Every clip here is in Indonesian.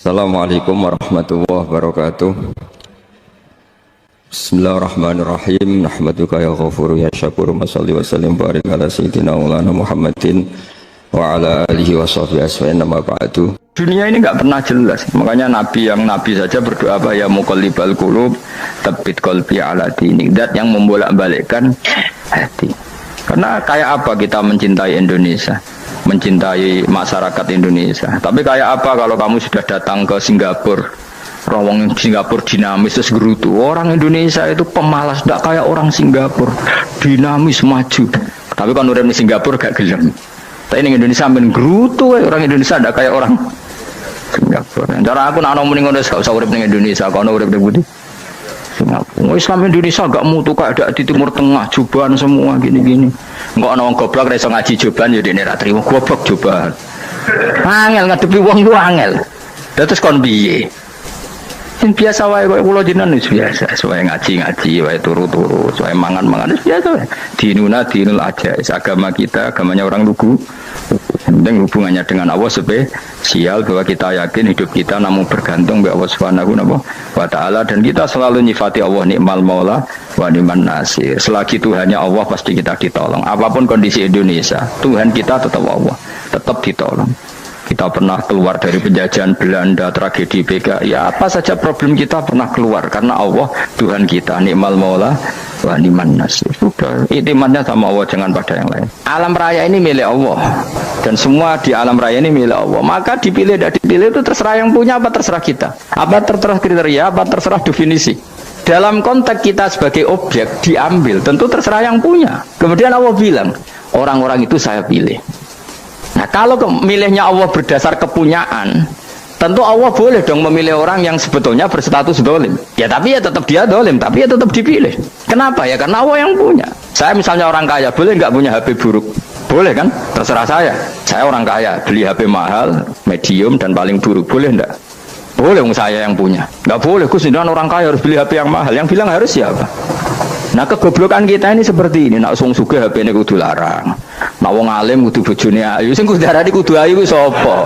Assalamualaikum warahmatullahi wabarakatuh. Bismillahirrahmanirrahim. Nahmaduka ya ghafuru ya syakuru. Mashalli wa sallim barik ala sayyidina maulana Muhammadin wa ala alihi wa sahbihi asma'in nama ba'du. Dunia ini enggak pernah jelas. Makanya nabi saja berdoa apa ya muqallibal qulub tsabbit qalbi ala dinik. Dat yang membolak-balikkan hati. Karena kayak apa kita mencintai Indonesia? Mencintai masyarakat Indonesia. Tapi kayak apa kalau kamu sudah datang ke Singapura, orang Singapura dinamis terus gerutu. Orang Indonesia itu pemalas, tidak kayak orang Singapura, dinamis maju. Tapi kan orang di Singapura gak gelem. Tapi di Indonesia main gerutu, orang Indonesia tidak kayak orang Singapura. Cara aku nak ngomong ngono gak usah urip ning Indonesia, kono urip ning Budi. Singapura. Islam Indonesia gak mutu kayak ada di Timur Tengah, jubahan semua gini-gini. Enggak ana wong goblok ra iso ngaji jubahan ya dene ra trimo goblok jubahan. Angel ngadepi wong ku angel. Terus kon piye? Sing biasa wae koyo kula jenengan wis biasa, wae ngaji-ngaji, wae turu-turu, wae mangan-mangan wis biasa wae. Dinuna dinul aja, agama kita, agamanya orang lugu. Penting hubungannya dengan Allah spesial bahwa kita yakin hidup kita namun bergantung kepada Allah Subhanahu wa taala dan kita selalu nyifati Allah nikmal maula wa ni'man nasir. Selagi Tuhannya Allah pasti kita ditolong. Apapun kondisi Indonesia, Tuhan kita tetap Allah, tetap ditolong. Kita pernah keluar dari penjajahan Belanda, tragedi PKI, ya apa saja problem kita pernah keluar karena Allah Tuhan kita nikmal maula wa ni'man nasir. Sudah, iktimatnya sama Allah, jangan pada yang lain. Alam raya ini milik Allah dan semua di alam raya ini milik Allah. Maka dipilih tidak dipilih itu terserah yang punya apa terserah kita. Apa terserah kriteria, apa terserah definisi. Dalam konteks kita sebagai objek diambil, tentu terserah yang punya. Kemudian Allah bilang, orang-orang itu saya pilih. Nah kalau milihnya Allah berdasar kepunyaan, tentu Allah boleh dong memilih orang yang sebetulnya berstatus dolim. Ya tapi ya tetap dia dolim, tapi ya tetap dipilih. Kenapa ya? Karena Allah yang punya. Saya misalnya orang kaya, boleh nggak punya HP buruk? Boleh kan? Terserah saya. Saya orang kaya, beli HP mahal, medium dan paling buruk. Boleh enggak? Boleh, saya yang punya. Nggak boleh, Gus, orang kaya harus beli HP yang mahal. Yang bilang harus siapa? Nah kegoblokan kita ini seperti ini. Nak sung sugih HP ini kudu larang. Nak wong alim kudu bojone ayu. Sing kudu darani kudu ayu ku sapa?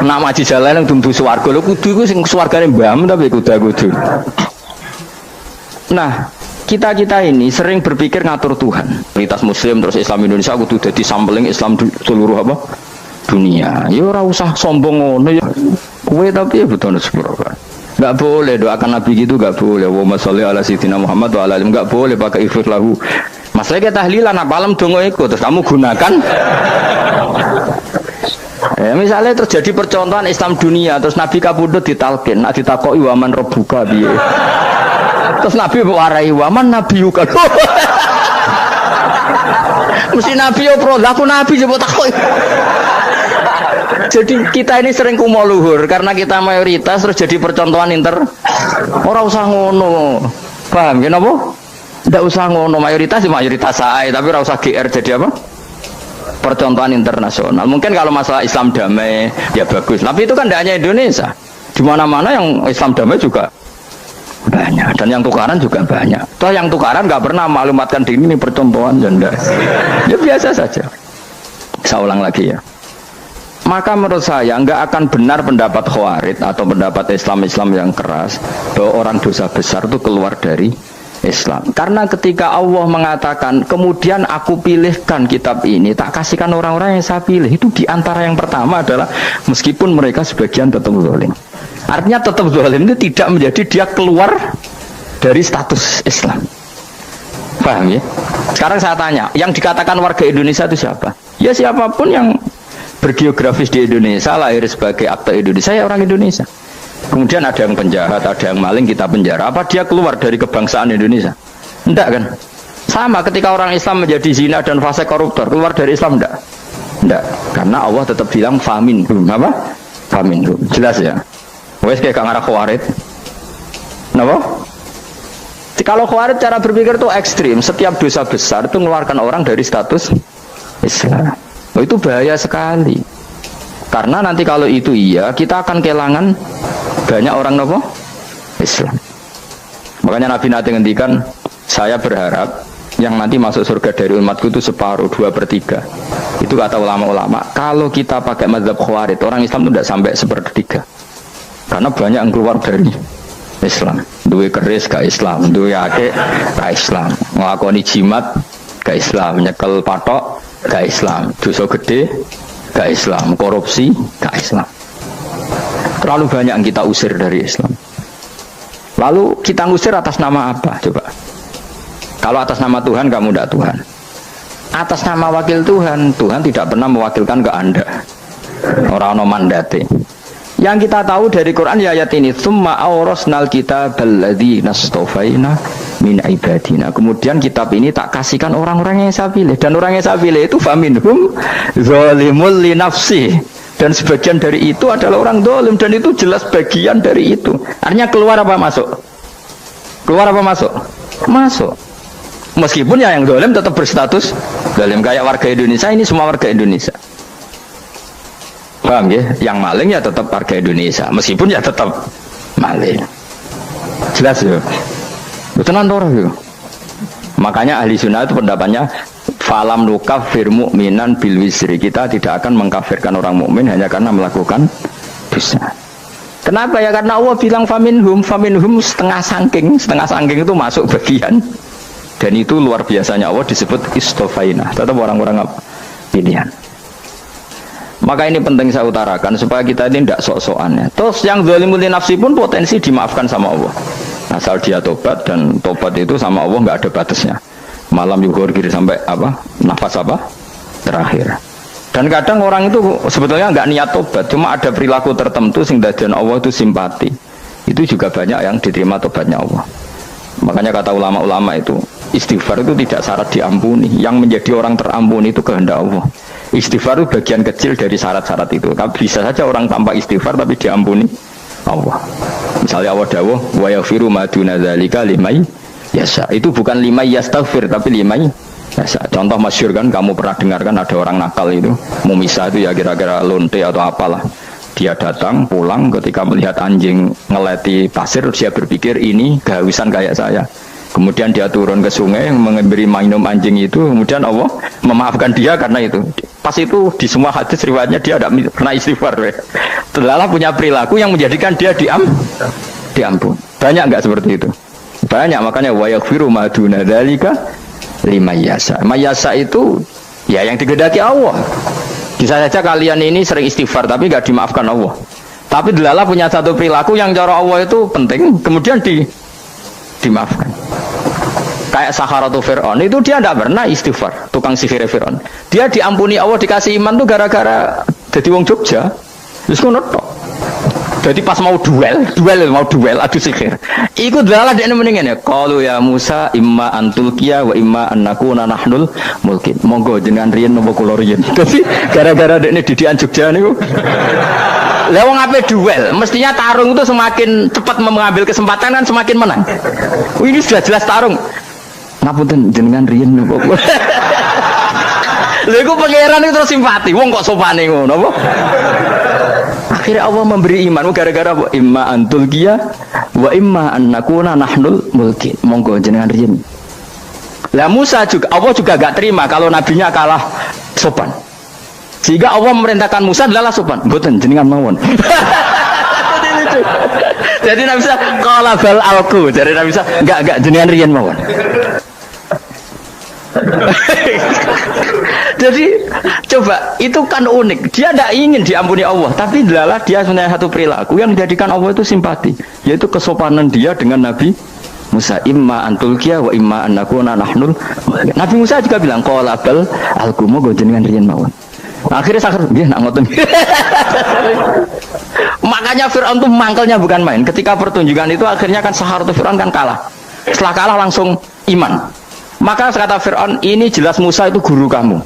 Nak maji jalan nang dumbu swarga lho kudu iku sing swargane mbahmu tapi kudu. Nah, kita ini sering berpikir ngatur Tuhan. Prioritas Muslim terus Islam Indonesia kudu dadi sampling Islam seluruh apa? Dunia. Ya ora usah sombong ngono ya. Kowe tapi ya betul sepuro kan. Enggak boleh doakan Nabi gitu, enggak boleh. Wa sholli ala sayyidina Muhammad wa ala alihi, enggak boleh pakai ifrit lahu. Masalahnya tahlilan apa alam dongo iku terus kamu gunakan. Misalnya terjadi percontohan Islam dunia terus Nabi kapundhut ditalkin, nak ditakoki waman rabbuka piye. Terus Nabi warai waman nabiyuka. Mesti Nabi yo pro, lah aku Nabi coba takoki. Jadi kita ini sering kumo luhur karena kita mayoritas terus jadi percontohan orang usah ngono. Paham ya napa? Ndak usah ngono, mayoritas saya tapi ora usah GR jadi apa? Percontohan internasional. Mungkin kalau masalah Islam damai ya bagus, tapi itu kan tidak hanya Indonesia. Di mana-mana yang Islam damai juga banyak dan yang tukaran juga banyak. Toh yang tukaran nggak pernah maklumatkan diri ini percontohan janda. Ya biasa saja. Saya ulang lagi ya. Maka menurut saya nggak akan benar pendapat Khawarij atau pendapat Islam yang keras bahwa orang dosa besar itu keluar dari Islam. Karena ketika Allah mengatakan kemudian aku pilihkan kitab ini tak kasihkan orang-orang yang saya pilih, itu diantara yang pertama adalah meskipun mereka sebagian tetap zalim. Artinya tetap zalim itu tidak menjadi dia keluar dari status Islam. Paham ya? Sekarang saya tanya, yang dikatakan warga Indonesia itu siapa? Ya siapapun yang bergeografis di Indonesia, lahir sebagai akte Indonesia, ya orang Indonesia. Kemudian ada yang penjahat, ada yang maling, kita penjara. Apa dia keluar dari kebangsaan Indonesia? Enggak kan? Sama ketika orang Islam menjadi zina dan fase koruptor, keluar dari Islam enggak? Enggak. Karena Allah tetap bilang famin. Apa? Famin. Jelas ya? Wes kayak ngarah Khawarij. Kenapa? Kalau Khawarij cara berpikir itu ekstrim. Setiap dosa besar itu mengeluarkan orang dari status Islam. Itu bahaya sekali. Karena nanti kalau itu iya, kita akan kehilangan banyak orang nopo Islam. Makanya Nabi nanti ngendikan, saya berharap yang nanti masuk surga dari umatku itu separuh, 2/3. Itu kata ulama-ulama. Kalau kita pakai mazhab Khawarij, orang Islam itu tidak sampai 1/3. Karena banyak yang keluar dari Islam. Duwe keris gak Islam, duwe akeh gak Islam, nglakoni jimat gak Islam, nyekel patok gak Islam, dosa gede gak Islam, korupsi gak Islam. Terlalu banyak yang kita usir dari Islam. Lalu kita ngusir atas nama apa? Coba. Kalau atas nama Tuhan kamu tidak Tuhan. Atas nama wakil Tuhan, Tuhan tidak pernah mewakilkan ke Anda. Orang-orang mandate. Yang kita tahu dari Quran ya ayat ini, tsumma awrasnal kitabal ladzina astafaina min ibadina. Kemudian kitab ini tak kasihkan orang-orang yang saya pilih, dan orang yang saya pilih itu faminhum zalimul li nafsi. Dan sebagian dari itu adalah orang zalim, dan itu jelas bagian dari itu. Artinya keluar apa masuk? Keluar apa masuk? Masuk. Meskipun ya yang zalim tetap berstatus zalim, kayak warga Indonesia, ini semua warga Indonesia. Paham ya? Yang maling ya tetap warga Indonesia, meskipun ya tetap maling. Jelas ya? Betul ya? Makanya ahli sunnah itu pendapatnya falam nukafir mu'minan bil wisri. Kita tidak akan mengkafirkan orang mukmin hanya karena melakukan dosa. Kenapa ya? Karena Allah bilang faminhum setengah sangking itu masuk bagian. Dan itu luar biasanya Allah disebut istofaina, tetap orang-orang pilihan. Maka ini penting saya utarakan supaya kita ini tidak sok-sokan ya. Terus yang zalimul li nafsi pun potensi dimaafkan sama Allah. Asal dia tobat, dan tobat itu sama Allah nggak ada batasnya. Malam yughurgir sampai apa? Nafas apa? Terakhir. Dan kadang orang itu sebetulnya nggak niat tobat, cuma ada perilaku tertentu sehingga dan Allah itu simpati. Itu juga banyak yang diterima tobatnya Allah. Makanya kata ulama-ulama itu, istighfar itu tidak syarat diampuni. Yang menjadi orang terampuni itu kehendak Allah. Istighfar itu bagian kecil dari syarat-syarat itu. Tapi bisa saja orang tanpa istighfar tapi diampuni Allah. Misalnya Allah dawuh, wa yaghfiru ma duna dzalika liman yasha. Itu bukan liman yastaghfir tapi liman yasha. Contoh masyhur kan, kamu pernah dengarkan ada orang nakal itu, memisah itu ya kira-kira lonte atau apalah. Dia datang pulang ketika melihat anjing ngeleti pasir, dia berpikir ini kehausan kayak saya. Kemudian dia turun ke sungai memberi minum anjing itu, kemudian Allah memaafkan dia karena itu. Pas itu di semua hadis riwayatnya dia tidak pernah istighfar. Telah punya perilaku yang menjadikan dia diampun. Banyak enggak seperti itu? Banyak, makanya wa yaghfiru ma duna dzalika liman yasha. Mayasa itu ya yang digedaki Allah. Bisa saja kalian ini sering istighfar tapi enggak dimaafkan Allah. Tapi Delala punya satu perilaku yang cara Allah itu penting, kemudian dimaafkan. Kayak Saharatu Fir'aun itu dia tidak pernah istighfar, tukang sihir Fir'aun. Dia diampuni Allah, dikasih iman tuh gara-gara jadi wong Jogja. Terus ngono tok. Jadi pas mau duel adu sihir. Iku Delala dekne mendingan ya. Qalu ya Musa imma antulqiya wa imma annakuna nahnul mulkin. Monggo jenengan riyen napa kula riyen. Dadi gara-gara dekne didikan Jogja niku. Lah wong ape duel, mestinya tarung itu semakin cepat mengambil kesempatan kan semakin menang. Ini sudah jelas tarung. Ngapunten jenengan riyen napa. Lha iku pangeran itu terus simpati. Wong kok sopane ngono apa? Akhirnya Allah memberi iman gara-gara imma antulqiya wa imma annakuna nahnul mulkin. Monggo jenengan riyen. Lah Musa juga Allah juga gak terima kalau nabinya kalah sopan. Sehingga Allah memerintahkan Musa adalah sopan. Mboten jenengan mawon. Jadi Nabi Musa qala bal alqu. Jadi Nabi Musa enggak jenengan riyen mawon. Jadi coba itu kan unik. Dia tidak ingin diampuni Allah, tapi adalah dia punya satu perilaku yang menjadikan Allah itu simpati, yaitu kesopanan dia dengan Nabi Musa. Imma antulqiya wa imma annakuna nahnul. Nabi Musa juga bilang qala bal alqu monggo jenengan riyen mawon. Akhirnya sakar nggih nak ngoten. Makanya Fir'aun tuh mangkelnya bukan main. Ketika pertunjukan itu akhirnya kan Saharatu Fir'aun kan kalah. Setelah kalah langsung iman. Maka kata Fir'aun, ini jelas Musa itu guru kamu.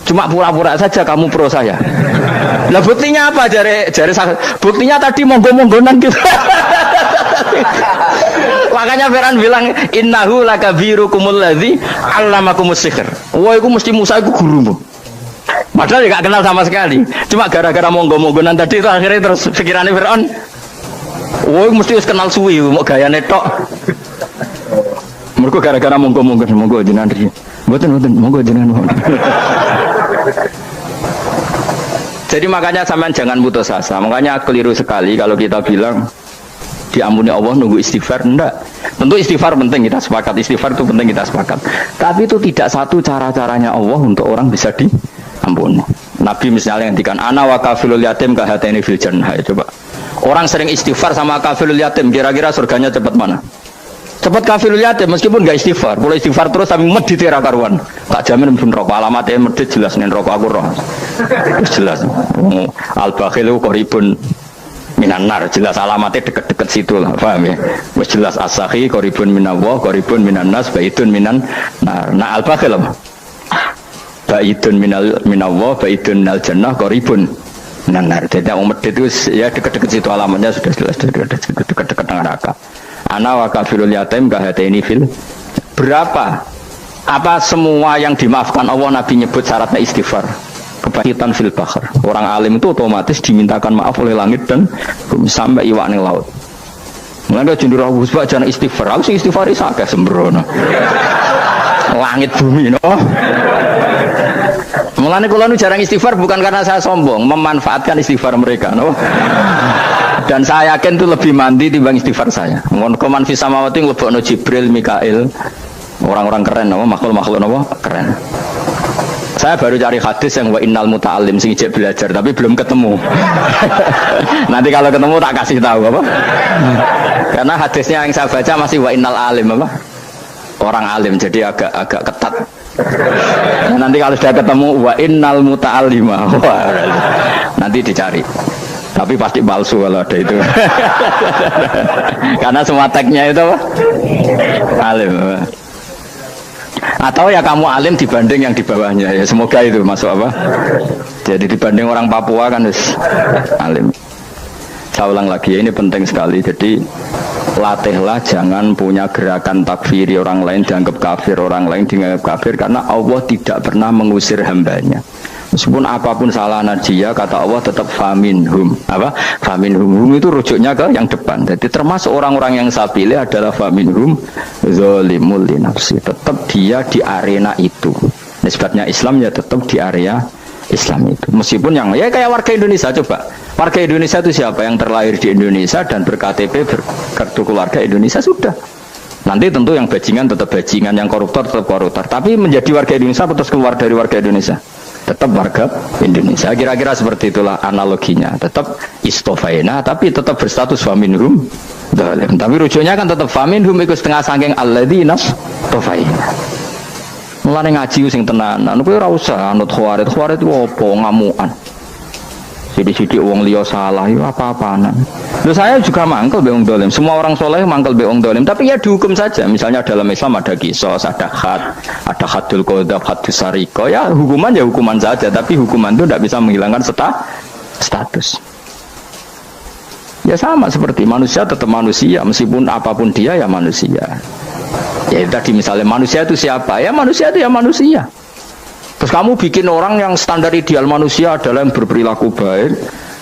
Cuma pura-pura saja kamu pro saya. Lah buktinya apa? Jari buktinya tadi monggo-monggonan gitu. Makanya Fir'aun bilang innahu lakabirukumul ladzi 'allamakumus sihr. Wah, itu mesti Musa itu gurumu. Padahal dia gak kenal sama sekali. Cuma gara-gara monggo-monggonan tadi itu akhirnya terus pikirannya Fir'aun. Wah, mesti harus kenal suwi, mau gayane tok. Mereka gara-gara monggo jenengan riyen. Mboten monggo jenengan mawon. Jadi makanya sampean jangan putus asa. Makanya keliru sekali kalau kita bilang diampuni Allah nunggu istighfar. Enggak. Tentu istighfar penting, kita sepakat. Istighfar itu penting, kita sepakat. Tapi itu tidak satu cara-caranya Allah untuk orang bisa diampuni. Nabi misalnya ngendikan ana wa kafilul yatim kahataini fil jannah. Coba. Orang sering istighfar sama kafilul yatim, kira-kira surganya cepat mana? Cepat kafilul yatim meskipun enggak istighfar. Boleh istighfar terus tapi medit ra karuan. Tak jamin mlebu neraka. Alamatnya medit jelas ning neraka aku roh. Jelas. Al-bakhilu qaribun minan nar, jelas alamatnya deket-deket situ lah, paham ya? Wis jelas as-sakhi qaribun minallah, qaribun minan nas, baitun minan nar. Nah al-bakhil apa? Baitun minallah, baitun minal jannah, qaribun minan nar. Jadi yang medit itu ya deket-deket situ alamatnya sudah jelas deket-deket neraka. Ana wa kafirul yatim kahataini fil. Berapa? Apa semua yang dimaafkan Allah Nabi nyebut syaratnya istighfar? Kebahitan fil bahr. Orang alim itu otomatis dimintakan maaf oleh langit dan bumi sampai iwak ning laut. Mulane jendur Abu Subah jangan istighfar. Aku sing istighfar iki akeh sembrono. Langit bumi no. Mulane kula nu jarang istighfar bukan karena saya sombong, memanfaatkan istighfar mereka no. Dan saya yakin itu lebih mandi timbang istighfar saya. Mun koman fi samawati nglebokno Jibril, Mikail. Orang-orang keren no, makhluk-makhluk no, keren. Saya baru cari hadis yang wa innal muta'allim sing ijek belajar tapi belum ketemu. Nanti kalau ketemu tak kasih tahu apa? Karena hadisnya yang saya baca masih wa innal alim apa? Orang alim jadi agak ketat. Nah, nanti kalau sudah ketemu wa innal muta'allima. Nanti dicari. Tapi pasti palsu kalau ada itu. Karena semua tagnya itu apa? Alim. Atau ya kamu alim dibanding yang di bawahnya ya, semoga itu masuk apa? Jadi dibanding orang Papua kan alim. Saya ulang lagi ya, ini penting sekali. Jadi latihlah jangan punya gerakan takfiri orang lain, dianggap kafir, orang lain dianggap kafir, karena Allah tidak pernah mengusir hambanya. Meskipun apapun salah dia, kata Allah tetap faminhum. Apa? Faminhum itu rujuknya ke yang depan. Jadi termasuk orang-orang yang saya pilih adalah faminhum zalimul li nafsi. Tetap dia di arena itu. Nisbatnya Islam ya tetap di area Islam itu. Meskipun yang ya kayak warga Indonesia coba. Warga Indonesia itu siapa? Yang terlahir di Indonesia dan ber-KTP berkartu keluarga Indonesia sudah. Nanti tentu yang bajingan tetap bajingan, yang koruptor tetap koruptor. Tapi menjadi warga Indonesia terus keluar dari warga Indonesia. Tetap warga Indonesia. Kira-kira seperti itulah analoginya. Tetap istofaina tapi tetap berstatus faminhum zalim. Tapi rujuknya kan tetap faminhum ikut setengah sangking alladzinas tofaina. Mulane ngaji sing tenanan kowe ora usah anut khawarit itu apa ngamukan. Sidik-sidik wong liya salah itu apa-apaan. Loh saya juga mangkel be wong dolim. Semua orang soleh mangkel be wong dolim. Tapi ya dihukum saja. Misalnya dalam Islam ada qisas, ada hadul qadzaf, hadus sariko. Ya hukuman ya hukuman saja. Tapi hukuman itu tidak bisa menghilangkan status. Ya sama seperti manusia tetap manusia. Meskipun apapun dia ya manusia. Ya tadi misalnya manusia itu siapa? Ya manusia itu ya manusia. Terus kamu bikin orang yang standar ideal manusia adalah yang berperilaku baik,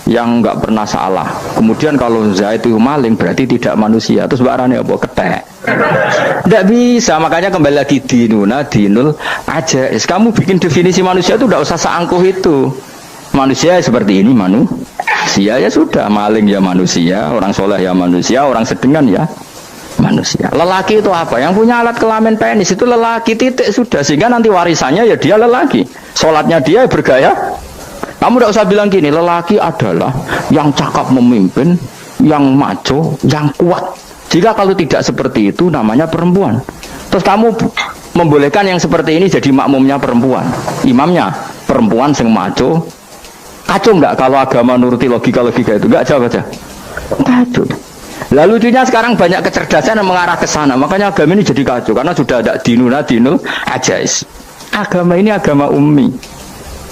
yang nggak pernah salah. Kemudian kalau Zaid itu maling berarti tidak manusia. Terus barangnya apa? Ketek. Tidak bisa. Makanya kembali lagi dinul aja. Kamu bikin definisi manusia itu tidak usah seangkuh itu. Manusia seperti ini manusia ya sudah. Maling ya manusia, orang soleh ya manusia, orang sedengan ya manusia. Lelaki itu apa? Yang punya alat kelamin penis itu lelaki, titik sudah. Sehingga nanti warisannya ya dia lelaki. Sholatnya dia bergaya. Kamu tidak usah bilang gini, lelaki adalah yang cakap memimpin, yang maco, yang kuat. Jika kalau tidak seperti itu namanya perempuan. Terus kamu membolehkan yang seperti ini jadi makmumnya perempuan, imamnya perempuan sing maco. Kacau enggak kalau agama nuruti logika-logika itu? Enggak, jawab aja. Kacau. Lalu lucunya sekarang banyak kecerdasan yang mengarah ke sana. Makanya agama ini jadi kacau karena sudah ada dinul ajais. Agama ini agama ummi.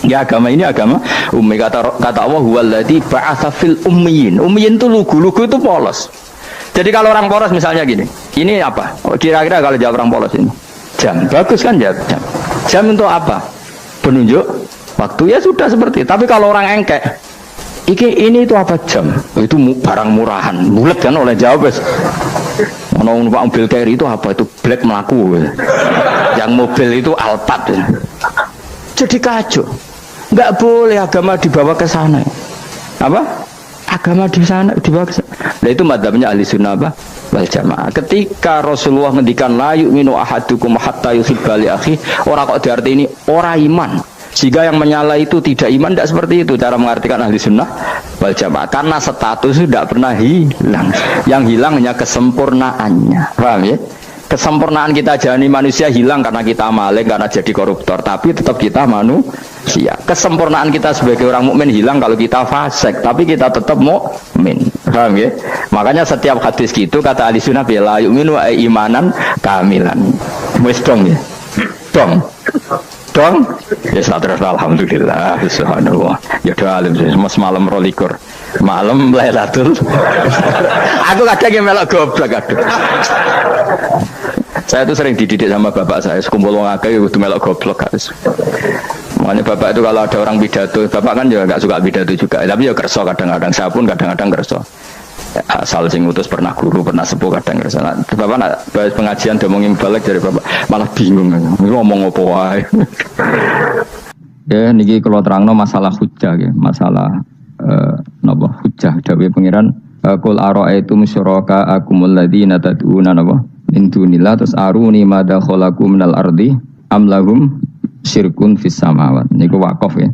Ya agama ini agama ummi. Kata Allah huwallazi ba'atsa fil ummiyin. Ummiyin itu lugu itu polos. Jadi kalau orang polos misalnya gini. Ini apa? Oh, kira-kira kalau jawab orang polos ini. Jam. Bagus kan jam. Jam untuk apa? Penunjuk waktu ya sudah seperti. Tapi kalau orang engkek ini itu apa jam? Itu barang murahan. Bulat kan oleh jawab. Ono numpak mobil carry itu apa? Itu black melaku. Yang mobil itu Alphard. Jadi kacau. Enggak boleh agama dibawa ke sana. Apa? Agama di sana dibawa ke sana. Nah itu madzhabnya ahli sunnah apa? Wal jamaah. Ketika Rasulullah ngendikan la yu'minu ahadukum hatta yuhibba li akhi, ora kok diartini ora iman. Jika yang menyala itu tidak iman, tidak seperti itu cara mengartikan ahli sunnah wal jamaah. Karena status itu tidak pernah hilang. Yang hilang hanya kesempurnaannya. Paham ya? Kesempurnaan kita jalani manusia hilang karena kita maling, karena jadi koruptor. Tapi tetap kita manusia. Kesempurnaan kita sebagai orang mukmin hilang kalau kita fasik. Tapi kita tetap mukmin. Paham ya? Makanya setiap hadis gitu kata ahli sunnah la yu'minu imanan kamilan. Wis dong ya. Dong. Dong, ya terus alhamdulillah, subhanallah. Ya doa alim mas malam rolikur, malam Lailatul. Aku kadang yang melok goblok aduh. Saya tuh sering dididik sama bapak saya, sekumpul wong akeh kudu melok goblok guys. Makanya bapak itu kalau ada orang pidato, bapak kan juga nggak suka pidato juga, tapi ya kerso kadang-kadang, saya pun kadang-kadang kerso. Asal sing utus pernah guru, pernah sepuh kadang ngerasa. Bapak nak bahas pengajian ngomongin balik dari bapak malah bingung ngomong apa wae. Ya niki kalau terangno masalah hujjah ya, masalah napa hujjah dawuh pangeran qul ara'aitum syuraka akumul ladzina tad'una napa min dunillah terus aruni madza khalaqu minal ardi am lahum syirkun fis samawat. Niku wakaf ya.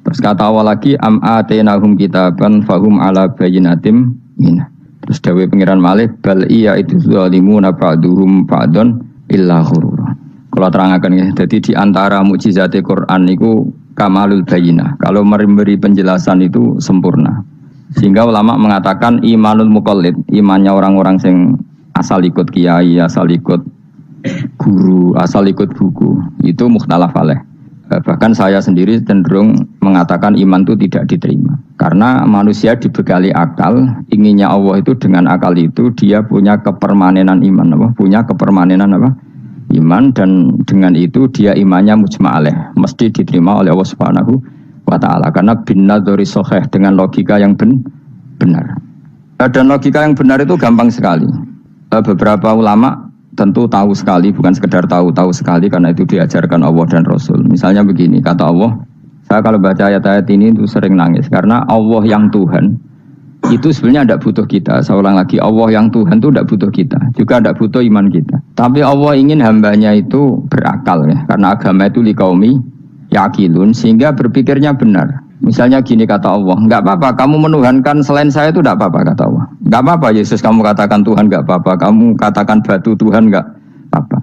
Terus kata awal lagi am atainahum kitaban fahum ala bayyinatim min. Terus dawuh pangeran Malik bal iya itu zalimuna ba'duhum ba'dun illa ghurura. Kalau terangkan ya, jadi di antara mukjizat Quran itu kamalul bayyinah. Kalau memberi penjelasan itu sempurna. Sehingga ulama mengatakan imanul muqallid, imannya orang-orang yang asal ikut kiai, asal ikut guru, asal ikut buku, itu mukhtalaf alaih. Bahkan saya sendiri cenderung mengatakan iman itu tidak diterima. Karena manusia dibekali akal, inginnya Allah itu dengan akal itu dia punya kepermanenan iman, apa? Punya kepermanenan apa? Iman, dan dengan itu dia imannya mujma' alaih, mesti diterima oleh Allah Subhanahu wa ta'ala. Karena bin nadzari shahih, dengan logika yang benar. Dan logika yang benar itu gampang sekali. Beberapa ulama tentu tahu sekali, bukan sekedar tahu sekali karena itu diajarkan Allah dan Rasul. Misalnya begini, kata Allah, saya kalau baca ayat-ayat ini itu sering nangis karena Allah yang Tuhan itu sebenarnya tidak butuh kita. Saya ulang lagi, Allah yang Tuhan itu tidak butuh kita, juga tidak butuh iman kita. Tapi Allah ingin hambanya itu berakal ya, karena agama itu liqaumi yaqilun, sehingga berpikirnya benar. Misalnya gini kata Allah, enggak apa-apa kamu menuhankan selain saya itu, enggak apa-apa kata Allah. Enggak apa-apa Yesus kamu katakan Tuhan, enggak apa-apa. Kamu katakan batu Tuhan, enggak apa-apa.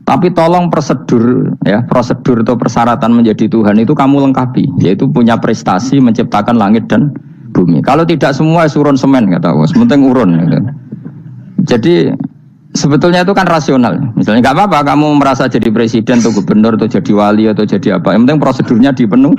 Tapi tolong prosedur ya, prosedur atau persyaratan menjadi Tuhan itu kamu lengkapi, yaitu punya prestasi menciptakan langit dan bumi. Kalau tidak semua surun semen kata Allah, sementing urun gitu. Jadi sebetulnya itu kan rasional. Misalnya enggak apa-apa kamu merasa jadi presiden atau gubernur atau jadi wali atau jadi apa. Yang penting prosedurnya dipenuh.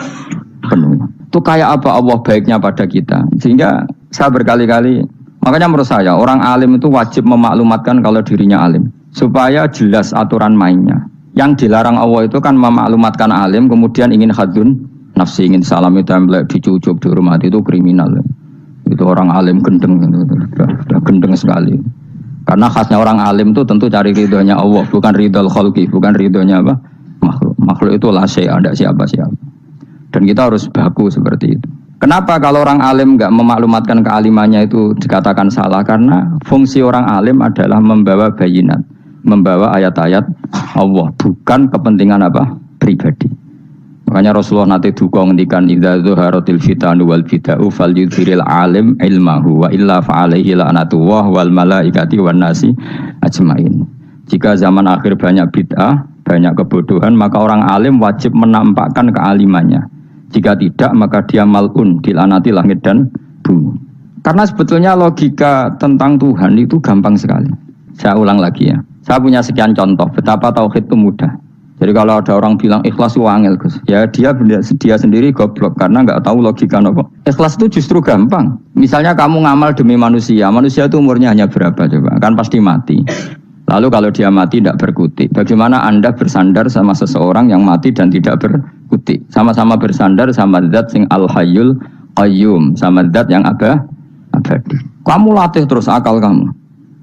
Itu kayak apa Allah baiknya pada kita. Sehingga saya berkali-kali, makanya menurut saya orang alim itu wajib memaklumatkan kalau dirinya alim, supaya jelas aturan mainnya. Yang dilarang Allah itu kan memaklumatkan alim kemudian ingin hadun nafsi, ingin salami template, dicucuk, dihormati, itu kriminal. Itu orang alim gendeng, sudah gendeng sekali. Karena khasnya orang alim itu tentu cari ridhonya Allah, bukan ridhol khalqi, bukan ridhonya apa? Makhluk. Makhluk itu la syai', ada siapa-siapa. Dan kita harus baku seperti itu. Kenapa kalau orang alim enggak memaklumatkan kealimannya itu dikatakan salah? Karena fungsi orang alim adalah membawa bayinat, membawa ayat-ayat Allah, bukan kepentingan apa? Pribadi. Makanya Rasulullah nanti duka ngendikan idza zuharatil fitanu wal bid'u falyudhiril alim ilmahu wa illa fa'alaihi la'natullah wal malaikati wan nasi ajmain. Jika zaman akhir banyak bid'ah, banyak kebodohan, maka orang alim wajib menampakkan kealimannya. Jika tidak, maka dia mal'un, dilaknati langit dan bumi. Karena sebetulnya logika tentang Tuhan itu gampang sekali. Saya ulang lagi ya. Saya punya sekian contoh betapa tauhid itu mudah. Jadi kalau ada orang bilang ikhlas itu angel, Gus, ya dia sendiri goblok karena nggak tahu logika apa. Ikhlas itu justru gampang. Misalnya kamu ngamal demi manusia, manusia itu umurnya hanya berapa coba? Kan pasti mati. Lalu kalau dia mati tidak berkutik, bagaimana Anda bersandar sama seseorang yang mati dan tidak berkutik? Sama-sama bersandar sama zat sing al-hayyul qayyum, sama zat yang abadi. Kamu latih terus akal kamu.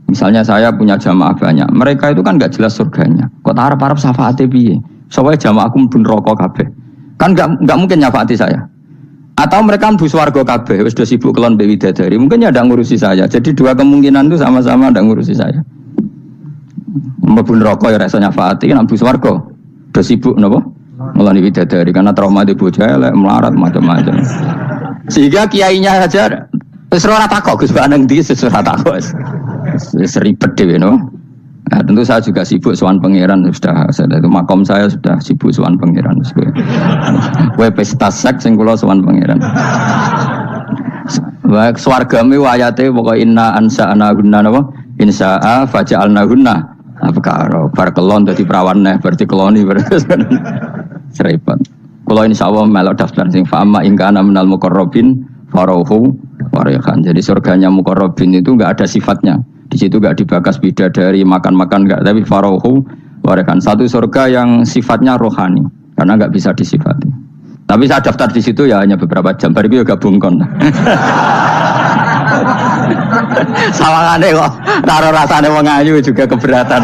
Misalnya saya punya jamaah banyak, mereka itu kan nggak jelas surganya. Kok harap-harap syafaate piye? Soalnya jamaahku mlebu neraka kabeh. Kan nggak mungkin nyafaati saya. Atau mereka mlebu swarga kabeh wis do sibuk kelon mbek widadari. Mungkin ya ndak ngurusi saya. Jadi dua kemungkinan itu sama-sama ndak ngurusi saya. Mlebu neraka ya ora iso nyafaati, nek mlebu swarga do sibuk napa? Ngeloni widadari karena trauma di bocah elek melarat macam-macam. Sehingga kiainya saja wis ora takok Gus Pak nang ndi wis ora takok. Wis ribet dhewe no. Nah, tentu saya juga sibuk sowan pangeran sudah itu makom saya sudah sibuk sowan pangeran. Kowe pesta seks sing kula sowan pangeran. Wa swargame ayate pokoke inna ansa'na gunna napa? Insa'a faja'alna gunna. Apa karo bar kelon dadi prawan neh berarti keloni serempet. Kula insyaallah melok daftar sing fa'ama in kana minal muqarrabin farauhu warayhan. Jadi surganya muqarrabin itu enggak ada sifatnya. Di situ enggak dibakas bidadari makan-makan enggak, tapi farauhu warayhan. Satu surga yang sifatnya rohani karena enggak bisa disifati. Tapi saya daftar di situ ya hanya beberapa jam. Baru itu gabung kon. Sawangane kok karo rasane wong ayu juga keberatan.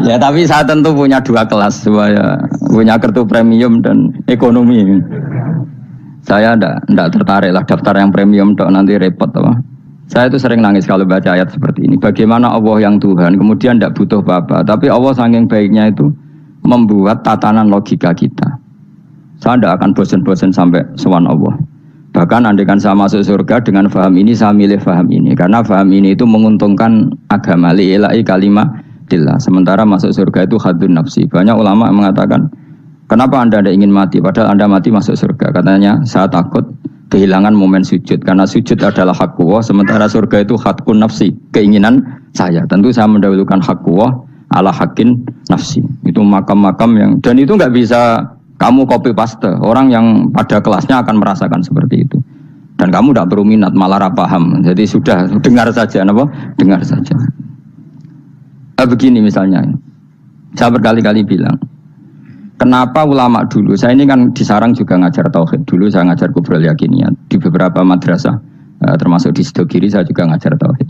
Ya tapi saya tentu punya dua kelas, saya punya kartu premium dan ekonomi. Saya enggak tertarik lah daftar yang premium dok nanti repot apa. Saya itu sering nangis kalau baca ayat seperti ini. Bagaimana Allah yang Tuhan kemudian enggak butuh apa-apa, tapi Allah saking baiknya itu membuat tatanan logika kita. Saya enggak akan bosan-bosan sampai sowan Allah. Bahkan andaikan saya masuk surga dengan faham ini, saya milih faham ini karena faham ini itu menguntungkan agama li'ilai kalimatillah. Sementara masuk surga itu hadun nafsi. Banyak ulama mengatakan, kenapa Anda tidak ingin mati padahal Anda mati masuk surga? Katanya saya takut kehilangan momen sujud karena sujud adalah hak Allah, sementara surga itu hakun nafsi, keinginan saya. Tentu saya mendahulukan hak Allah ala hakin nafsi. Itu makam-makam yang, dan itu nggak bisa kamu copy paste. Orang yang pada kelasnya akan merasakan seperti itu. Dan kamu tidak perlu minat, malah paham. Jadi sudah dengar saja, apa? Dengar saja. Begini misalnya, saya berkali-kali bilang, kenapa ulama dulu, saya ini kan di Sarang juga ngajar tauhid. Dulu saya ngajar kubrul yakiniyat di beberapa madrasah, termasuk di Sidogiri saya juga ngajar tauhid.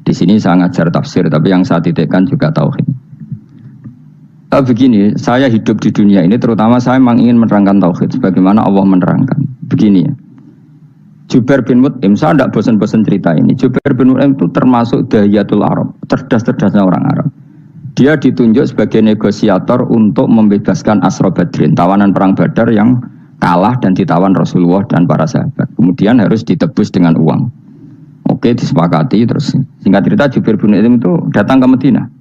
Di sini saya ngajar tafsir, tapi yang saya titikkan juga tauhid. Begini, saya hidup di dunia ini terutama saya memang ingin menerangkan tauhid sebagaimana Allah menerangkan. Begini ya, Jubair bin Mut'im, saya tidak bosan-bosan cerita ini. Jubair bin Mut'im itu termasuk dahiyatul Arab, cerdas-cerdasnya orang Arab. Dia ditunjuk sebagai negosiator untuk membebaskan Asra Badrin, tawanan perang Badar yang kalah dan ditawan Rasulullah dan para sahabat. Kemudian harus ditebus dengan uang. Oke, disepakati. Terus singkat cerita Jubair bin Mut'im itu datang ke Madinah.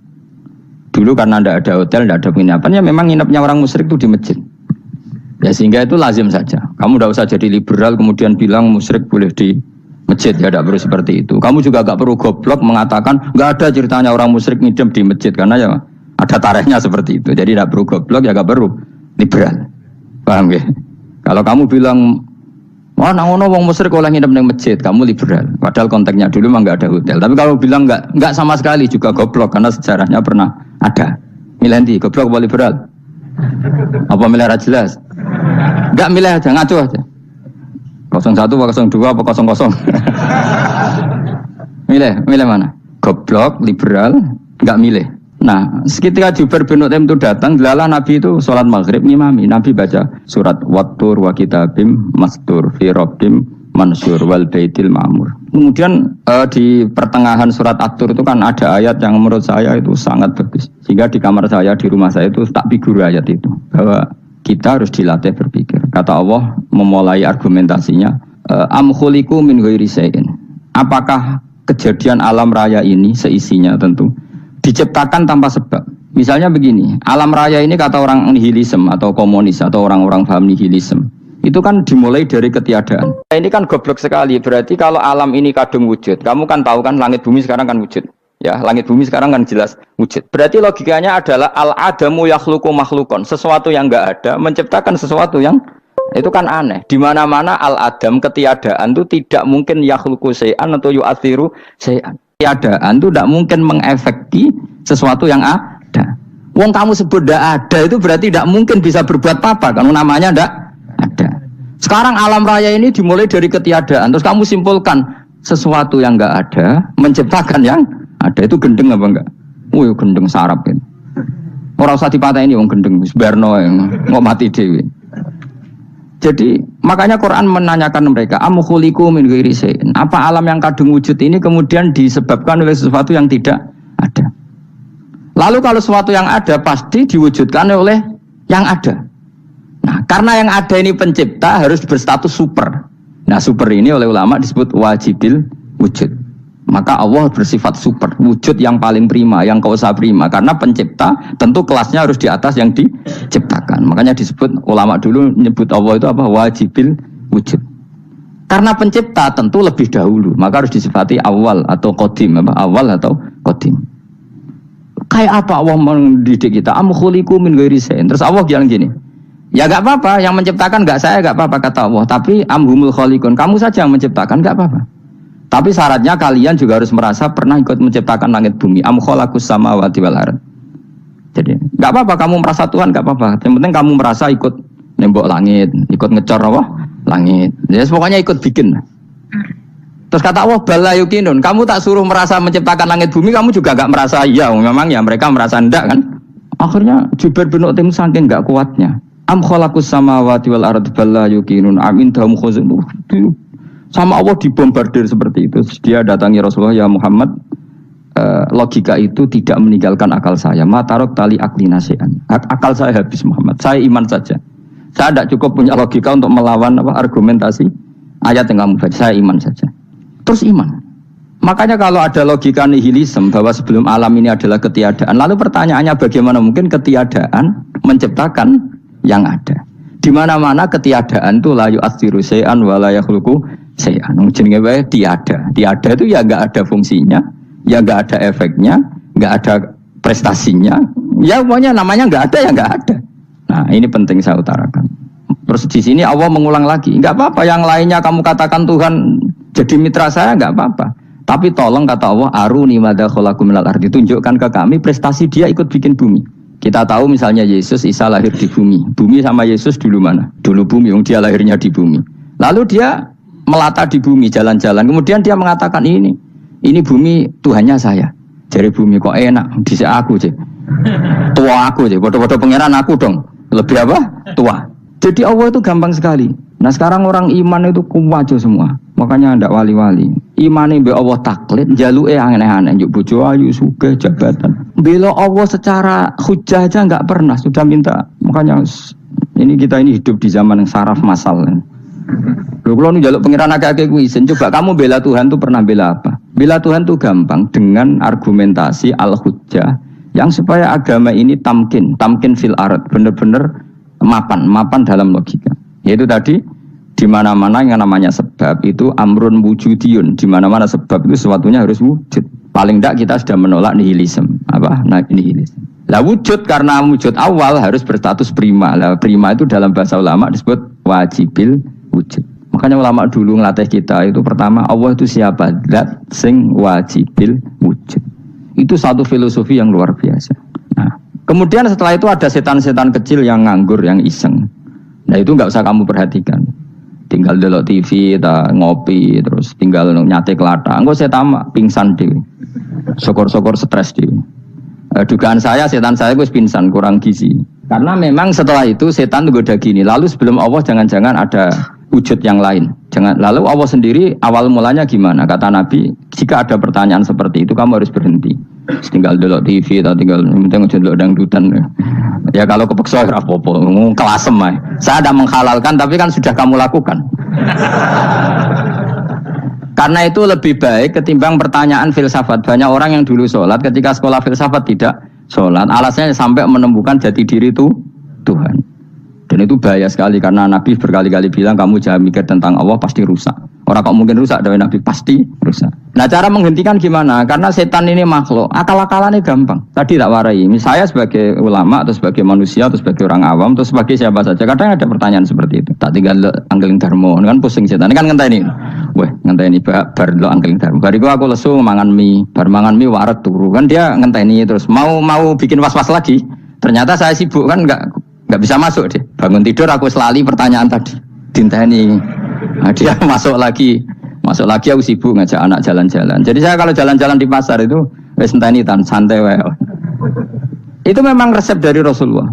Dulu karena tidak ada hotel, tidak ada penginapan, ya memang nginapnya orang musyrik itu di masjid. Ya sehingga itu lazim saja. Kamu tidak usah jadi liberal kemudian bilang musyrik boleh di masjid, ya tidak perlu seperti itu. Kamu juga tidak perlu goblok mengatakan nggak ada ceritanya orang musyrik ngidam di masjid karena ya ada tarikhnya seperti itu. Jadi tidak perlu goblok, ya tidak perlu liberal. Paham ya? Kalau kamu bilang wah, nangono wong musyrik oleh nginep di masjid, kamu liberal. Padahal konteksnya dulu memang nggak ada hotel. Tapi kalau bilang nggak sama sekali juga goblok karena sejarahnya pernah ada. Milih nanti goblok apa liberal? Apa milih jelas? Nggak milih aja, ngaco aja. 01 apa 02 apa 00? Milih mana? Goblok, liberal, nggak milih. Nah, ketika Jubair bin Mut'im itu datang, delalah Nabi itu sholat maghrib ngimami. Nabi baca surat Wattur wa kitabim mastur fi rabbim mansur wal baitil ma'mur. Kemudian di pertengahan surat At-Tur itu kan ada ayat yang menurut saya itu sangat bagus. Sehingga di kamar saya, di rumah saya itu tak figur ayat itu. Bahwa kita harus dilatih berpikir. Kata Allah memulai argumentasinya, am khuliqu min ghairi syai'in. Apakah kejadian alam raya ini seisinya tentu diciptakan tanpa sebab. Misalnya begini, alam raya ini kata orang nihilisme atau komunis atau orang-orang paham nihilisme, itu kan dimulai dari ketiadaan. Ini kan goblok sekali, berarti kalau alam ini kadung wujud, kamu kan tahu kan langit bumi sekarang kan wujud. Ya, langit bumi sekarang kan jelas wujud. Berarti logikanya adalah al-adamu yakhluqu makhlukon, sesuatu yang enggak ada menciptakan sesuatu yang itu kan aneh. Di mana-mana al-adam ketiadaan itu tidak mungkin yakhluqu syai'an atau yu'athiru syai'an. Ketiadaan itu tidak mungkin mengefekti sesuatu yang ada. Wong kamu sebut tidak ada itu berarti tidak mungkin bisa berbuat apa-apa karena namanya tidak ada. Sekarang alam raya ini dimulai dari ketiadaan. Terus kamu simpulkan sesuatu yang enggak ada menciptakan yang ada, itu gendeng apa enggak? Gendeng sarap itu. Ora usah dipateni wong gendeng wis barno kok mati dhewe. Jadi makanya Quran menanyakan mereka, am khuliqu min ghairi syai'in. Apa alam yang kadung wujud ini kemudian disebabkan oleh sesuatu yang tidak ada? Lalu kalau sesuatu yang ada pasti diwujudkan oleh yang ada. Nah, karena yang ada ini pencipta harus berstatus super. Nah, super ini oleh ulama disebut wajibil wujud. Maka Allah bersifat super, wujud yang paling prima, yang kausa prima. Karena pencipta tentu kelasnya harus di atas yang diciptakan. Makanya disebut ulama dulu menyebut Allah itu apa? Wajibil wujud. Karena pencipta tentu lebih dahulu, maka harus disifati awal atau qadim, apa? Awal atau qadim. Kayak apa Allah mendidik kita? Am khuliqu min ghairi syai'in. Terus Allah bilang gini, ya gak apa-apa, yang menciptakan gak saya, gak apa-apa kata Allah. Tapi amhumul khaliqun, kamu saja yang menciptakan, gak apa-apa. Tapi syaratnya kalian juga harus merasa pernah ikut menciptakan langit bumi. Am khalaqus samawati wal ardh. Jadi, enggak apa-apa kamu merasa Tuhan, enggak apa-apa. Yang penting kamu merasa ikut nembok langit, ikut ngecor apa? Langit. Ya pokoknya ikut bikin. Terus kata Allah, bala yukinun. Kamu tak suruh merasa menciptakan langit bumi, kamu juga enggak merasa iya. Memang ya mereka merasa enggak kan? Akhirnya Jubair bin Mut'im saking enggak kuatnya. Am khalaqus samawati wal ardh bala yukinun. Amin dahum khuzun. Sama Allah dibombardir seperti itu. Dia datangi Rasulullah, ya Muhammad, logika itu tidak meninggalkan akal saya. Matarok tali akli nasihan. Akal saya habis Muhammad. Saya iman saja. Saya tidak cukup punya logika untuk melawan argumentasi ayat yang kamu baca. Saya iman saja. Terus iman. Makanya kalau ada logika nihilisme bahwa sebelum alam ini adalah ketiadaan, lalu pertanyaannya bagaimana mungkin ketiadaan menciptakan yang ada? Di mana-mana ketiadaan itu la yu'atsiru syai'an wa la yakhluqu syai'an. Jenenge wae tiada. Tiada itu ya enggak ada fungsinya, ya enggak ada efeknya, enggak ada prestasinya. Ya pokoknya namanya enggak ada ya enggak ada. Nah, ini penting saya utarakan. Terus di sini Allah mengulang lagi, enggak apa-apa yang lainnya kamu katakan Tuhan jadi mitra saya enggak apa-apa. Tapi tolong kata Allah, aruni madza khalaqu minal ardi, tunjukkan ke kami prestasi dia ikut bikin bumi. Kita tahu misalnya Yesus, Isa lahir di bumi. Bumi sama Yesus dulu mana? Dulu bumi, dia lahirnya di bumi. Lalu dia melata di bumi, jalan-jalan. Kemudian dia mengatakan ini bumi Tuhannya saya. Jadi bumi kok enak, dhisik aku cek. Tua aku cek, bodoh-bodoh pangeran aku dong. Lebih apa? Tua. Jadi Allah itu gampang sekali. Nah sekarang orang iman itu kuwajo semua. Makanya ndak wali-wali. Imane mbek Allah taklid, jaluke aneh-aneh, njuk bojo ayu, sugih, jabatan. Bela Allah secara hujah aja enggak pernah, sudah minta. Makanya ini kita ini hidup di zaman yang saraf masal. Lho kula nu njaluk pengiran akeh-akeh kuwi, coba kamu bela Tuhan tuh pernah bela apa? Bela Tuhan tuh gampang dengan argumentasi al-hujjah yang supaya agama ini tamkin fil ard, benar-benar mapan dalam logika. Yaitu tadi di mana-mana yang namanya sebab itu amrun wujudiyun, di mana-mana sebab itu sesuatunya harus wujud. Paling tidak kita sudah menolak nihilisme. Apa? Nah, nihilisme. Lah wujud karena wujud awal harus berstatus prima. Lah prima itu dalam bahasa ulama disebut wajibil wujud. Makanya ulama dulu ngelatih kita itu pertama Allah itu siapa? Zat sing wajibil wujud. Itu satu filosofi yang luar biasa. Nah, kemudian setelah itu ada setan-setan kecil yang nganggur, yang iseng. Nah itu nggak usah kamu perhatikan. Tinggal delok TV, ngopi, terus tinggal nyate kelata. Engko setan pingsan dhewe. Syukur-syukur stres dhewe. Dugaan saya setan saya wis pingsan, kurang gizi. Karena memang setelah itu setan goda gini. Lalu sebelum Allah jangan-jangan ada wujud yang lain. Lalu Allah sendiri awal mulanya gimana? Kata Nabi, jika ada pertanyaan seperti itu kamu harus berhenti. Tinggal delok TV atau tinggal delok dangdutan. Ya kalau kepeksa ora apa-apa, kelasem ae. Saya ada menghalalkan tapi kan sudah kamu lakukan. Karena itu lebih baik ketimbang pertanyaan filsafat. Banyak orang yang dulu sholat ketika sekolah filsafat tidak sholat. Alasannya sampai menemukan jati diri itu Tuhan. Dan itu bahaya sekali karena Nabi berkali-kali bilang kamu jangan mikir tentang Allah pasti rusak. Orang kok mungkin rusak dari Nabi pasti rusak. Nah cara menghentikan gimana? Karena setan ini makhluk, akal-akalannya gampang. Tadi tak warai. Saya sebagai ulama atau sebagai manusia atau sebagai orang awam atau sebagai siapa saja. Kadang ada pertanyaan seperti itu. Tak tinggal anggeling dharma, kan pusing setan. Ini kan ngenteni. Weh, ngenteni bar lo anggeling dharma. Bariku aku lesu mangan mie, bar mangan mie waret turu. Kan dia ngenteni terus mau bikin was-was lagi. Ternyata saya sibuk kan enggak bisa masuk deh. Bangun tidur aku selali pertanyaan tadi. Dinteni. Nah, dia masuk lagi aku sibuk ngajak anak jalan-jalan. Jadi saya kalau jalan-jalan di pasar itu wis enteni tan santai wae. Itu memang resep dari Rasulullah.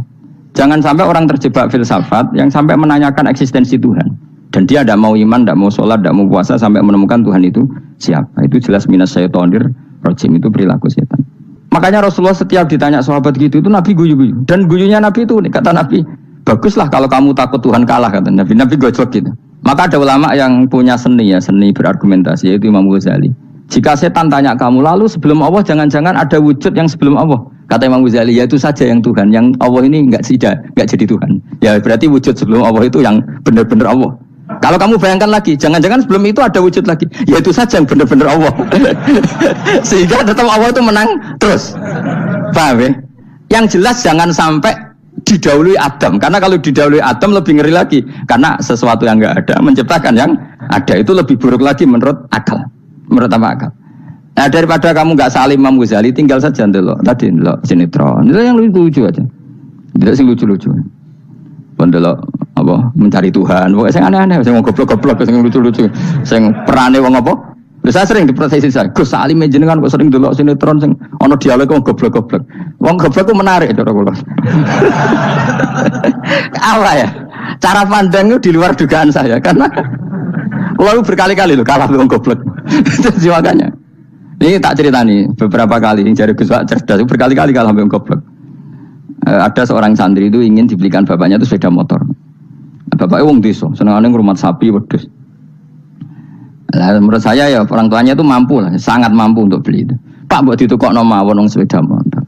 Jangan sampai orang terjebak filsafat yang sampai menanyakan eksistensi Tuhan. Dan dia tidak mau iman, tidak mau sholat, tidak mau puasa sampai menemukan Tuhan itu siapa. Itu jelas minas syaitonir rajim, itu perilaku setan. Makanya Rasulullah setiap ditanya sahabat gitu itu Nabi guyu-guyu. Dan guyunya Nabi itu kata Nabi, baguslah kalau kamu takut Tuhan kalah kata Nabi. Nabi gojok gitu. Maka ada ulama yang punya seni berargumentasi, yaitu Imam Ghazali. Jika setan tanya kamu, lalu sebelum Allah jangan-jangan ada wujud yang sebelum Allah. Kata Imam Ghazali, ya itu saja yang Tuhan. Yang Allah ini enggak jadi Tuhan. Ya berarti wujud sebelum Allah itu yang benar-benar Allah. Kalau kamu bayangkan lagi, jangan-jangan sebelum itu ada wujud lagi. Ya itu saja yang benar-benar Allah. Sehingga tetap Allah itu menang terus. Paham ya? Yang jelas jangan sampai didahului Adam. Karena kalau didahului Adam lebih ngeri lagi. Karena sesuatu yang enggak ada menciptakan yang ada. Itu lebih buruk lagi menurut akal. Menurut apa akal? Nah daripada kamu enggak salim Imam Ghazali, tinggal saja ndelok. Tadi ndelok sinetron. Itu yang lucu aja. Tidak sing lucu-lucu. Ndelok apa mencari Tuhan. Pokoknya sing aneh-aneh, sing goblok-goblok, sing lucu-lucu, sing perane wong apa? Saya sering diprotesi saya. Gus Salim jenengan kok sering delok sinetron sing ana dialog wong goblok-goblok. Wong goblok ku menarik cara kula. Apa ya? Cara pandang itu di luar dugaan saya karena lalu berkali-kali loh kalah wong goblok. Jadi makanya. Ini tak cerita nih beberapa kali jari Gus Wak cerdas berkali-kali kalah wong goblok. Ada seorang santri itu ingin dibelikan bapaknya itu sepeda motor. Bapaknya wong desa, senengane ngrumat sapi wedhus. Nah, menurut saya ya orang tuanya itu mampu lah, sangat mampu untuk beli itu. Pak mbok ditukokno mawon wong sepeda motor.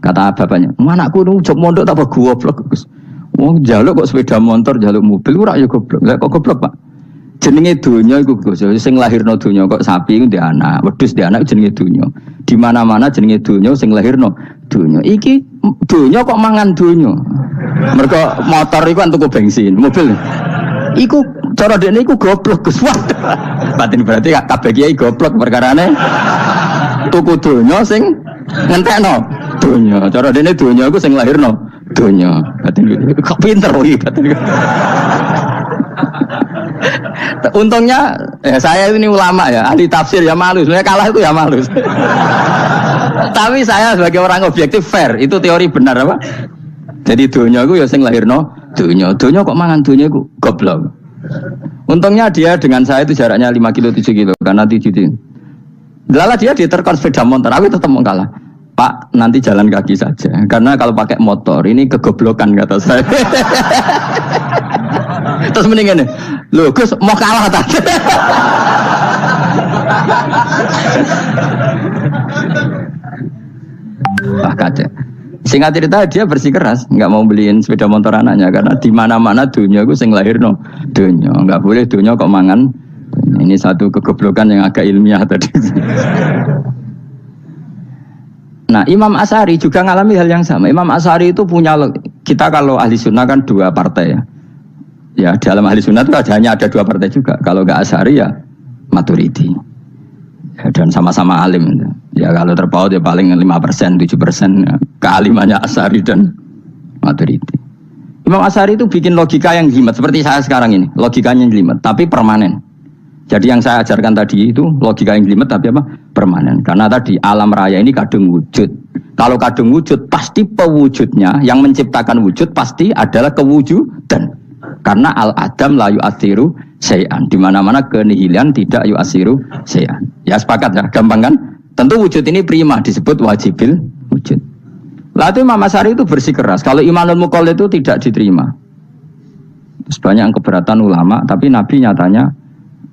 Kata bapaknya, "Anakku nu jog mondok tak goblok, Gus. Wong njaluk kok sepeda motor, njaluk mobil ora ya goblok. Lah kok goblok, Pak? Jenenge donya iku Gus, sing lahirno donya kok sapi iku ndek anak, wedhus ndek anak jenenge donya. Di mana-mana jenenge donya sing lahirno donya. Iki donya kok mangan donya. Mergo motor iku kan tuku bensin, mobil. Iku cara dekne iku goblok Gus. Wah. Batin berarti kabeh kiai goblok perkarane tuku donya sing ngentekno donya. Cara dekne donya iku sing lahirno donya. Batin kok pinter iki batin. Untungnya saya ini ulama ya, ahli tafsir ya malu. Sebenarnya kalah itu ya malu. Tapi saya sebagai orang objektif fair, itu teori benar apa? Jadi dunia aku ya sing lahirno dunia kok mangan dunia aku goblok. Untungnya dia dengan saya itu jaraknya 5 kilo 7 kilo karena 7 kilo. Lala dia diterkon sepeda motor, aku tetap mau kalah. Pak nanti jalan kaki saja, karena kalau pakai motor ini kegoblokan kata saya. Terus mendingan nih, loh Gus mau kalah tadi. Wah kacau. Singkat cerita dia bersikeras, nggak mau beliin sepeda motor anaknya karena di mana-mana dunia gue sing lahir no dunia, nggak boleh dunia kok mangan. Ini satu kegoblokan yang agak ilmiah tadi. Nah Imam Asy'ari juga ngalami hal yang sama. Imam Asy'ari itu punya, kita kalau ahli sunnah kan 2 partai ya. Ya dalam ahli sunnah itu hanya ada 2 partai juga. Kalau nggak Asy'ari ya Maturidi. Ya, dan sama-sama alim. Ya kalau terpaut ya paling 5%, 7% ya. Kealimannya Asy'ari dan Maturidi. Imam Asy'ari itu bikin logika yang jelimet seperti saya sekarang ini. Logikanya jelimet tapi permanen. Jadi yang saya ajarkan tadi itu logika yang jelimet tapi apa? Permanen. Karena tadi alam raya ini kadung wujud. Kalau kadung wujud pasti pewujudnya yang menciptakan wujud pasti adalah kewujudan. Karena al-adam la yu'athiru syai'an. Di mana-mana kenihilan tidak yu'athiru syai'an. Ya sepakat ya, gampang kan? Tentu wujud ini prima disebut wajibil wujud. Lalu Imam Asy'ari itu bersikeras. Kalau imanul muqall itu tidak diterima. Terus banyak keberatan ulama, tapi Nabi nyatanya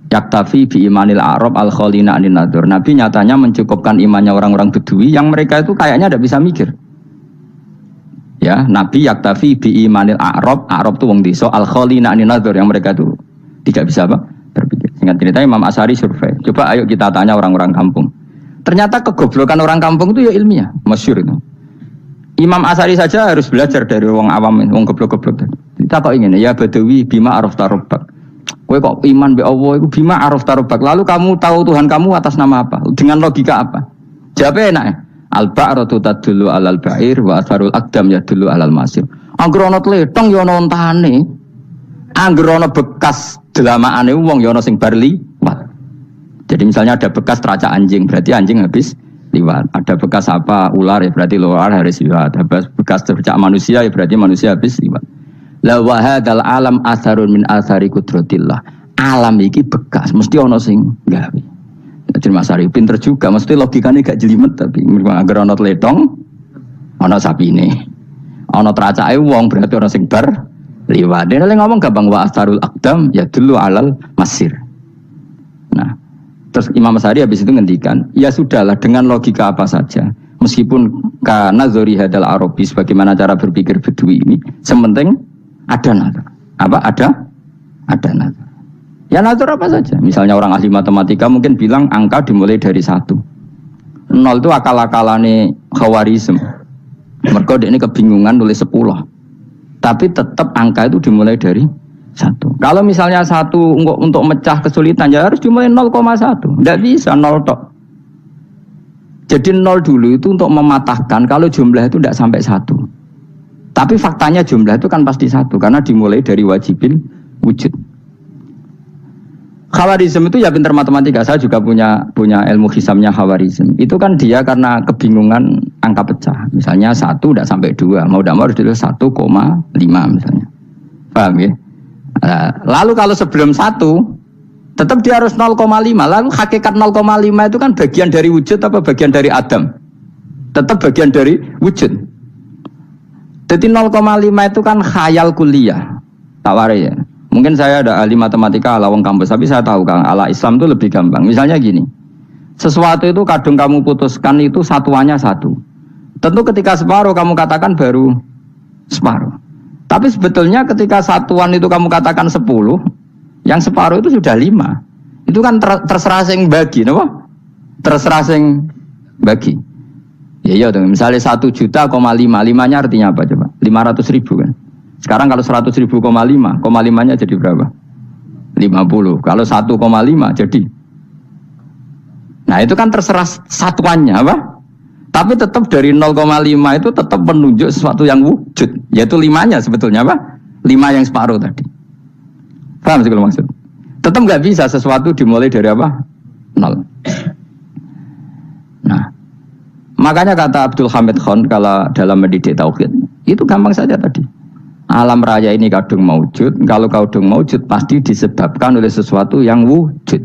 yaktafi bi imanil Arab al khalina anin nadur. Nabi nyatanya mencukupkan imannya orang-orang Bedui yang mereka itu kayaknya tidak bisa mikir. Ya, Nabi yaktafi bi imanil Arab itu wong desa al khalina anin nadur yang mereka itu tidak bisa apa? Berpikir. Singkat cerita Imam Asy'ari survei. Coba ayo kita tanya orang-orang kampung. Ternyata kegoblokan orang kampung itu ya ilmiah, masyhur itu. Imam Asy'ari saja harus belajar dari wong awam, wong goblok-goblok. Kita kok ingin ya Badawi bima arafta rabbak. Kowe kok iman be Allah iku bima arafta rabbak. Lalu kamu tahu Tuhan kamu atas nama apa? Dengan logika apa? Jawabnya enak ya. Al-ba'ratu tadullu 'alal ba'ir wa atharul aqdam yadullu 'alal masir. Angger ana tletong ya ana ontane. Angger ana bekas delamaane wong ya ana sing bar liwat. Jadi misalnya ada bekas teracak anjing, berarti anjing habis liwat. Ada bekas apa ular ya berarti ular harus liwat. Ada bekas bercak manusia ya berarti manusia habis liwat. La wa hadzal alam atharun min athari qudratillah. Alam iki bekas mesti ana sing gawe. Jadi Mas Ari pinter juga, mesti logikanya gak jelimet tapi agar ana tletong ana sapine. Ana tracake wong berarti ana sing bar liwat. Dia ngomong gampang wa astarul aqdam ya dulu alal masir. Nah, terus Imam Asy'ari habis itu ngendikan, ya sudahlah dengan logika apa saja. Meskipun kana zori hadal arabi sebagaimana cara berpikir Bedui ini, sementing ada nazar. Apa ada nazar. Ya nazar apa saja. Misalnya orang ahli matematika mungkin bilang angka dimulai dari 1. 0 itu akal-akalane Khawarizm. Mergo ini kebingungan nulis 10. Tapi tetap angka itu dimulai dari 1. Kalau misalnya 1 untuk mecah kesulitan ya harus dimulai 0,1. Tidak bisa 0 tok. Jadi 0 dulu itu untuk mematahkan kalau jumlah itu tidak sampai 1. Tapi faktanya jumlah itu kan pasti 1 karena dimulai dari wajibil wujud. Khawarizm itu ya pintar matematika. Saya juga punya ilmu hisamnya Khawarizm. Itu kan dia karena kebingungan angka pecah. Misalnya 1 tidak sampai 2. Mau tidak mau harus ditulis 1,5 misalnya. Paham ya? Lalu kalau sebelum 1 tetap dia harus 0,5. Lalu hakikat 0,5 itu kan bagian dari wujud apa bagian dari Adam? Tetap bagian dari wujud. Jadi 0,5 itu kan khayal kuliah. Tawari ya. Mungkin saya ada ahli matematika ala wong kampus, tapi saya tahu Kang, ala Islam itu lebih gampang. Misalnya gini, sesuatu itu kadang kamu putuskan itu satuannya 1. Tentu ketika separuh kamu katakan baru separuh. Tapi sebetulnya ketika satuan itu kamu katakan 10, yang separuh itu sudah 5. Itu kan terserah sing bagi, apa? Terserah sing bagi. Ya misalnya 1 juta, 5-nya artinya apa coba? 500.000 kan? Sekarang kalau 100.000, 5-nya jadi berapa? 50. Kalau 1,5 jadi. Nah itu kan terserah satuannya apa? Tapi tetap dari 0,5 itu tetap menunjuk sesuatu yang wujud. Yaitu 5-nya sebetulnya apa? 5 yang separuh tadi. Paham sih kalau maksud? Tetap nggak bisa sesuatu dimulai dari apa? 0. Nah, makanya kata Abdul Hamid Khan kalau dalam mendidik tauhid itu gampang saja tadi. Alam raya ini kadung maujud. Kalau kadung maujud pasti disebabkan oleh sesuatu yang wujud.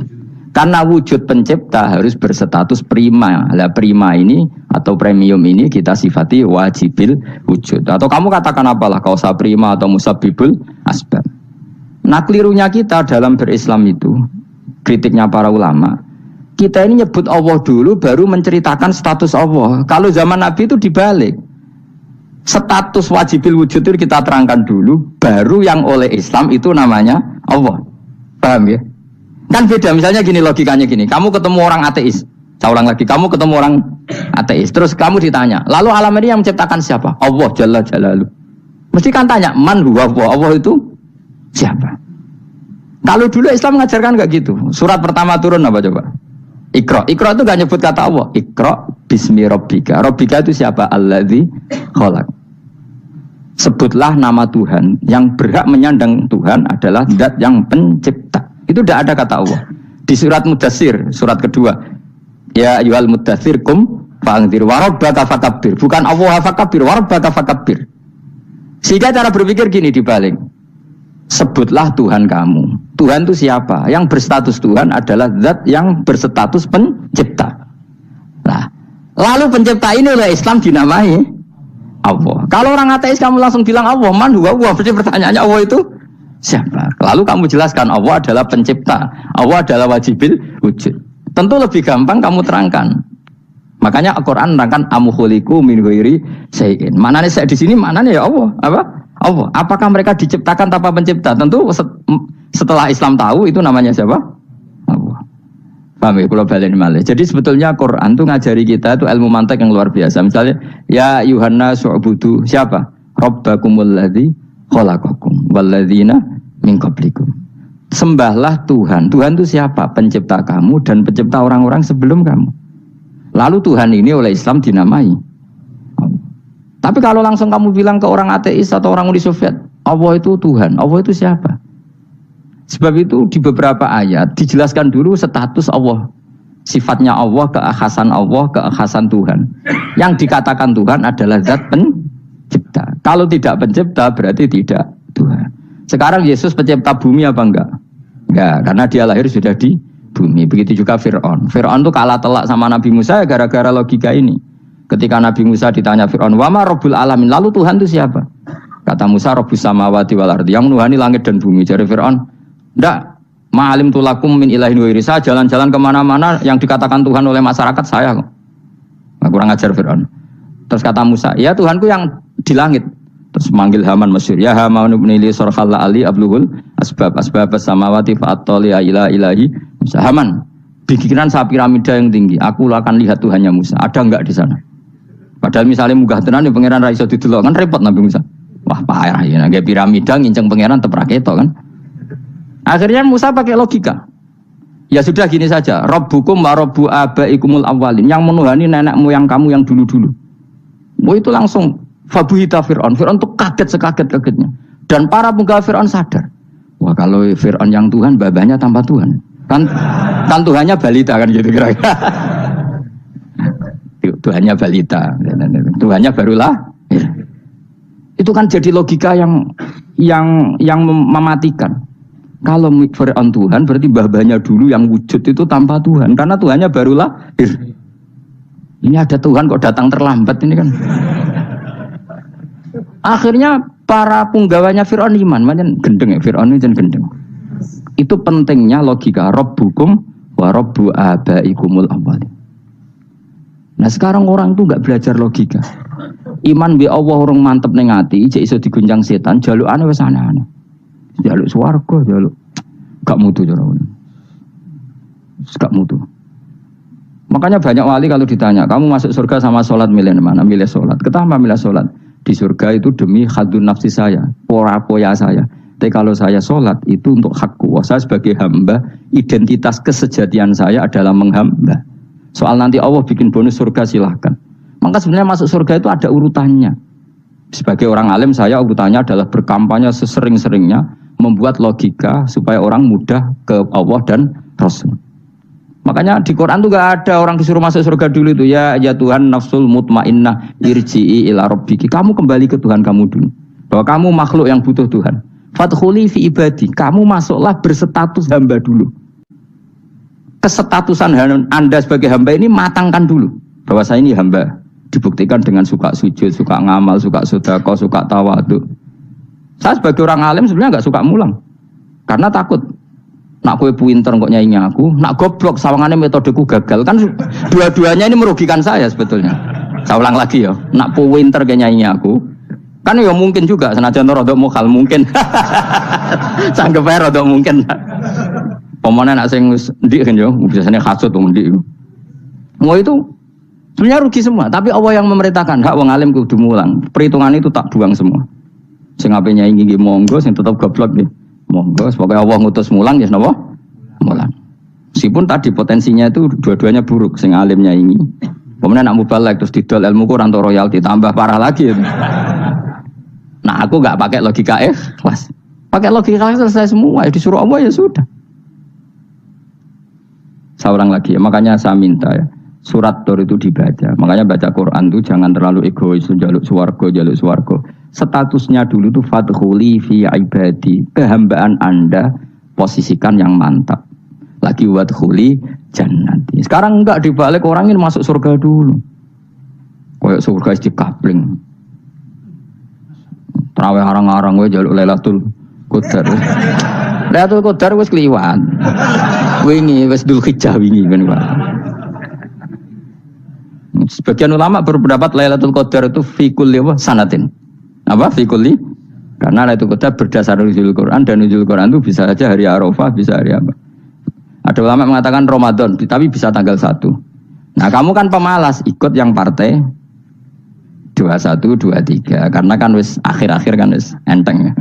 Karena wujud pencipta harus berstatus prima. Lah prima ini atau premium ini kita sifati wajibil wujud. Atau kamu katakan apalah kausa prima atau musabibul asbab. Nah kelirunya kita dalam berislam itu, kritiknya para ulama, kita ini nyebut Allah dulu baru menceritakan status Allah. Kalau zaman Nabi itu dibalik. Status wajibil wujud itu kita terangkan dulu, baru yang oleh Islam itu namanya Allah. Paham ya? Kan beda, misalnya gini logikanya gini, kamu ketemu orang ateis, saya ulang lagi, kamu ketemu orang ateis, terus kamu ditanya, lalu alam ini yang menciptakan siapa? Allah Jalla Jalaluh. Mesti kan tanya, man huwa Allah itu siapa? Kalau dulu Islam mengajarkan gak gitu, surat pertama turun apa coba? Iqra. Iqra itu gak nyebut kata Allah. Iqra bismi rabbika. Rabbika itu siapa? Alladzi khalaq. Sebutlah nama Tuhan. Yang berhak menyandang Tuhan adalah zat yang pencipta. Itu tidak ada kata Allah. Di surat Mudatsir, surat kedua. Ya ayyuhal mudatsir kum fa'anzir wa rabbaka fakabbir. Bukan Allah fakabbir, wa rabbaka fakabbir. Sehingga cara berpikir gini dibalik. Sebutlah Tuhan kamu. Tuhan itu siapa? Yang berstatus Tuhan adalah zat yang berstatus pencipta. Nah, lalu pencipta ini oleh Islam dinamai Allah. Kalau orang ateis kamu langsung bilang Allah, man huwa Allah. Berarti pertanyaannya Allah itu siapa? Lalu kamu jelaskan Allah adalah pencipta. Allah adalah wajibil wujud. Tentu lebih gampang kamu terangkan. Makanya Al-Quran menerangkan amukholiku min ghairi syai'in. Mananya saya di sini, mananya ya Allah. Apa? Allah. Apakah mereka diciptakan tanpa pencipta? Tentu setelah Islam tahu itu namanya siapa? Allah. Paham ya? Kalau balik malih. Jadi sebetulnya Quran itu ngajari kita itu ilmu mantek yang luar biasa. Misalnya ya Yuhanna su'budu siapa? Rabbakumul ladzi khalaqakum walladzina min qablikum. Sembahlah Tuhan. Tuhan itu siapa? Pencipta kamu dan pencipta orang-orang sebelum kamu. Lalu Tuhan ini oleh Islam dinamai. Tapi kalau langsung kamu bilang ke orang ateis atau orang Uni Soviet, Allah itu Tuhan, Allah itu siapa? Sebab itu di beberapa ayat dijelaskan dulu status Allah. Sifatnya Allah, keakhasan Tuhan. Yang dikatakan Tuhan adalah zat pencipta. Kalau tidak pencipta berarti tidak Tuhan. Sekarang Yesus pencipta bumi apa enggak? Enggak, karena dia lahir sudah di bumi. Begitu juga Fir'aun. Fir'aun itu kalah telak sama Nabi Musa gara-gara logika ini. Ketika Nabi Musa ditanya Fir'aun, "Wa ma Rabbul Alamin?" Lalu Tuhan itu siapa? Kata Musa, "Rabbus samawati wal ardi." Yang menuhani langit dan bumi. Jadi Fir'aun, "Enggak, ma'alim tulakum min ilahin wa irisa." Jalan-jalan kemana-mana yang dikatakan Tuhan oleh masyarakat saya kok. Nah, kurang ajar Fir'aun. Terus kata Musa, "Ya Tuhanku yang di langit." Terus manggil Haman Masyur, "Ya Haman ibn Ili sorkhalla ali abluhul asbab samawati fa'attali ila ilahi Musa." Haman, bikinan saya piramida yang tinggi, aku akan lihat Tuhannya Musa. Ada enggak di sana? Padahal misalnya munggah tenan ya pangeran ra iso didelok kan repot Nabi Musa. Wah parah ya, nggak piramida nginceng pangeran teprak ketok kan. Akhirnya Musa pakai logika. Ya sudah gini saja, Rabbukum wa Rabbu abaikumul awwalin, yang menuhani nenek moyang kamu yang dulu-dulu. Oh itu langsung fabuhita Fir'aun. Fir'aun tuh kaget sekaget-kagetnya. Dan para penggawa Fir'aun sadar. Wah kalau Fir'aun yang Tuhan, babanya tanpa Tuhan. Kan Tuhannya balita kan gitu kira-kira. Tuhannya balita. Tuhannya barulah. Ya. Itu kan jadi logika yang mematikan. Kalau Fir'aun Tuhan berarti babanya dulu yang wujud itu tanpa Tuhan. Karena Tuhannya barulah. Ini ada Tuhan kok datang terlambat ini kan. Akhirnya para punggawanya Fir'aun iman, macam gendeng ya Fir'aun itu gendeng. Itu pentingnya logika Rabbukum wa Rabbu abaikumul awwalin. Nah sekarang orang itu nggak belajar logika. Iman bi Allah orang mantep ning ati, cek iso digoncang setan, jalukane wis aneh-aneh. Jaluk swarga, jaluk gak mutu cara. Gak mutu. Makanya banyak wali kalau ditanya, kamu masuk surga sama sholat milih mana? Milih sholat. Kenapa milih sholat? Di surga itu demi khadun nafsi saya, poya saya. Tapi kalau saya sholat itu untuk hakku. Saya sebagai hamba, identitas kesejatian saya adalah menghamba. Soal nanti Allah bikin bonus surga silahkan. Maka sebenarnya masuk surga itu ada urutannya. Sebagai orang alim saya urutannya adalah berkampanye sesering-seringnya, membuat logika supaya orang mudah ke Allah dan Rasul. Makanya di Quran tuh gak ada orang disuruh masuk surga dulu itu ya Tuhan nafsul mutmainnah irji'i ila rabbiki. Kamu kembali ke Tuhan kamu dulu. Bahwa kamu makhluk yang butuh Tuhan. Fadkhuli fi ibadi. Kamu masuklah berstatus hamba dulu. Kesestatusan Anda sebagai hamba ini matangkan dulu. Bahwa saya ini hamba. Dibuktikan dengan suka sujud, suka ngamal, suka sedekah, suka tawadhu. Saya sebagai orang alim sebenarnya gak suka mulang. Karena takut. Nak kue pinter kok nyanyi aku, nak goblok sawangannya metodeku gagal kan dua-duanya ini merugikan saya sebetulnya. Saya ulang lagi ya, nak pinter kayak nyanyi aku, kan ya mungkin juga senajan rodok mukal mungkin, sanggup aja rodok mungkin. Pemenang nak sing ndik kan yo, biasanya hasut tuh ndik. Mau itu sebenarnya rugi semua, tapi Allah yang memerintahkan hak wong alim kudu mulang. Perhitungan itu tak buang semua. Sing ape nyanyi nggih monggo, sing tetap goblok nggih. Monggo, sebagai Allah ngutus mulang ya napa? Mulang. Meskipun tadi potensinya itu dua-duanya buruk, sing alimnya ini. Kemudian nak mubalek terus didol ilmu kurang untuk royalti tambah parah lagi. Itu. Nah aku nggak pakai logika kelas, pakai logika selesai semua. Ya disuruh Allah ya sudah. Seorang lagi, makanya saya minta ya surat Tur itu dibaca. Makanya baca Quran itu jangan terlalu egois, jaluk swarga. Statusnya dulu itu fadkhuli fi ibadi, kehambaan Anda posisikan yang mantap. Lagi wadkhuli jannati. Sekarang enggak dibalik orang ini masuk surga dulu. Kayak surga istikabling. Terawih arang-arang we jaluk Lailatul Qadar. Lailatul Qadar wis kliwat. Wingi wis Dzulhijjah wingi kan Pak. Sebagian ulama berpendapat Lailatul Qadar itu fi kulli sanatin. Apa fikuli? Karena itu kita berdasar nuzul Quran dan nuzul Quran itu bisa saja hari Arafah, bisa hari apa. Ada ulama mengatakan Ramadan, tapi bisa tanggal 1. Nah kamu kan pemalas, ikut yang partai 21, 23. Karena kan wis akhir-akhir kan wis enteng ya.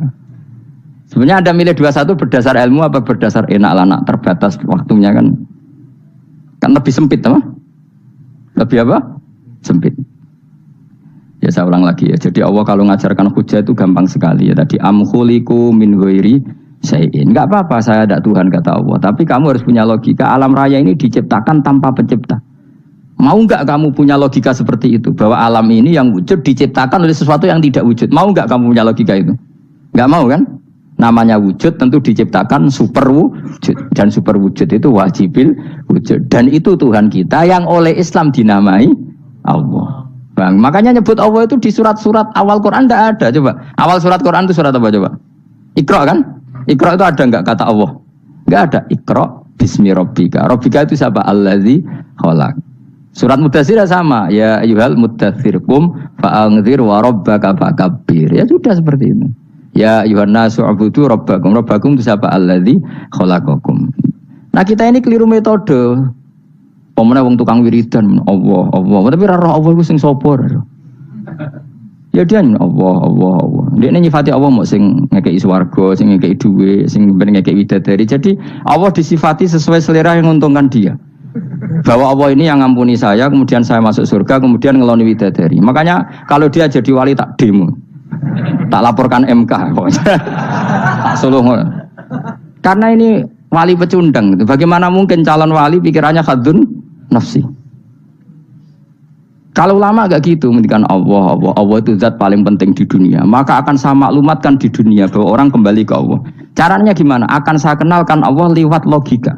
Sebenarnya Anda milih 21 berdasar ilmu apa berdasar enak lah, nak terbatas waktunya kan. Kan lebih sempit apa? Lebih apa? Sempit. Ya saya ulang lagi ya. Jadi Allah kalau ngajarkan hujah itu gampang sekali ya. Tadi am khuliqu min ghairi Enggak apa-apa saya ada Tuhan kata Allah, tapi kamu harus punya logika. Alam raya ini diciptakan tanpa pencipta. Mau enggak kamu punya logika seperti itu, bahwa alam ini yang wujud diciptakan oleh sesuatu yang tidak wujud? Mau enggak kamu punya logika itu? Enggak mau kan? Namanya wujud tentu diciptakan super wujud, dan super wujud itu wajibil wujud, dan itu Tuhan kita yang oleh Islam dinamai Allah. Bang, makanya nyebut Allah itu di surat-surat awal Quran tidak ada. Coba awal surat Quran itu surat apa coba? Iqra kan? Iqra itu ada enggak kata Allah? Enggak ada. Iqra bismi rabbika. Rabbika itu siapa? Allazi khalaq. Surat Mudaththir sama. Ya ayyuhal mudaththir qum fa'anzir wa rabbaka fakabbir. Ya sudah seperti itu. Ya ayyuhan nasu ubudu rabbakum. Rabbakum itu siapa? Allazi khalaqakum. Nah, kita ini keliru metode. Pemene wong tukang wiridan Allah, tapi ora roh Allah iku sing sapa? Ya dia Allah. Dia nyifati Allah mau sing ngekei swarga, sing ngekei duwe, sing ben ngekei widadari. Jadi Allah disifati sesuai selera yang menguntungkan dia. Bahwa Allah ini yang ngampuni saya, kemudian saya masuk surga, kemudian ngeloni widadari. Makanya kalau dia jadi wali tak demo. Tak laporkan MK. Tak suluh. Karena ini wali pecundang. Bagaimana mungkin calon wali pikirannya khadun nafsi? Kalau ulama agak gitu, mendikan Allah itu zat paling penting di dunia, maka akan saya maklumatkan di dunia bahwa orang kembali ke Allah. Caranya gimana? Akan saya kenalkan Allah lewat logika.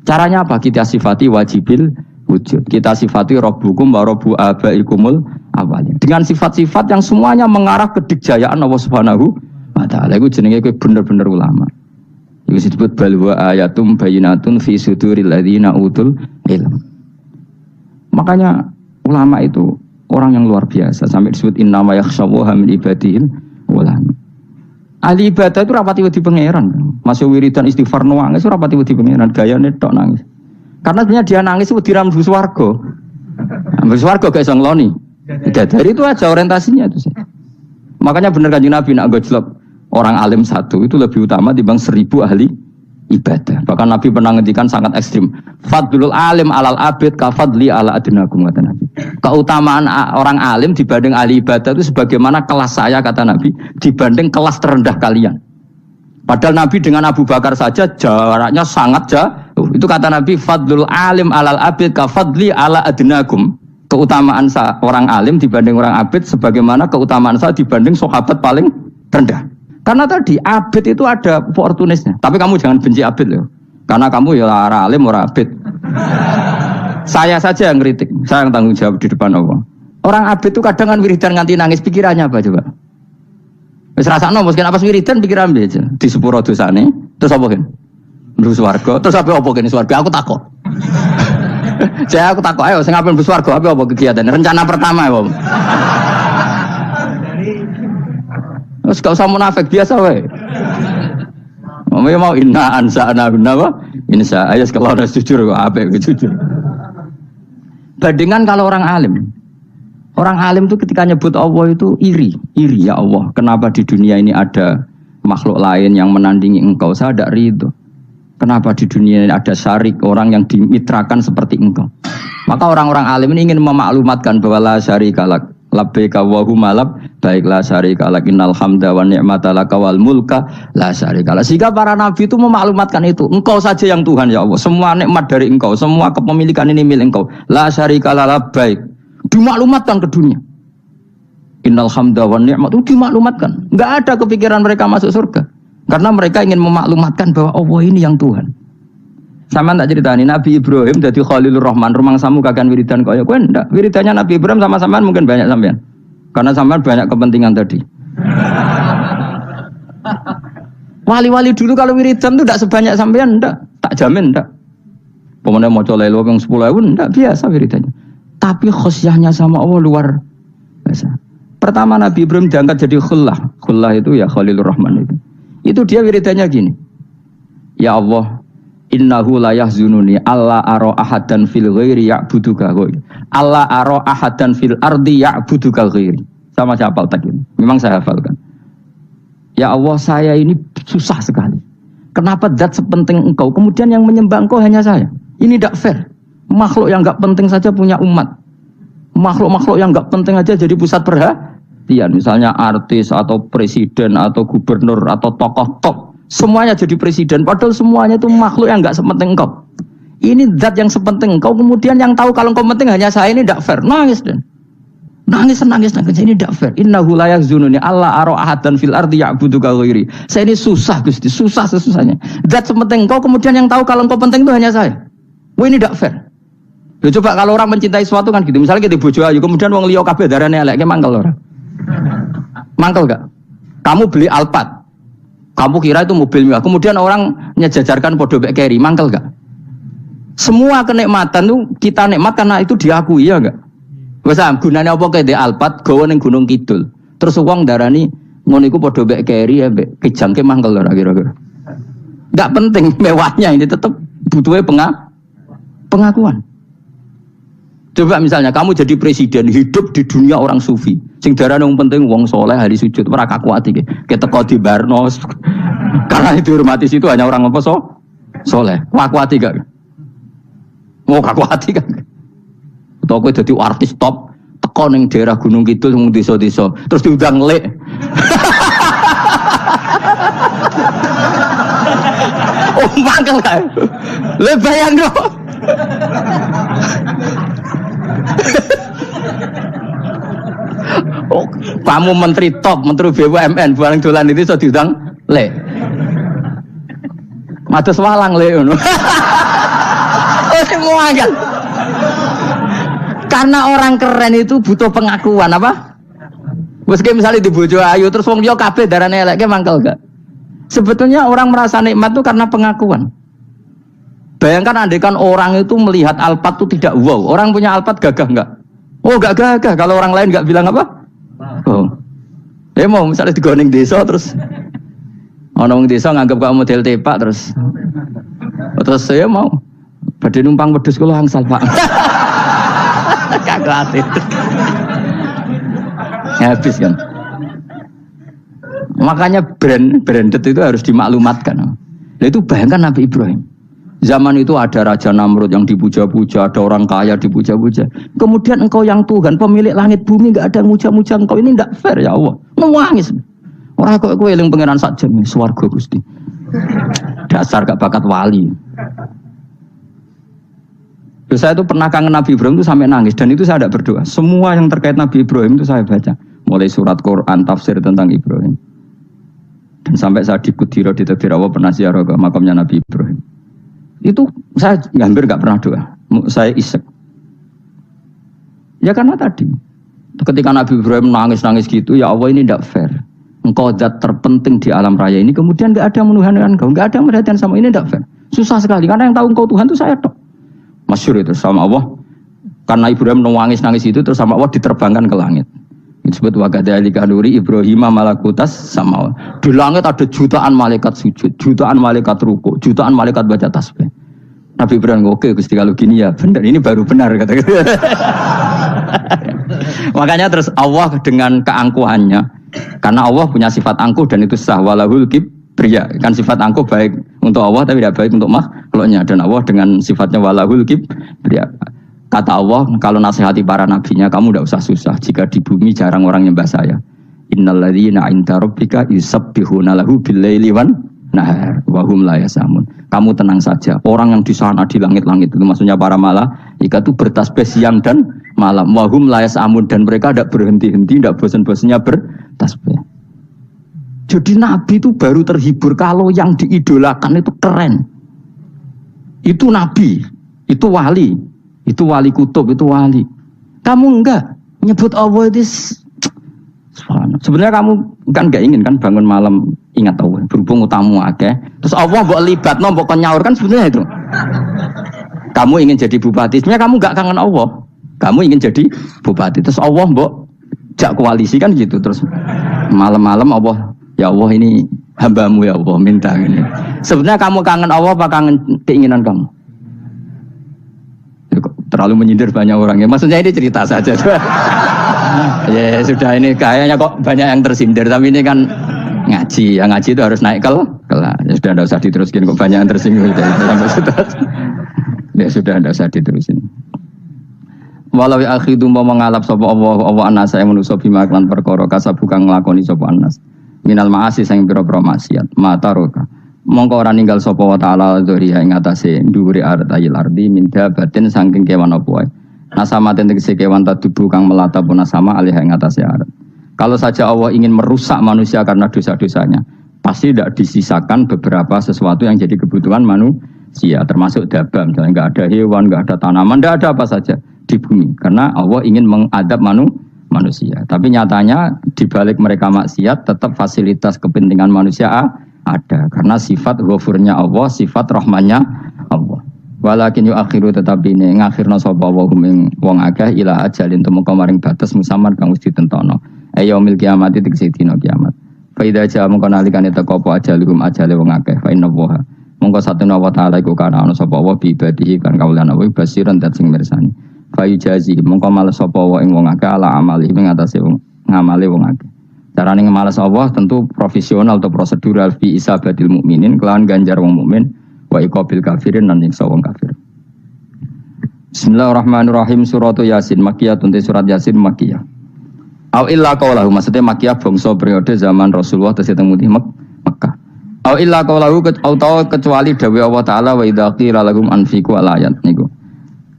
Caranya apa? Kita sifati wajibil wujud. Kita sifati rabbukum wa rabbu abaikumul awalin. Dengan sifat-sifat yang semuanya mengarah ke dikjayaan Allah Subhanahu wa taala. Iku jenenge kowe bener-bener ulama. Iku disebut balwa ayatum bayyinatun fi suduril ladzina utul ilm. Makanya ulama itu orang yang luar biasa, sampai disebut innama yakhshawaha min ibadihil ulama. Ahli ibadah itu rapati wedi pangeran. Masih wiridan istighfar nangis itu rapati wedi pangeran, gayane tok nangis. Karena sebenarnya dia nangis itu diram mlebu swarga. Mlebu swarga gak iso ngloni. Dari itu aja orientasinya itu. Makanya benar Kanjeng Nabi nak gojlok orang alim satu itu lebih utama dibanding 1000 ahli ibadah. Bahkan Nabi pernah ngendikan sangat ekstrim. Fadlul alim alal abid ka fadli ala adnakum kata Nabi. Keutamaan orang alim dibanding ahli ibadah itu sebagaimana kelas saya kata Nabi dibanding kelas terendah kalian. Padahal Nabi dengan Abu Bakar saja jaraknya sangat jauh. Itu kata Nabi fadlul alim alal abid ka fadli ala adnakum. Keutamaan orang alim dibanding orang abid sebagaimana keutamaan saya dibanding sahabat paling rendah. Karena tadi abid itu ada oportunisnya. Tapi kamu jangan benci abid loh. Karena kamu ya orang alim orang abid. Saya saja yang kritik, saya yang tanggung jawab di depan Allah. Orang abid itu kadang kan wiridan nganti nangis, pikirannya apa coba? Wis rasakno mungkin apa wiridan pikiran aja. Di sepuro dosane, terus apa kan? Mlebu swarga, terus apa kene swarga? Aku takut. Aku takut ayo sing ape mlebu swarga apa kegiatan? Rencana pertama apa? Terus gak usah munafik biasa wae. Mau inna ansa'na binnawa insya ayat kalau harus jujur kok apa jujur. Bandingan kalau orang alim. Orang alim itu ketika nyebut Allah itu iri ya Allah. Kenapa di dunia ini ada makhluk lain yang menandingi engkau? Saya tidak ridho. Kenapa di dunia ini ada syarik orang yang dimitrakan seperti engkau? Maka orang-orang alim ini ingin memaklumatkan bahwa la syarikalak. Labbaika wa huma baiklah syarika lak innal hamda wa ni'mata laka wal mulka la syarika lak. Sehingga para nabi itu memaklumatkan itu, engkau saja yang Tuhan ya Allah, semua nikmat dari engkau, semua kepemilikan ini milik engkau, la syarika lak baik. Dimaklumatkan ke dunia. Innal hamda wa ni'mat itu dimaklumatkan. Enggak ada kepikiran mereka masuk surga. Karena mereka ingin memaklumatkan bahwa Allah ini yang Tuhan. Sama tak ceritani Nabi Ibrahim jadi Khalilur Rahman, rumang samu kagan wiridan kaya kowe ndak. Wiridannya Nabi Ibrahim sama sampean mungkin banyak sampean. Karena sampean banyak kepentingan tadi. Wali-wali dulu kalau wiridan itu ndak sebanyak sampean ndak, tak jamin ndak. Pemene maca lelo ping 10.000 ndak biasa wiridannya. Tapi khosyahnya sama Allah luar biasa. Pertama Nabi Ibrahim diangkat jadi khullah. Khullah itu ya Khalilur Rahman itu. Itu dia wiridannya gini. Ya Allah, innahu la yahzununi alla ara ahadan fil ghairi ya'buduka ghairi alla ara ahadan fil ardi ya'buduka ghairi. Sama saya hafal tadi. Memang saya hafalkan. Ya Allah, saya ini susah sekali. Kenapa zat sepenting engkau kemudian yang menyembah engkau hanya saya? Ini tidak fair. Makhluk yang enggak penting saja punya umat. Makhluk-makhluk yang enggak penting aja jadi pusat perhatian. Misalnya artis atau presiden atau gubernur atau tokoh top Semuanya jadi presiden, padahal semuanya itu makhluk yang nggak sepenting engkau. Ini zat yang sepenting engkau, kemudian yang tahu kalau engkau penting hanya saya, ini tidak fair. Nangis dan nangis. Ini tidak fair. Innahu la yahzununi alla ara ahadan fil ardi ya'budu ka ghairi. Saya ini susah Gusti, susah sesusahnya. Zat sepenting engkau, kemudian yang tahu kalau engkau penting itu hanya saya. Wah, ini tidak fair. Ya, coba kalau orang mencintai sesuatu kan gitu. Misalnya kita bojo ayu, kemudian wong liya kabeh darane elek, mangkel ora? Mangkel enggak? Kamu beli Alphard. Kamu kira itu mobil mewah. Kemudian orang nyejajarkan podo mek keri, mangkel enggak? Semua kenikmatan tuh kita nikmat karena itu diakui, ya enggak? Wes gunane apa kaya di Alphard gawa ning Gunung Kidul. Terus wong darani ngono iku podo mek keri ya mek kijangke mangkel ora kira-kira. Enggak penting mewahnya, ini tetap butuhnya pengakuan. Coba misalnya kamu jadi presiden, hidup di dunia orang sufi. Sing darane wong penting wong soleh ahli sujud ora kakuati ki. Keteko di Barno. Karena itu hormati situ hanya orang apa soleh. Kakuati gak? Mau kakuati kan? Atau kowe dadi artis top teko ning daerah Gunung Kidul mung desa-desa terus diundang lek. Oh mangkel kae. Le bayang dong. Oh, kamu menteri top, menteri BUMN, barang dolan itu sudah diundang le. Matus walang le ngono. Oh semua kan. Karena orang keren itu butuh pengakuan apa? Meski misalnya di bojo ayu terus wong liya kabeh darane elek mangkel gak? Sebetulnya orang merasa nikmat itu karena pengakuan. Bayangkan andekan orang itu melihat Alphard itu tidak wow. Orang punya Alphard gagah enggak? Oh enggak gagah. Kalau orang lain enggak bilang apa? Oh. Ya mau misalnya di Goning desa terus orang desa nganggap kamu model tepak terus saya mau badhe numpang wedhus kula angsal Pak. Kagak hati. Habis kan. Makanya branded itu harus dimaklumatkan. Nah, itu bayangkan Nabi Ibrahim. Zaman itu ada Raja Namrud yang dipuja-puja, ada orang kaya dipuja-puja. Kemudian engkau yang Tuhan, pemilik langit bumi, enggak ada yang muja-muja engkau. Ini enggak fair ya Allah. Nangis. Orang kok kowe eling pangeran sak jam swarga Gusti. Dasar gak bakat wali. Terus saya itu pernah kangen Nabi Ibrahim itu sampai nangis dan itu saya tidak berdoa. Semua yang terkait Nabi Ibrahim itu saya baca. Mulai surat Quran, tafsir tentang Ibrahim. Dan sampai saya di Kudiro di Tadirawa pernah ziarah ke makamnya Nabi Ibrahim. Itu saya hampir nggak pernah doa. Saya isek. Ya karena tadi. Ketika Nabi Ibrahim nangis-nangis gitu, ya Allah ini tidak fair. Engkau zat terpenting di alam raya ini. Kemudian nggak ada yang menuhankan engkau. Nggak ada yang perhatian sama ini tidak fair. Susah sekali. Karena yang tahu engkau Tuhan itu saya tok. Masyhur itu sama Allah. Karena Ibrahim nangis-nangis itu terus sama Allah diterbangkan ke langit. Disebut wakadzalika nuri Ibrahim malakutas sama. Di langit ada jutaan malaikat sujud, jutaan malaikat ruku, jutaan malaikat baca tasbih. Nabi Ibrahim oke Gusti kalau gini ya benar, ini baru benar kata. Makanya terus Allah dengan keangkuhannya, karena Allah punya sifat angkuh dan itu sah walahul kibriya. Kan sifat angkuh baik untuk Allah tapi tidak baik untuk makhluknya, dan Allah dengan sifatnya walahul kibriya. Kata Allah, kalau nasihati para nabinya, kamu tidak usah susah. Jika di bumi jarang orang nyembah saya. Innalladzina 'inda rabbika yusabbihuna lahu bil-laili wan nahar wa hum la yasamun. Kamu tenang saja. Orang yang di sana di langit-langit itu maksudnya para malaikat itu bertasbih siang dan malam. Wa hum la yasamun, dan mereka tidak berhenti-henti, tidak bosan-bosannya bertasbih. Jadi nabi itu baru terhibur kalau yang diidolakan itu keren. Itu nabi, itu wali. Itu wali kutub, itu wali. Kamu enggak nyebut Allah itu. Sebenarnya kamu kan enggak ingin kan bangun malam ingat Allah. Berhubung utamu akeh. Terus Allah mbok libatno, mbok nyaur kan sebenarnya itu. Kamu ingin jadi bupati. Sebenarnya kamu enggak kangen Allah. Kamu ingin jadi bupati. Terus Allah mbok jak koalisi kan gitu. Terus malam-malam Allah, ya Allah ini hambamu ya Allah minta ini. Sebenarnya kamu kangen Allah apa kangen keinginan kamu? Terlalu menyindir banyak orang ya. Maksudnya ini cerita saja. Ya sudah, ini kayaknya kok banyak yang tersindir. Tapi ini kan ngaji. Yang ngaji itu harus naik kelas. Ya sudah, tidak usah diteruskin kok banyak yang tersinggung. Ya sudah, tidak usah diterusin. Walau akhidu mau mengalap sapa Allah anasa yang manusa bima lan perkara kasabukang nglakoni sapa anas. minal ma'asi sing pira-pira maksiat mata roka mongko ora ninggal sapa wa ta'ala dzuriya ing atase dhuwure artayil ardi min dabatin saking kewan apa wae nasama tegese kewan tadubu kang melata punasama alih ing atase arat. Kalau saja Allah ingin merusak manusia karena dosa-dosanya pasti tidak disisakan beberapa sesuatu yang jadi kebutuhan manusia termasuk dabam, misalnya nggak ada hewan, nggak ada tanaman, nggak ada apa saja di bumi karena Allah ingin mengadab manusia. Tapi nyatanya di balik mereka maksiat tetap fasilitas kepentingan manusia ada karena sifat ghafurnya Allah, sifat rahmannya Allah. Walakin yuakhiru tetapi ini ngakhirna sapa wa hum wong akeh ila ajalin temeka maring batas musamman kang wis ditentono. Yaumil kiamat tegese dina kiamat. Fa idza jaa mongko nalikane teka apa ajaluhum ajale wong akeh fa inna wa mongko satuna wa ta'ala iku kana ana sapa wa bi ibadihi kan kaulan wa basiran dat sing mirsani. Fa yujazi mongko males sapa wa ing wong akeh ala amali ing atase ngamale wong akeh. Carane ngemales Allah tentu profesional atau prosedural fi isabatil mukminin kelawan ganjar wong mukmin wa iqabil kafirin lan nyiksa wong kafir. Bismillahirrahmanirrahim suratu Yasin makkiyah tunte surat Yasin makkiyah. Au illa qaulahu maksudnya makkiyah bangsa periode zaman Rasulullah tesih teng Mekah. Au illa qaulahu kecuali dawuh Allah taala wa idza qila lahum anfiqu al ayat niku.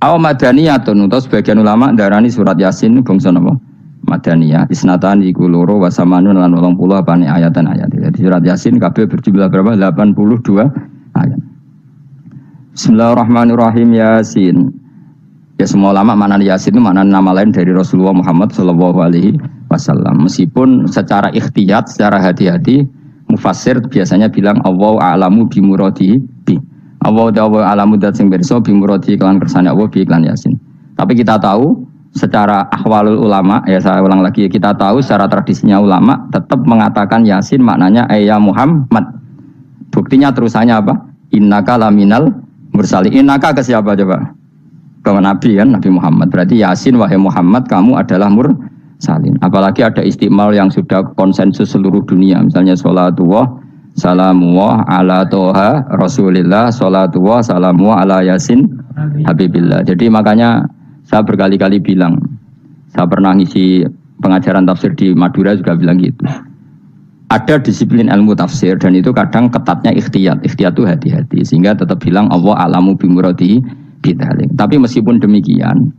Au madaniyatun utawa sebagian ulama darani surat Yasin bangsa napa? Madaniyah isnatan iku loro wa samanun lan 80 apane ayatan-ayat. Jadi surat Yasin kabeh berjumlah berapa? 82 ayat. Bismillahirrahmanirrahim Yasin. Ya semua ulama makna Yasin itu makna nama lain dari Rasulullah Muhammad sallallahu alaihi wasallam. Meskipun secara ikhtiyat, secara hati-hati mufassir biasanya bilang Allahu a'lamu bi muradihi bi. Allahu a'lamu dat sing pirsa bi muradihi kan kersane Allah bi iklan Yasin. Tapi kita tahu secara ahwalul ulama, ya saya ulang lagi, kita tahu secara tradisinya ulama tetap mengatakan Yasin maknanya ya Muhammad. Buktinya terusannya apa? Innaka laminal mursalin. Innaka ke siapa coba? Ke Nabi kan, Nabi Muhammad. Berarti Yasin wahai Muhammad kamu adalah mursalin. Apalagi ada istimal yang sudah konsensus seluruh dunia. Misalnya sholatullah, salamullah ala toha rasulillah, sholatullah, salamullah ala Yasin habibillah. Jadi makanya saya berkali-kali bilang, saya pernah ngisi pengajaran tafsir di Madura juga bilang gitu. Ada disiplin ilmu tafsir dan itu kadang ketatnya ikhtiyat. Ikhtiyat itu hati-hati sehingga tetap bilang Allah alamu bimuradihi bidzalik. Tapi meskipun demikian,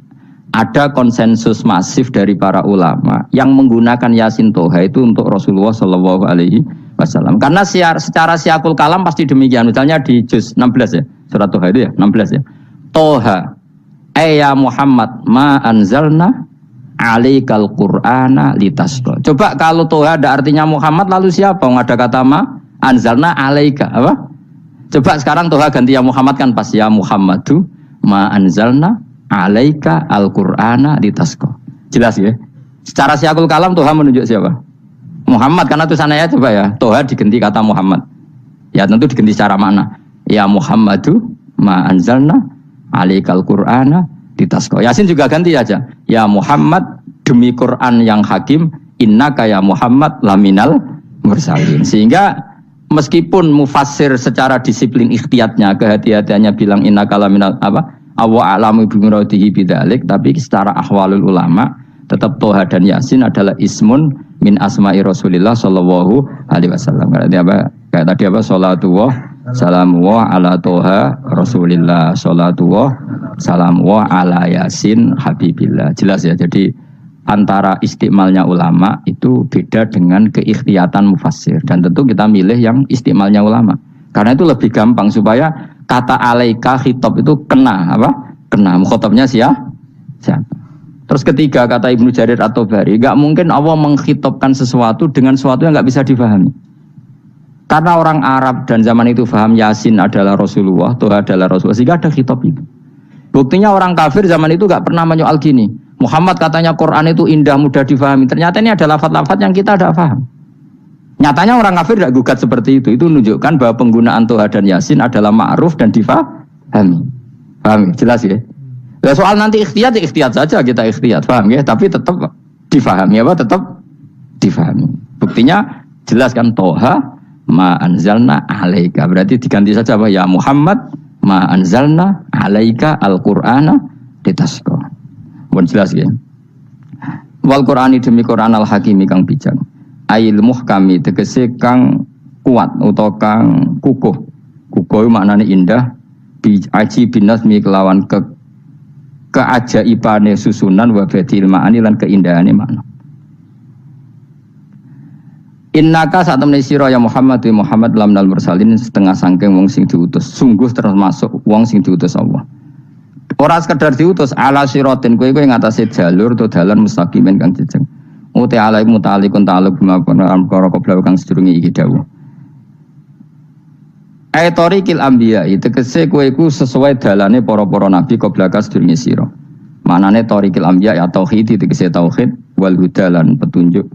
ada konsensus masif dari para ulama yang menggunakan Yasin Toha itu untuk Rasulullah Shallallahu Alaihi Wasallam. Karena secara siakul kalam pasti demikian. Misalnya di juz 16 ya, surat Toha itu ya 16 ya. Toha ya Muhammad ma anzalna alaikal qur'ana litasqa. Coba kalau Toha ada artinya Muhammad lalu siapa? Ada kata ma anzalna alaika apa? Coba sekarang Toha ganti ya Muhammad kan pas ya Muhammadu ma anzalna alaika al-qur'ana litasqa. Jelas ya? Secara siakul kalam Toha menunjuk siapa? Muhammad karena tulisannya coba ya. Toha diganti kata Muhammad. Ya tentu diganti secara makna. Ya Muhammadu ma anzalna alaikal qur'ana litasqa. Yasin juga ganti aja. Ya Muhammad demi Quran yang hakim innaka ya Muhammad laminal mursalin. Sehingga meskipun mufassir secara disiplin ikhtiyatnya kehati-hatiannya bilang innaka laminal apa? Awa a'lamu bimuradihi bidzalik, tapi secara ahwalul ulama tetap Toha dan Yasin adalah ismun min asma'i Rasulillah sallallahu alaihi wasallam. Kayak tadi apa? Salatullah salamullah ala Toha Rasulillah, salatullah salamullah ala Yasin habibillah. Jelas ya, jadi antara istimalnya ulama itu beda dengan keikhtiyatan mufassir. Dan tentu kita milih yang istimalnya ulama karena itu lebih gampang supaya kata alaika khitab itu kena apa? Kena mukhatabnya siapa? Terus ketiga kata Ibnu Jarir At-Tabari, enggak mungkin Allah mengkhitabkan sesuatu dengan sesuatu yang enggak bisa difahami. Karena orang Arab dan zaman itu paham Yasin adalah Rasulullah, Toha adalah Rasulullah, sehingga ada khitab itu. Buktinya orang kafir zaman itu enggak pernah menyoal gini. Muhammad katanya Quran itu indah, mudah difahami. Ternyata ini adalah lafaz-lafaz yang kita tidak paham. Nyatanya orang kafir tidak gugat seperti itu. Itu menunjukkan bahwa penggunaan Toha dan Yasin adalah ma'ruf dan difahami. Paham? Jelas ya? Ya soal nanti ikhtiyat, ya ikhtiyat saja kita ikhtiyat. Paham ya? Tapi tetap difahami apa? Tetap difahami. Buktinya jelas kan Toha ma anzalna alaika, berarti diganti saja apa? Ya Muhammad ma anzalna alaika al-Qur'ana litasqa. Pun jelas ya. Wal Qur'ani demi Qur'an al-Hakimi kang bijak. Ail muhkami tegese kang kuat utawa kang kukuh. Kukuh maknane indah bi aji binasmi kelawan keajaibane susunan wa badil ma'ani lan keindahane makna. Innaka saat temene sira ya Muhammad wa Muhammad lamnal mursalin setengah sangking wong sing diutus. Sungguh termasuk wong sing diutus Allah. Ora sekedar diutus ala siratin kowe ngatasi jalur to dalan mustaqimin kang jejeg. Uti alai mutalikun ta'aluk bima perkara kobla kang sedurunge iki dawuh. Ayatorikil anbiya tegese kowe iku sesuai dalane para-para nabi kobla ka sedurunge sira. Manane torikil anbiya ya tauhid tegese tauhid wal huda lan petunjuk.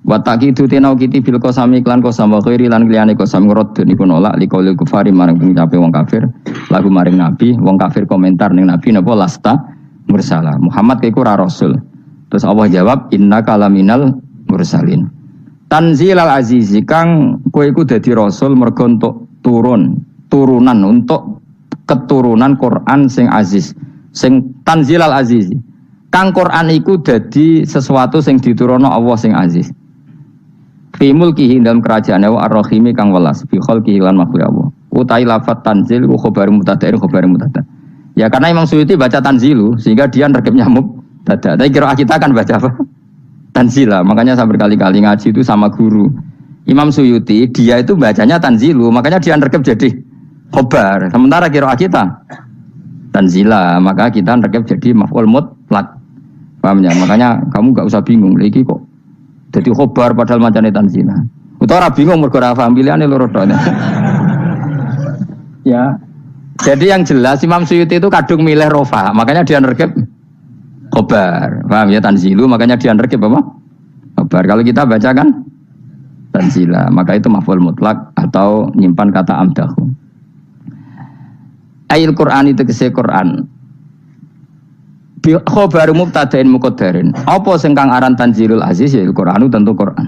Wa taqidu tinau kiti bil qasami klan qasam wa khairi lan liyane qasam ngrad niku nolak liqauli kufari marang pengucape wong kafir lagu maring nabi wong kafir komentar ning nabi napa lasta mursala Muhammad iku ora rasul. Terus Allah jawab innaka laminal mursalin. Tanzilal azizi kang kowe iku dadi rasul mergo entuk turunan untuk keturunan Quran sing aziz sing tanzilal azizi kang Quran iku dadi sesuatu sing diturunno Allah sing aziz. Fi mulkihi dalam kerajaannya wa ar-rahimi kang welas fi khalqihi lan makhluk Allah. Utai lafat tanzil wa khabar mubtada Ya karena Imam Suyuti baca tanzilu sehingga dia nerkepnya mubtada. Tapi kira kita kan baca apa? Tanzila. Makanya saya berkali-kali ngaji itu sama guru. Imam Suyuti dia itu bacanya tanzilu, makanya dia nerkep jadi khabar. Sementara kira kita tanzila, maka kita nerkep jadi maf'ul mutlaq. Paham ya? Makanya kamu enggak usah bingung lagi kok. Jadi khobar padahal macane tanzila. Utawa bingung mergo ora paham pilihane loro tok. Ya. Jadi yang jelas Imam Suyuti itu kadung milih rofa, makanya dia nerkep khobar. Paham ya tanzilu, makanya dia nerkep apa? Khobar. Kalau kita baca kan tanzila, maka itu maf'ul mutlak atau nyimpan kata amdahu. Ayil Qur'an itu kese Qur'an. Khobar mubtada'in muqaddarin. Apa sing kang aran tanzilul aziz ya Qur'anu tentu Qur'an.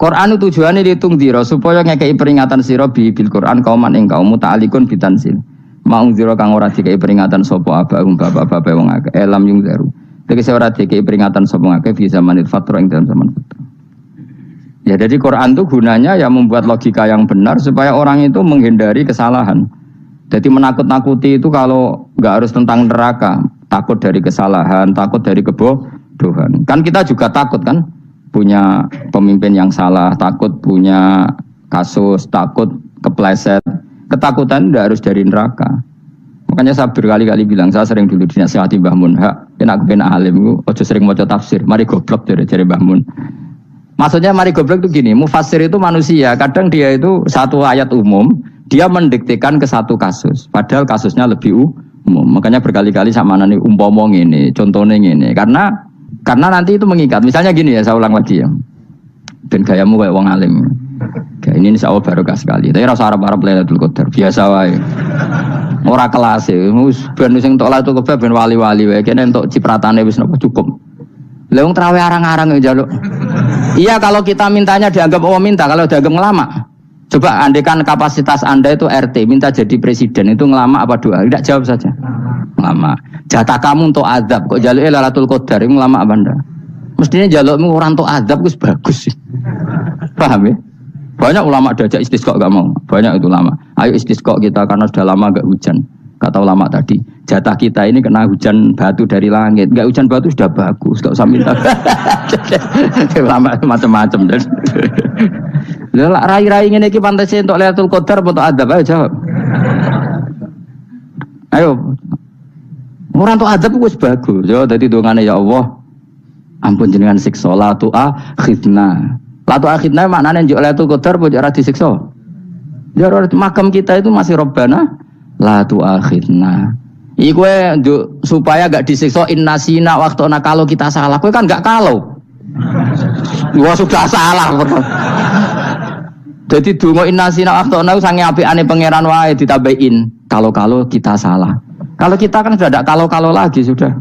Qur'anu tujuane ditungdira supaya ngekeki peringatan sira bil Qur'an kauman ing kaum muta'alikun bitanzil. Mau zira kang ora dikeki peringatan sapa abahum bapak-bapak wong akeh elam yung zaru. Tegese ora dikeki peringatan sapa akeh fi zamanil fatra ing dalam zaman fatra. Ya jadi Quran itu gunanya ya membuat logika yang benar supaya orang itu menghindari kesalahan. Jadi menakut-nakuti itu kalau enggak harus tentang neraka. Takut dari kesalahan, takut dari kebodohan. Kan kita juga takut kan punya pemimpin yang salah, takut punya kasus, takut kepleset. Ketakutan tidak harus dari neraka. Makanya saya berkali-kali bilang, saya sering dulu dinasihati Mbah Mun, aku pengen alim, ojo sering maca tafsir, mari goblok dari Mbah Mun. Maksudnya mari goblok itu gini, mufassir itu manusia, kadang dia itu satu ayat umum, dia mendiktekan ke satu kasus, padahal kasusnya lebih umum. Makanya berkali-kali sama nani umpama ini, contohnya ini, karena nanti itu mengikat. Misalnya gini ya, saya ulang lagi ya, dan gayamu kayak wong alim. Kayak ini insya Allah barokah sekali. Tapi rasa Arab Lailatul Qadar biasa wae. Ora kelas e, ben sing tok Lailatul Qadar ben wali-wali wae, kene entuk cipratane wis napa cukup. Lah wong traweh arang-arang ya njaluk. Iya kalau kita mintanya dianggap Allah minta, kalau dianggap ngelama. Coba andekan kapasitas Anda itu RT, minta jadi presiden, itu ngelama apa doa? Tidak, jawab saja. Ngelama. Jatah kamu untuk azab, kok jaluk Lailatul Qadar, itu ngelama apa Anda? Mestinya jalukmu orang untuk azab, itu bagus sih. Paham ya? Banyak ulama diajak istisqa gak mau. Banyak itu ulama. Ayo istisqa kita karena sudah lama gak hujan. Kata ulama tadi, jatah kita ini kena hujan batu dari langit. Gak hujan batu sudah bagus, gak usah minta. Ulama macam-macam. Lah rai-rai ngene iki pantese entuk Lailatul Qadar apa entuk adab? Ayo jawab. Ayo. Ora entuk adab wis bagus. Yo dadi dongane ya Allah. Ampun jenengan siksa la tu akhidna. La tu akhidna maknane njuk Lailatul Qadar apa ora disiksa? Ya makam kita itu masih Rabbana la tu akhidna. Iku supaya gak disiksa innasina waqtuna kalau kita salah. Kowe kan gak kalau. Wah sudah salah. Jadi donga innasina akhtana sange apikane pangeran wae ditambahin kalau kita salah. Kalau kita kan sudah tidak kalau lagi sudah.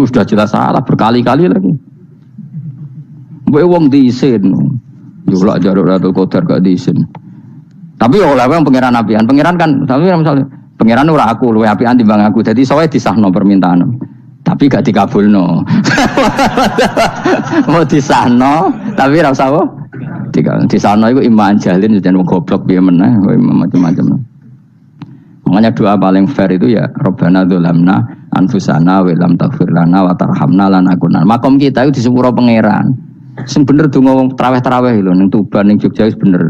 Sudah jelas salah berkali-kali lagi. Mbok wong diisin. Yo lak jaruk Lailatul Qadar gak diisin. Tapi oleh wong pangeran apian. Pangeran kan tapi misalnya pangeran ora aku luwe apian timbang aku. Jadi sowe disahno permintaan. Tapi gak dikabulno. Mau disahno Tapi ra usah apa? Di sana iku iman jalin jeneng goblok piye meneh, macam-macam. Makanya doa paling fair itu ya Rabbana dzalamna anfusana wa lam taghfir lana wa tarhamna lanakunanna. Makom kita itu di sepuro pangeran. Sing bener donga wong traweh-traweh lho ning Tuban ning Jogja wis bener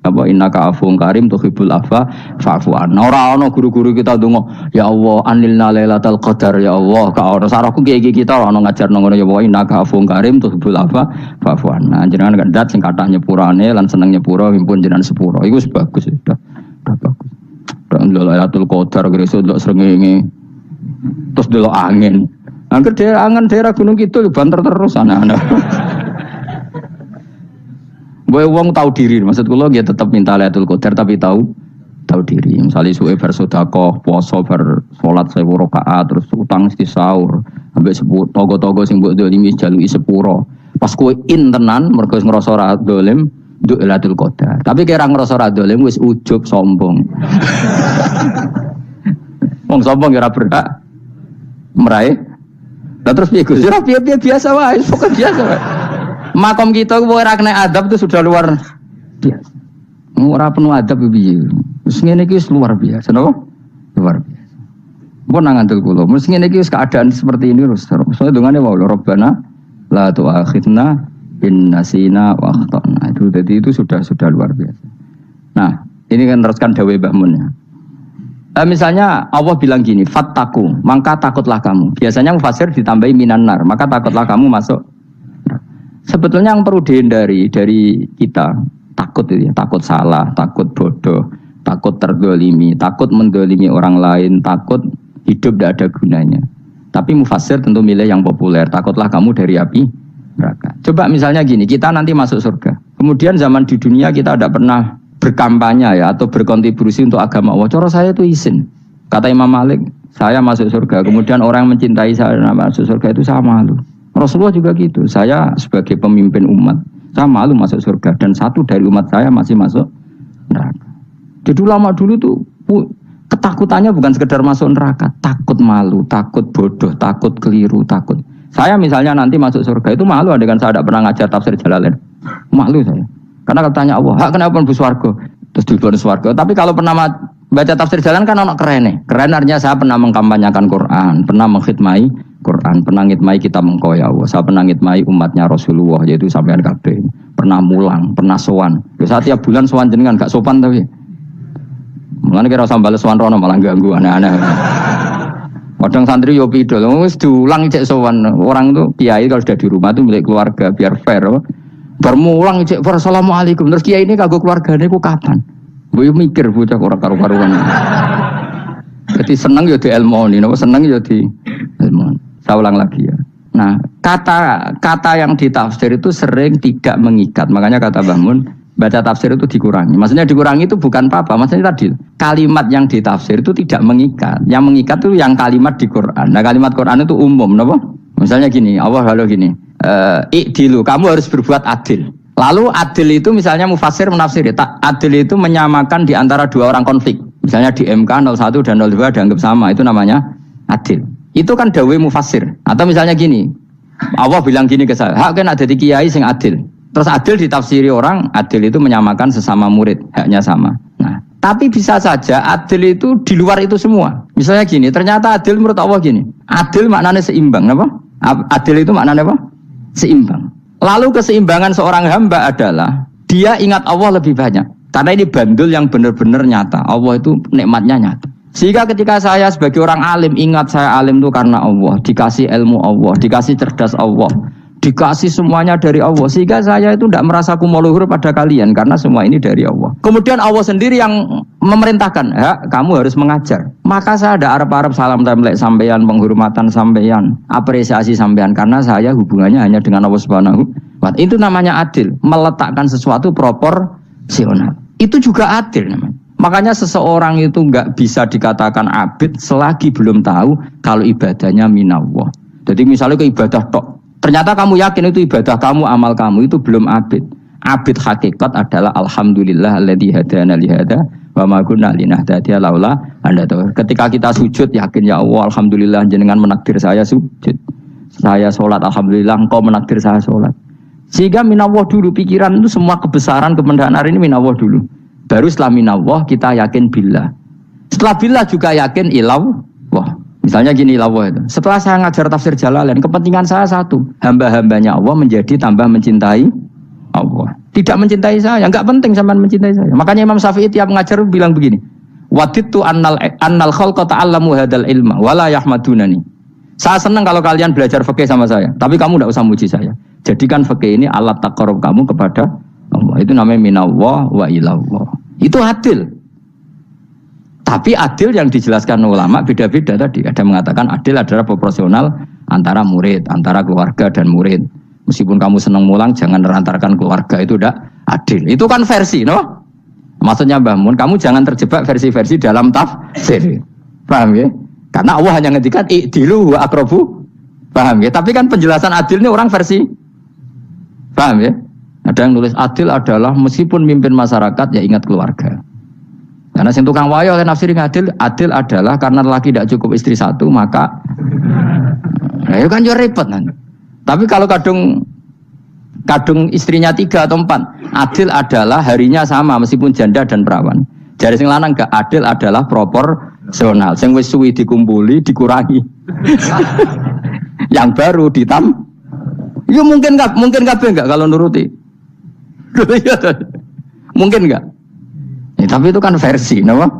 apa innaka afuwun karim tuhibbul afwa fa'fu anna. Ora ana guru-guru kita donga ya Allah anilna lailatul qadar ya Allah. Ka ora sarahku kiye-kiye kita ora ana ngajarno ngono ya Allah innaka afuwun karim tuhibbul afwa fa'fu anna. Jenengan kandat sing kathah nyepurane lan seneng nyepuro himpun jenengan sepuro. Iku wis bagus sudah bagus. Lailatul Qadar gresuk ndelok srengenge. Terus ndelok angin. Angger daerah Gunung Kidul banter terus anak-anak. Boy wong tahu diri, maksud kula nggih tetep minta Lailatul Qadar tapi tahu diri. Misalnya suwe bar sedekah, puasa bar salat 1000 rakaat terus utang mesti sahur. Ambek togo-togo sing mbok dolimi jaluki sepuro. Pas kowe tenan mergo ngrasa ora dolim nduk Lailatul Qadar. Tapi kira ngrasa ra dolim wis ujub sombong. Wong sombong ora berhak meraih. Lah terus piye Gus? Ora piye-piye biasa wae, pokoke biasa wae. Makom kita ku ora kena adab itu sudah luar biasa. Ora penuh adab piye. Wis ngene iki wis luar biasa, napa? Luar biasa. Mbon nang ngandel kula, mesti ngene iki wis keadaan seperti ini terus. Soale dongane wae Rabbana la tu'akhidna in nasina wa akhtana. Itu tadi itu sudah luar biasa. Nah, ini kan teruskan dawuh Mbah Mun ya. Misalnya Allah bilang gini, fattaku, maka takutlah kamu. Biasanya mufasir ditambahi minan nar, maka takutlah kamu masuk. Sebetulnya yang perlu dihindari dari kita takut itu ya, takut salah, takut bodoh, takut terdolimi, takut mendolimi orang lain, takut hidup tidak ada gunanya. Tapi mufasir tentu milih yang populer, takutlah kamu dari api neraka. Coba misalnya gini, kita nanti masuk surga. Kemudian zaman di dunia kita tidak pernah berkampanye ya atau berkontribusi untuk agama Allah. Cara saya itu izin. Kata Imam Malik, saya masuk surga. Kemudian orang yang mencintai saya masuk surga itu saya malu. Rasulullah juga gitu. Saya sebagai pemimpin umat, saya malu masuk surga. Dan satu dari umat saya masih masuk neraka. Jadi ulama dulu tuh ketakutannya bukan sekedar masuk neraka, takut malu, takut bodoh, takut keliru, takut. Saya misalnya nanti masuk surga itu malu dengan saya tidak pernah ngajar tafsir Jalalain. Malu saya. Karena kalau tanya Allah, kenapa bu swarga? Terus di luar swarga. Tapi kalau pernah baca tafsir Jalalain kan anak keren. Keren artinya saya pernah mengkampanyakan Quran, pernah mengkhidmai Quran, pernah ngitmai kita mengkoya Allah. Saya pernah ngitmai umatnya Rasulullah, yaitu sampean kabeh. Pernah mulang, pernah sowan. Saya tiap bulan sowan jenengan gak sopan tapi. Mulane kira usah bales sowan rono malah ganggu aneh-aneh. Kadang santri yo pidol, wis diulang cek sowan. Orang itu kiai kalau sudah di rumah itu milik keluarga biar fair. Bermulang cek assalamualaikum. Terus kiai ini kagok keluargane ku kapan? Mbok mikir bocah ora karo-karuan. Jadi seneng yo di ilmoni, napa seneng yo di ilmoni. Saya ulang lagi ya. Nah, kata yang ditafsir itu sering tidak mengikat. Makanya kata Mbah Mun, baca tafsir itu dikurangi. Maksudnya dikurangi itu bukan apa-apa. Maksudnya tadi kalimat yang ditafsir itu tidak mengikat. Yang mengikat itu yang kalimat di Quran. Nah, kalimat Quran itu umum, napa? Misalnya gini, Allah lalu gini, i'dilu, kamu harus berbuat adil. Lalu adil itu misalnya mufasir menafsir, adil itu menyamakan di antara dua orang konflik. Misalnya di MK 01 dan 02 dianggap sama, itu namanya adil. Itu kan dawai mufasir. Atau misalnya gini, Allah bilang gini ke saya, hak kan ada di kiai sing adil. Terus adil ditafsiri orang, adil itu menyamakan sesama murid, haknya sama. Nah, tapi bisa saja adil itu di luar itu semua. Misalnya gini, ternyata adil menurut Allah gini, adil maknanya seimbang, apa? Adil itu maknanya apa? Seimbang. Lalu keseimbangan seorang hamba adalah dia ingat Allah lebih banyak. Karena ini bandul yang benar-benar nyata. Allah itu nikmatnya nyata. Sehingga ketika saya sebagai orang alim, ingat saya alim itu karena Allah, dikasih ilmu Allah, dikasih cerdas Allah, dikasih semuanya dari Allah. Sehingga saya itu tidak merasa kumuluhur pada kalian, karena semua ini dari Allah. Kemudian Allah sendiri yang memerintahkan, kamu harus mengajar. Maka saya ada arep-arep salam templek sampeyan, penghormatan sampeyan, apresiasi sampeyan, karena saya hubungannya hanya dengan Allah Subhanahu wa Ta'ala. Itu namanya adil, meletakkan sesuatu proporsional. Itu juga adil namanya. Makanya seseorang itu enggak bisa dikatakan abid selagi belum tahu kalau ibadahnya minallah. Jadi misalnya ke ibadah tok, ternyata kamu yakin itu ibadah kamu, amal kamu itu belum abid. Abid hakikat adalah alhamdulillah alladzi hadana li hada wa ma kunna linahtadiya laula anda tahu. Ketika kita sujud yakin ya Allah alhamdulillah jenengan menakdir saya sujud. Saya salat alhamdulillah engkau menakdir saya salat. Sehingga minallah dulu, pikiran itu semua kebesaran kebenaran ini minallah dulu. Baru setelah minallah kita yakin billah. Setelah billah juga yakin ilallah. Misalnya gini ilallah itu. Setelah saya ngajar tafsir Jalalain, kepentingan saya satu, hamba-hambanya Allah menjadi tambah mencintai Allah. Tidak mencintai saya, enggak penting sampean mencintai saya. Makanya Imam Syafi'i tiap ngajar bilang begini, waditu annal khalqa ta'allamu hadal ilma wala yahmadunani. Saya senang kalau kalian belajar fikih sama saya, tapi kamu enggak usah muji saya. Jadikan fikih ini alat taqarrub kamu kepada Allah. Itu namanya minallah wa ilallah. Itu adil. Tapi adil yang dijelaskan ulama beda-beda tadi. Ada mengatakan adil adalah proporsional antara murid, antara keluarga dan murid. Meskipun kamu senang mulang, jangan merantarkan keluarga, itu udah adil. Itu kan versi, no? Maksudnya Mbah Mun, kamu jangan terjebak versi-versi dalam tafsir. Paham ya? Karena Allah hanya ngendikan i'dilu wa aqrabu. Paham ya? Tapi kan penjelasan adil ini orang versi. Paham ya? Ada yang nulis adil adalah meskipun mimpin masyarakat ya ingat keluarga. Karena sing tukang wayo kan nafsirin adil adalah karena laki tidak cukup istri satu maka ya kan yo repot kan. Tapi kalau kadung istrinya 3 atau 4, adil adalah harinya sama meskipun janda dan perawan. Jari sing lanang gak adil adalah proporsional. Sing wis suwi dikumpuli dikurangi. Yang baru ya mungkin kabeh enggak kalau nuruti. Mungkin enggak? Ya, tapi itu kan versi, kenapa?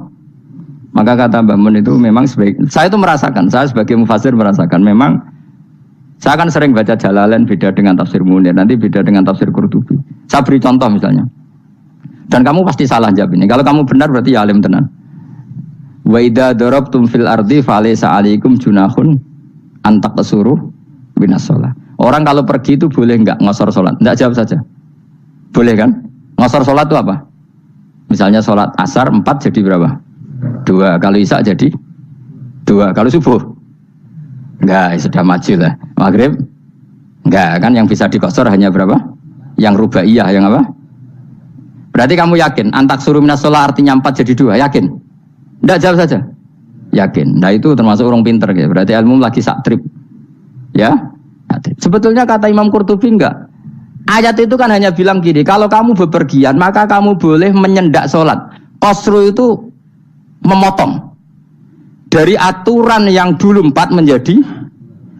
Maka kata Mbak Mun itu memang saya itu merasakan, saya sebagai mufassir merasakan memang saya kan sering baca Jalalain beda dengan tafsir Munir, nanti beda dengan tafsir Qurtubi. Saya beri contoh misalnya. Dan kamu pasti salah jawab ini. Kalau kamu benar berarti ya alim tenan. Wa idza darabtum fil ardi falaysa 'alaikum junahun an taqsuru minas shalah. Orang kalau pergi itu boleh enggak ngosor salat? Enggak, jawab saja. Boleh kan? Ngosor salat itu apa? Misalnya sholat asar 4 jadi berapa? 2. Kalau isya jadi 2. Kalau subuh? Enggak, sudah maju lah. Maghrib? Enggak, kan yang bisa dikosor hanya berapa? Yang rubaiyah, yang apa? Berarti kamu yakin antak suruh minas sholat artinya 4 jadi 2, yakin? Enggak, jawab saja. Yakin. Nah itu termasuk orang pinter ya. Berarti ilmu lagi saktrip. Ya? Sebetulnya kata Imam Qurtubi enggak. Ayat itu kan hanya bilang gini, kalau kamu bepergian maka kamu boleh menyendak sholat. Qasru itu memotong. Dari aturan yang dulu 4 menjadi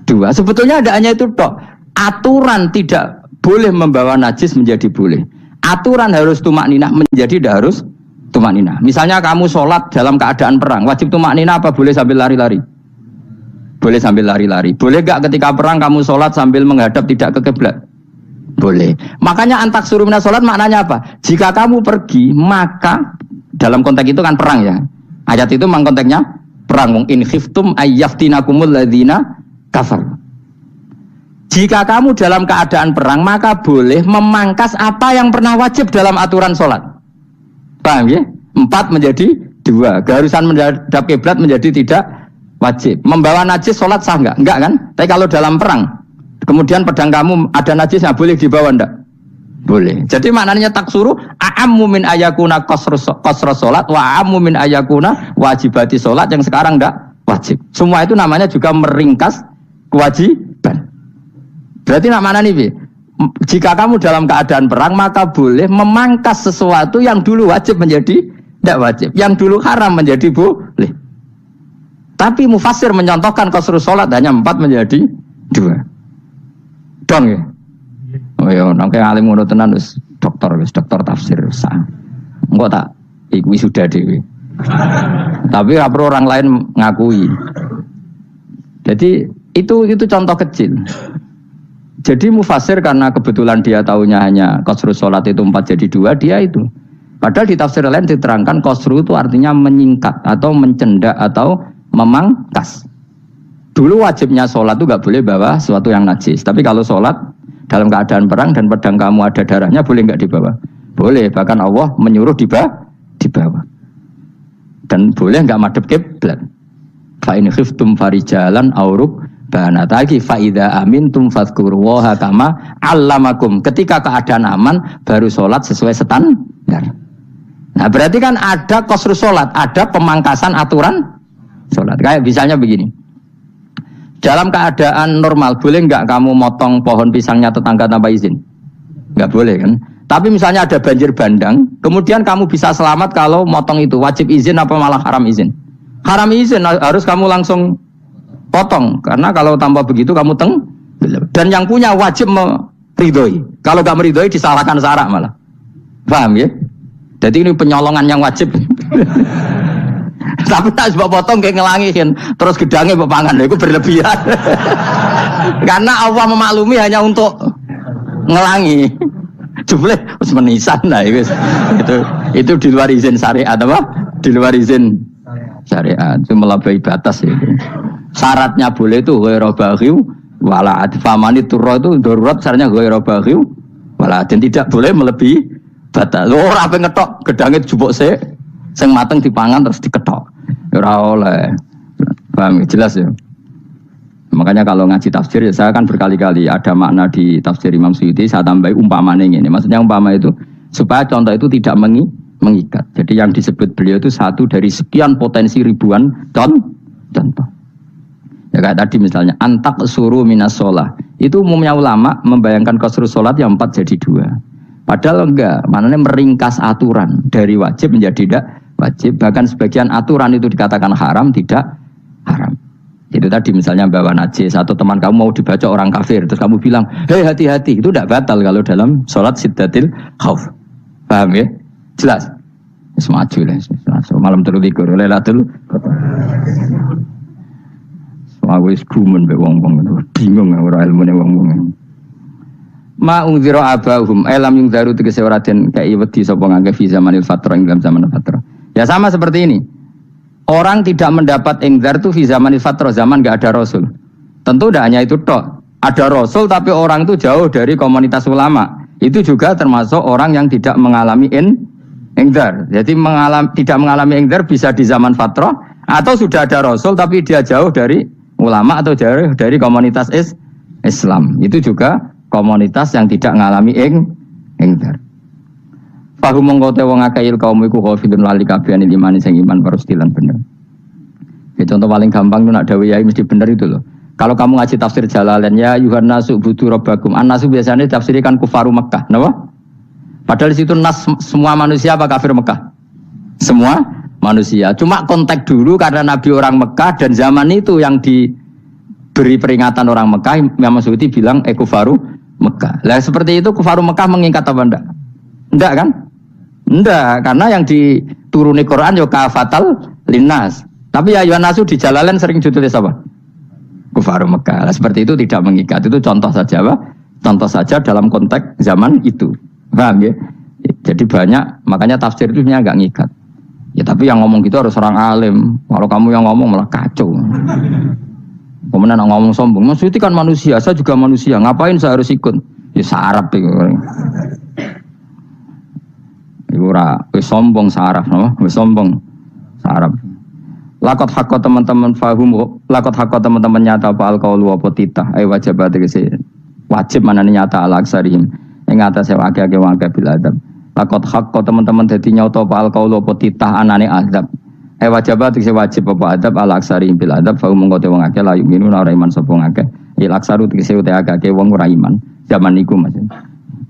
2. Sebetulnya ada hanya itu tok. Aturan tidak boleh membawa najis menjadi boleh. Aturan harus tumakninah menjadi tidak harus tumakninah. Misalnya kamu sholat dalam keadaan perang, wajib tumakninah apa boleh sambil lari-lari? Boleh sambil lari-lari. Boleh gak ketika perang kamu sholat sambil menghadap tidak ke kiblat? Boleh. Makanya antak suruh minas sholat maknanya apa? Jika kamu pergi maka dalam konteks itu kan perang ya. Ayat itu memang konteksnya perang. In khiftum ayyaftinakumul ladzina kafar. Jika kamu dalam keadaan perang maka boleh memangkas apa yang pernah wajib dalam aturan sholat. Paham ya? 4 menjadi 2. Keharusan menghadap kiblat menjadi tidak wajib. Membawa najis sholat sah enggak? Enggak kan? Tapi kalau dalam perang kemudian pedang kamu ada najisnya, boleh dibawa enggak? Boleh. Jadi maknanya taksuru a'ammu min ayakuna qasra salat wa a'ammu min ayakuna wajibati salat yang sekarang enggak wajib. Semua itu namanya juga meringkas kewajiban. Berarti maknanya nih, jika kamu dalam keadaan perang maka boleh memangkas sesuatu yang dulu wajib menjadi tidak wajib, yang dulu haram menjadi boleh. Tapi mufassir mencontohkan qasru salat hanya 4 menjadi 2. Dong ya. Oh ya, nangke alim ngono tenan wis dokter tafsir sah. Engko tak iku sudah dhewe. Tapi ora perlu orang lain ngakui. Jadi itu contoh kecil. Jadi mufassir karena kebetulan dia tahunya hanya qasru salat itu 4 jadi 2, dia itu. Padahal di tafsir lain diterangkan qasru itu artinya menyingkat atau mencendak atau memangkas. Dulu wajibnya sholat itu gak boleh bawa sesuatu yang najis. Tapi kalau sholat dalam keadaan perang dan pedang kamu ada darahnya, boleh gak dibawa? Boleh, bahkan Allah menyuruh dibawa. Dan boleh gak madhep kiblat. Fa in khiftum farijalan auruk banataki fa idza amintum fadhkurullaha kama 'allamakum. Ketika keadaan aman baru sholat sesuai standar. Nah berarti kan ada qasru sholat, ada pemangkasan aturan sholat. Kayak misalnya begini. Dalam keadaan normal, boleh enggak kamu motong pohon pisangnya tetangga tanpa izin? Nggak boleh kan. Tapi misalnya ada banjir bandang, kemudian kamu bisa selamat kalau motong itu wajib izin apa malah haram izin? Haram izin, harus kamu langsung potong karena kalau tanpa begitu kamu dan yang punya wajib meridhoi. Kalau nggak meridhoi disalahkan syarak malah. Paham ya? Jadi ini penyolongan yang wajib. Tapi tak sebab potong kayak ngelangiin terus gedangnya bepangan itu berlebihan. Karena Allah memaklumi hanya untuk ngelangi. Jumlah harus menisan lah itu di luar izin syariat apa? Di luar izin syariat itu melampaui batas itu. Syaratnya boleh itu ghairu baghiw wala adfamani turra itu darurat syaratnya ghairu baghiw wala dan tidak boleh melebihi batas. Ora ape ngetok gedangnya jupuk sik sing mateng dipangan terus diketok. Ora oleh. Paham jelas ya. Makanya kalau ngaji tafsir ya saya kan berkali-kali ada makna di tafsir Imam Suyuti saya tambahi umpamanya ini. Maksudnya umpama itu supaya contoh itu tidak mengikat. Jadi yang disebut beliau itu satu dari sekian potensi ribuan contoh. Ya kayak tadi misalnya antak suruh minas sholah. Itu umumnya ulama membayangkan qasrul sholat yang 4 jadi 2. Padahal enggak, maknanya meringkas aturan dari wajib menjadi tidak wajib. Bahkan sebagian aturan itu dikatakan haram, tidak haram. Itu tadi misalnya bawa najis atau teman kamu mau dibaca orang kafir terus kamu bilang, hei hati-hati, itu tidak batal kalau dalam sholat siddatil khauf. Paham ya? Jelas? Semaju lah. Malam terlikur, lelatul. Aku is gumen be wong-wong bingung ora ilmune wong-wong. Ma ungzira abahum alam yung daru tegese ora den kai wedi sapa ngangge fi zamanil fatrah ing dalam zaman fatrah. Ya sama seperti ini. Orang tidak mendapat ingdar itu fi zamanil fatrah, zaman enggak ada rasul. Tentu tidak hanya itu tok. Ada rasul tapi orang itu jauh dari komunitas ulama. Itu juga termasuk orang yang tidak mengalami ingdar. Jadi tidak mengalami ingdar bisa di zaman fatrah atau sudah ada rasul tapi dia jauh dari ulama atau jauh dari komunitas Islam. Itu juga komunitas yang tidak mengalami ingdar. Fahum mongko te wong akeh kaum iku khafidun lali kabehane imane sing iman parustilan bener. Ya contoh paling gampang itu nak dawuh yai mesti bener itu loh. Kalau kamu ngaji tafsir Jalalain ya Yuhanna subudu rabbakum. An-nasu biasanya tafsirkan kufaru Mekah, napa? Padahal di situ nas semua manusia apa kafir Mekah? Semua manusia. Cuma konteks dulu karena Nabi orang Mekah dan zaman itu yang diberi peringatan orang Mekah, Imam Suyuti bilang kufaru Mekah. Lah seperti itu kufaru Mekah mengikat apa enggak? Enggak kan? Enggak, karena yang dituruni Quran yo kafatal linnas. Tapi ya Yuhanasu di Jalalain sering ditulis apa? Kufaru Mekah. Nah, seperti itu tidak mengikat. Itu contoh saja, Pak. Contoh saja dalam konteks zaman itu. Paham ya? Jadi banyak, makanya tafsir itu sebenarnya enggak ngikat. Ya tapi yang ngomong gitu harus orang alim. Kalau kamu yang ngomong malah kacau. Kemudian ngomong sombong. Maksudnya kan manusia, saya juga manusia. Ngapain saya harus ikut? Ya sarap itu. Iku ora wis sombong saraf no, wis sombong saraf. Lakot hakko teman-teman fahum, lakot hakko teman-teman nyata apa alqaulu apa titah, ai wajib tegese wajib manane nyata al aksarihim ing atase akeh-akeh wong akeh bil adab. Lakot hakko teman-teman dadi nyata apa alqaulu apa titah anane azab. Ai wajib tegese wajib apa adab al aksarihim bil adab fahum mongko te wong akeh la yuminu ora iman sapa akeh. Il aksaru tegese utek akeh wong ora iman zaman niku Mas.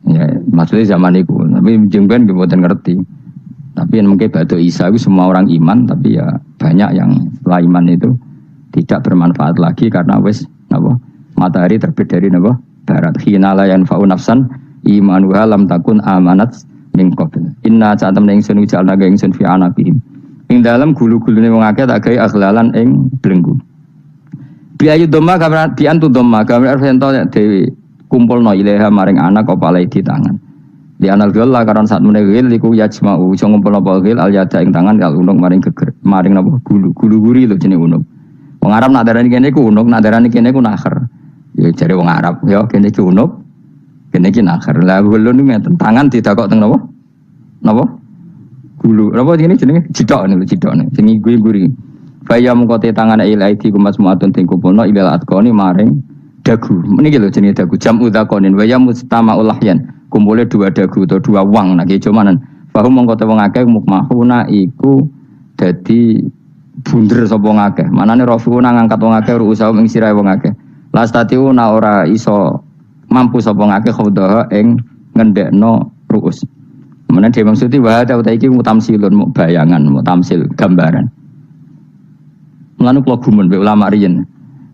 Ya, maksudnya zaman itu, tapi jengben kebuatan ngerti. Tapi mungkin batu Isa itu semua orang iman, tapi ya banyak yang setelah iman itu tidak bermanfaat lagi karena wes, napa matahari terbit dari napa barat. Hina la yanfa'u nafsan imanuha lam takun amanat min qabl. Inna sa'atam ingsun jalna ga ingsun fi anabihim. Ing dalam gulu-gulune wong akeh tak gawe aghlalan ing belenggu. Biayu doma kamran biantu doma kamran sento dewi kumpulno ilaha maring anak apa alai di tangan. Di anal gela karon saat menegil iku yajma'u iso ngumpulno pagil al yada ing tangan kal unuk maring geger maring napa gulu-guri lho jenenge unuk. Wong Arab nak darani kene iku unuk, nak darani kene iku nakher. Ya jare wong Arab ya kene iki unuk, kene iki nakher. Lah gulun niku tangan didakok teng napa? Napa? Gulu. Napa jenenge cidok niku cidokne. Sing guri-guri. Faya mengkote tangan ilaiti kumas muatun ting kumpulno ilal atqoni maring dagu. Meniki lho jenenge dagu jam udzakonin wa ya mustama ulahyan. Kumpule dua dagu atau dua wang nek cumanan. Bahum mongko te wong akeh mukmahuna iku dadi bunder sapa wong akeh. Manane rafuna ngangkat wong akeh ruusa ing sirahe wong akeh. Lastatiu na ora iso mampu sapa wong akeh khodaha ing ngendekno ru'us. Kemudian dia maksudnya wahada utai iki mutamsilun mau bayangan, mau tamsil gambaran. Mulane kula gumun be ulama riyen.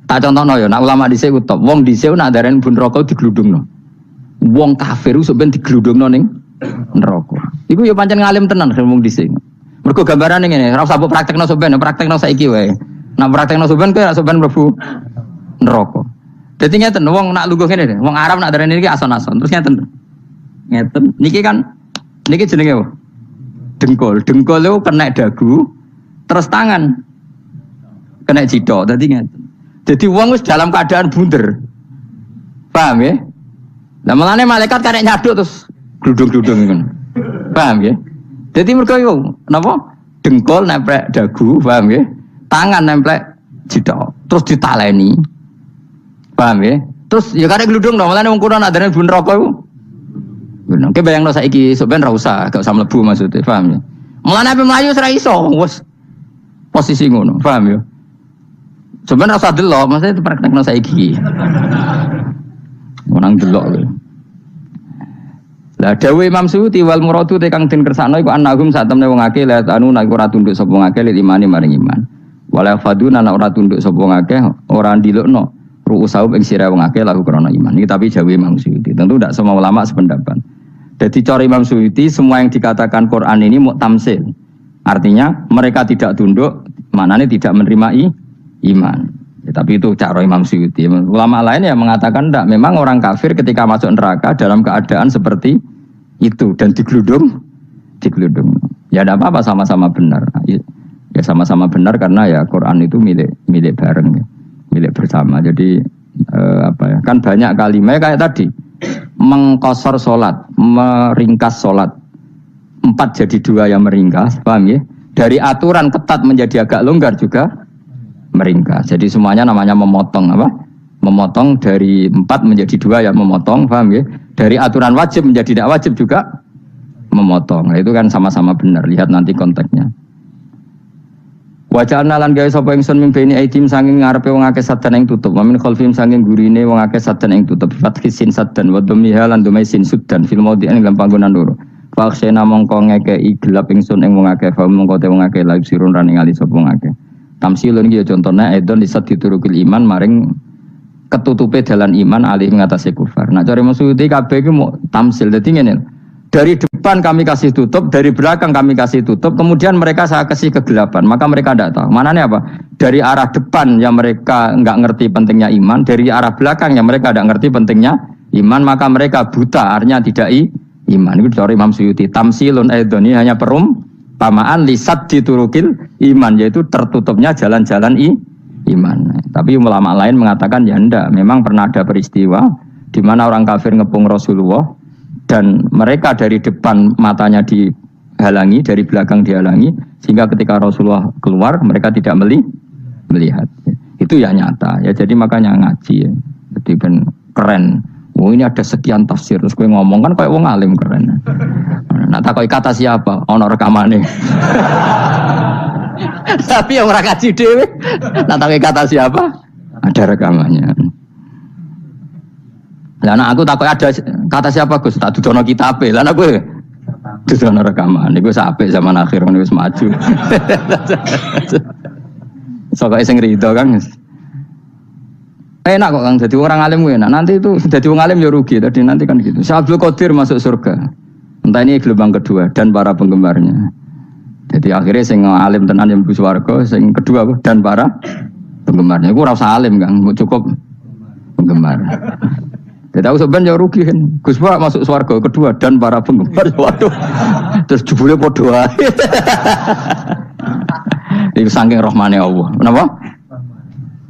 Tak contohno ya, nak ulama dhisik utop. Wong dhisik nak darani bun neraka digludungno. Wong kafir iso ben digludungno ning neraka. Iku ya pancen ngalim tenan wong dhisik. Mergo gambarane ngene, ora usah mbok praktekno sampean, praktekno saiki wae. Nak praktekno sampean kowe ora sampean mlebu neraka. Dadi ngeten wong nak lungguh ngene, wong Arab nak darani iki ason-ason. Terus ngeten. Ngeten. Niki jenenge apa? Dengkul. Dengkul itu kena dagu, terus tangan kena cidok. Dadi ngeten. Jadi wong wis dalam keadaan bunder. Paham ya? Lah mulane malaikat karek nyaduk terus gludung-gludung ngono. Paham ya? Jadi mergo iku napa? Dengkul nempel dagu, paham ya? Tangan nempel cidok, terus ditaleni. Paham ya? Terus ya karek gludung dong, mulane wong kuno nak darani bun neraka iku. Bener. Ki bayangno saiki sok ben ra usah, gak usah mlebu maksudnya, paham ya? Mulane ape mlayu ora iso, wis posisi ngono, paham ya? Sebenarnya rasa delok, maksudnya itu praktekno saiki. Orang delok kowe. Lah dawuh Imam Suyuti wal muradu te kang den kersakno iku annahum sak temne wong akeh la anu nek ora tunduk sapa wong akeh lil imani maring iman. Wala faduna nek ora tunduk sapa wong akeh ora ndilukno ru'usau ing sira wong akeh lagu krana iman. Iki tapi dawuh Imam Suyuti. Tentu tidak semua ulama sependapat. Jadi cara Imam Suyuti semua yang dikatakan Quran ini muktamsil. Artinya mereka tidak tunduk, maknanya tidak menerima iman. Ya, tapi itu cara Imam Suyuti. Ulama lain yang mengatakan tidak. Memang orang kafir ketika masuk neraka dalam keadaan seperti itu dan digeludung. Ya tidak apa-apa, sama-sama benar. Ya sama-sama benar karena ya Quran itu milik bareng, ya. Milik bersama. Jadi kan banyak kalimat kayak tadi mengkosor solat, meringkas solat 4 jadi 2 yang meringkas, paham ya? Dari aturan ketat menjadi agak longgar juga meringkas. Jadi semuanya namanya memotong apa? Memotong dari 4 menjadi 2 yang memotong, paham ya? Dari aturan wajib menjadi tidak wajib juga memotong. Nah, itu kan sama-sama benar. Lihat nanti konteksnya. Wajah lan gawe sapa ingsun mimpeni aidim sanging ngarepe wong akeh sadan ing tutup. Wa min khalfim sanging gurine wong akeh sadan ing tutup. Fathisin sadan wa dhammiha lan dhumasin sudan fil maudhi ing dalam panggonan loro. Faksena mongko ngekeki gelap ingsun ing wong akeh fa mongko te wong akeh laib sirun ran ningali sapa wong akeh. Tamsilun iki ya contone edon lisat diturukil iman maring ketutupe dalan iman alih ngatasi kufar. Nah cara maksudé kabeh iki mau tamsil. Dadi ngene. Dari depan kami kasih tutup, dari belakang kami kasih tutup, kemudian mereka saya kasih kegelapan, maka mereka tidak tahu. Mananya apa? Dari arah depan yang mereka enggak ngerti pentingnya iman, dari arah belakang yang mereka tidak ngerti pentingnya iman, maka mereka buta, artinya tidak iman. Itu dari Imam Suyuti. Tamsilun aidoni hanya perumpamaan lisat diturukil iman, yaitu tertutupnya jalan-jalan iman. Tapi ulama lain mengatakan ya enggak, memang pernah ada peristiwa di mana orang kafir ngepung Rasulullah dan mereka dari depan matanya dihalangi, dari belakang dihalangi, sehingga ketika Rasulullah keluar mereka tidak melihat. Itu ya nyata ya, jadi makanya ngaji ya. Jadi kan keren. Oh ini ada sekian tafsir, terus gue ngomong kan kayak wong alim keren. Nah takoi kata siapa? Ono rekamane. Tapi yang ora ngaji dhewe, nah takoi kata siapa? Ada rekamannya. Lah anak aku takut ada kata siapa Gus? Tak dudono kitabe. Lah anak gue dudono rekaman. Iku apik zaman akhir wis maju. Sokoke sing rido kan. Enak kok Kang jadi orang alim gue enak. Nanti itu jadi orang alim ya rugi. Tadi nanti kan gitu. Syabdul Qadir masuk surga. Entah ini gelombang kedua dan para penggemarnya. Jadi akhirnya sing alim tenan yang mlebu swarga, sing kedua dan para penggemarnya. Iku ora usah alim Kang, cukup penggemar. Jadi aku sebenarnya rugi kan. Gus Pak masuk swarga kedua dan para penggemar. Waduh. Terus jebule padha ae. Itu saking rahmane Allah. Kenapa?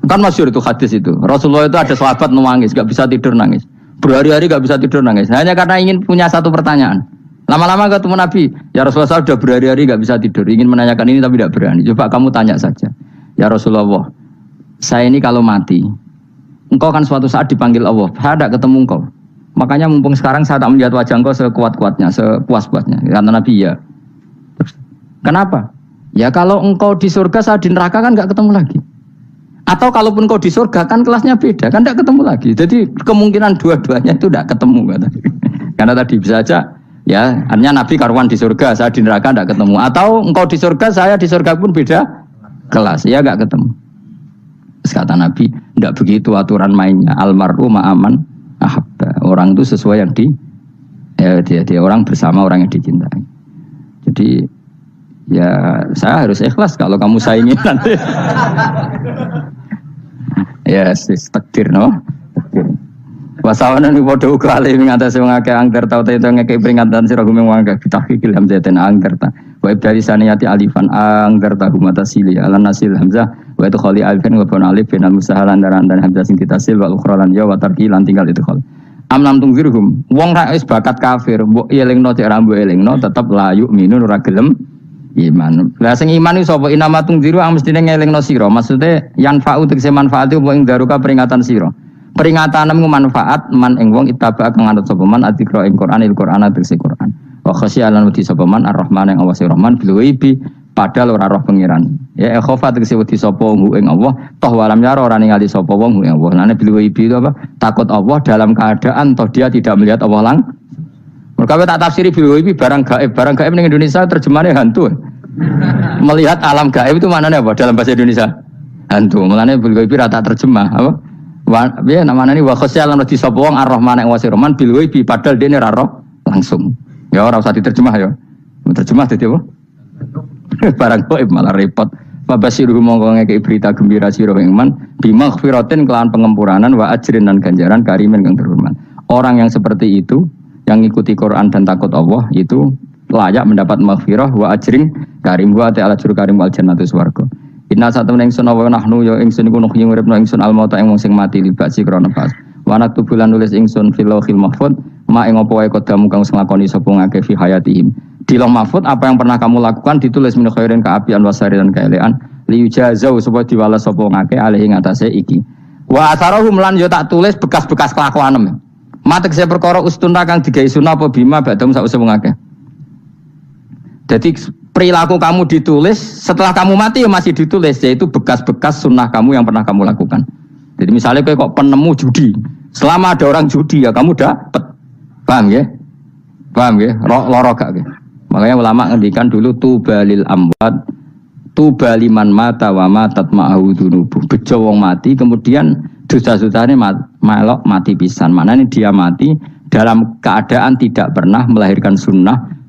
Kan masyhur itu hadis itu. Rasulullah itu ada sahabat nangis, enggak bisa tidur nangis. Berhari-hari enggak bisa tidur nangis. Hanya karena ingin punya satu pertanyaan. Lama-lama ketemu Nabi, ya Rasulullah saya sudah berhari-hari enggak bisa tidur, ingin menanyakan ini tapi tidak berani. Coba kamu tanya saja. Ya Rasulullah, saya ini kalau mati, engkau kan suatu saat dipanggil Allah, saya tidak ketemu engkau. Makanya mumpung sekarang saya tak melihat wajah engkau sekuat-kuatnya, sepuas-puasnya. Kata Nabi ya. Terus, kenapa? Ya kalau engkau di surga, saya di neraka kan enggak ketemu lagi. Atau kalaupun engkau di surga kan kelasnya beda, kan enggak ketemu lagi. Jadi kemungkinan dua-duanya itu enggak ketemu. Karena tadi bisa aja ya, artinya Nabi karuan di surga, saya di neraka tidak ketemu. Atau engkau di surga, saya di surga pun beda kelas, ya nggak ketemu. Terus kata Nabi, tidak begitu aturan mainnya. Almaru ma'aman ahabba. Orang itu sesuai yang dia orang bersama orang yang dicintai. Jadi ya saya harus ikhlas kalau kamu saingin nanti. Ya, takdir no. Wasawana ni podo kali mengatasi mengakai angker tau itu ngekei peringatan sirah gumeng wangga kita kikil hamzatin angker ta. Wa dari saniyati alifan angker ta humata sili ala nasil hamzah wa itu khali alifan wa pun alif final musahalan dan hamzah sing ditasil wa ukhralan ya wa tarki lan tinggal itu khali. Amlam tungzirhum wong ra wis bakat kafir mbok elingno cek rambu elingno tetep layu minun ora gelem iman. Lah sing iman iku sapa inama tungziru ang mestine ngelingno sira. Maksude yan fa'u tegese manfaat iku ing daruka peringatan sira. Peringatanmu manfaat man ing wong ittaba kang anut sapa man adzikra ing Qur'anil Qur'an tegese Qur'an. Wa khasyi'alan wedi sapa man ar-Rahman ing Allah Rahman bil ghaibi padahal ora roh pangeran. Ya khofa tegese wedi sapa ing Allah toh walam yara ora ningali sapa wong ing Allah. Nane bil ghaibi itu apa? Takut Allah dalam keadaan toh dia tidak melihat Allah langsung. Mereka tak tafsiri bil ghaibi barang gaib. Barang gaib ning Indonesia terjemahannya hantu. Melihat alam gaib itu maknanya apa dalam bahasa Indonesia? Hantu. Mulane bil ghaibi rata terjemah apa? Ya namanya ini wa khasyalan wedi sapa wong ar-Rahman ing Rahman bil ghaibi padahal dene ora roh langsung. Ya ora usah diterjemah ya. Terjemah dadi apa? Barang gaib malah repot. Fabasiru monggo ngekeki berita gembira sira ing man bimaghfiratin kelawan pengempuranan wa ajrin dan ganjaran karimin kang terhormat. Orang yang seperti itu yang ngikuti Quran dan takut Allah itu layak mendapat maghfirah wa ajrin karim wa ta'ala juru karim wal jannatu swarga. Inna satamna ingsun wa nahnu ya ingsun iku nuh nguripno ingsun al mauta ing wong sing mati libasi krana pas. Wa naktu bulan nulis ingsun fil lauhil mahfuz ma ing apa wae kodamu kang nglakoni sapa ngake fi hayatihim. Di lauh mahfuz apa yang pernah kamu lakukan ditulis min khairin kaapian wasari dan kaelean li yujazau supaya diwales sapa ngake alih ing atase iki. Wa atharahum lan yo tak tulis bekas-bekas kelakuanem. Matek saya perkara ustuna kang digawe sunah apa bima badam sak usah ngake. Jadi perilaku kamu ditulis setelah kamu mati ya masih ditulis, yaitu bekas-bekas sunnah kamu yang pernah kamu lakukan. Jadi misalnya kok penemu judi, selama ada orang judi ya kamu dapat, paham ya? Paham ya? Loro gak ya? Makanya ulama ngendikan dulu tubalil amwat, tubaliman mata wa matat ma'ahu dunubuh. Bejo wong mati kemudian dosa-dosanya melok mati pisan. Maknanya dia mati dalam keadaan tidak pernah melahirkan sunnah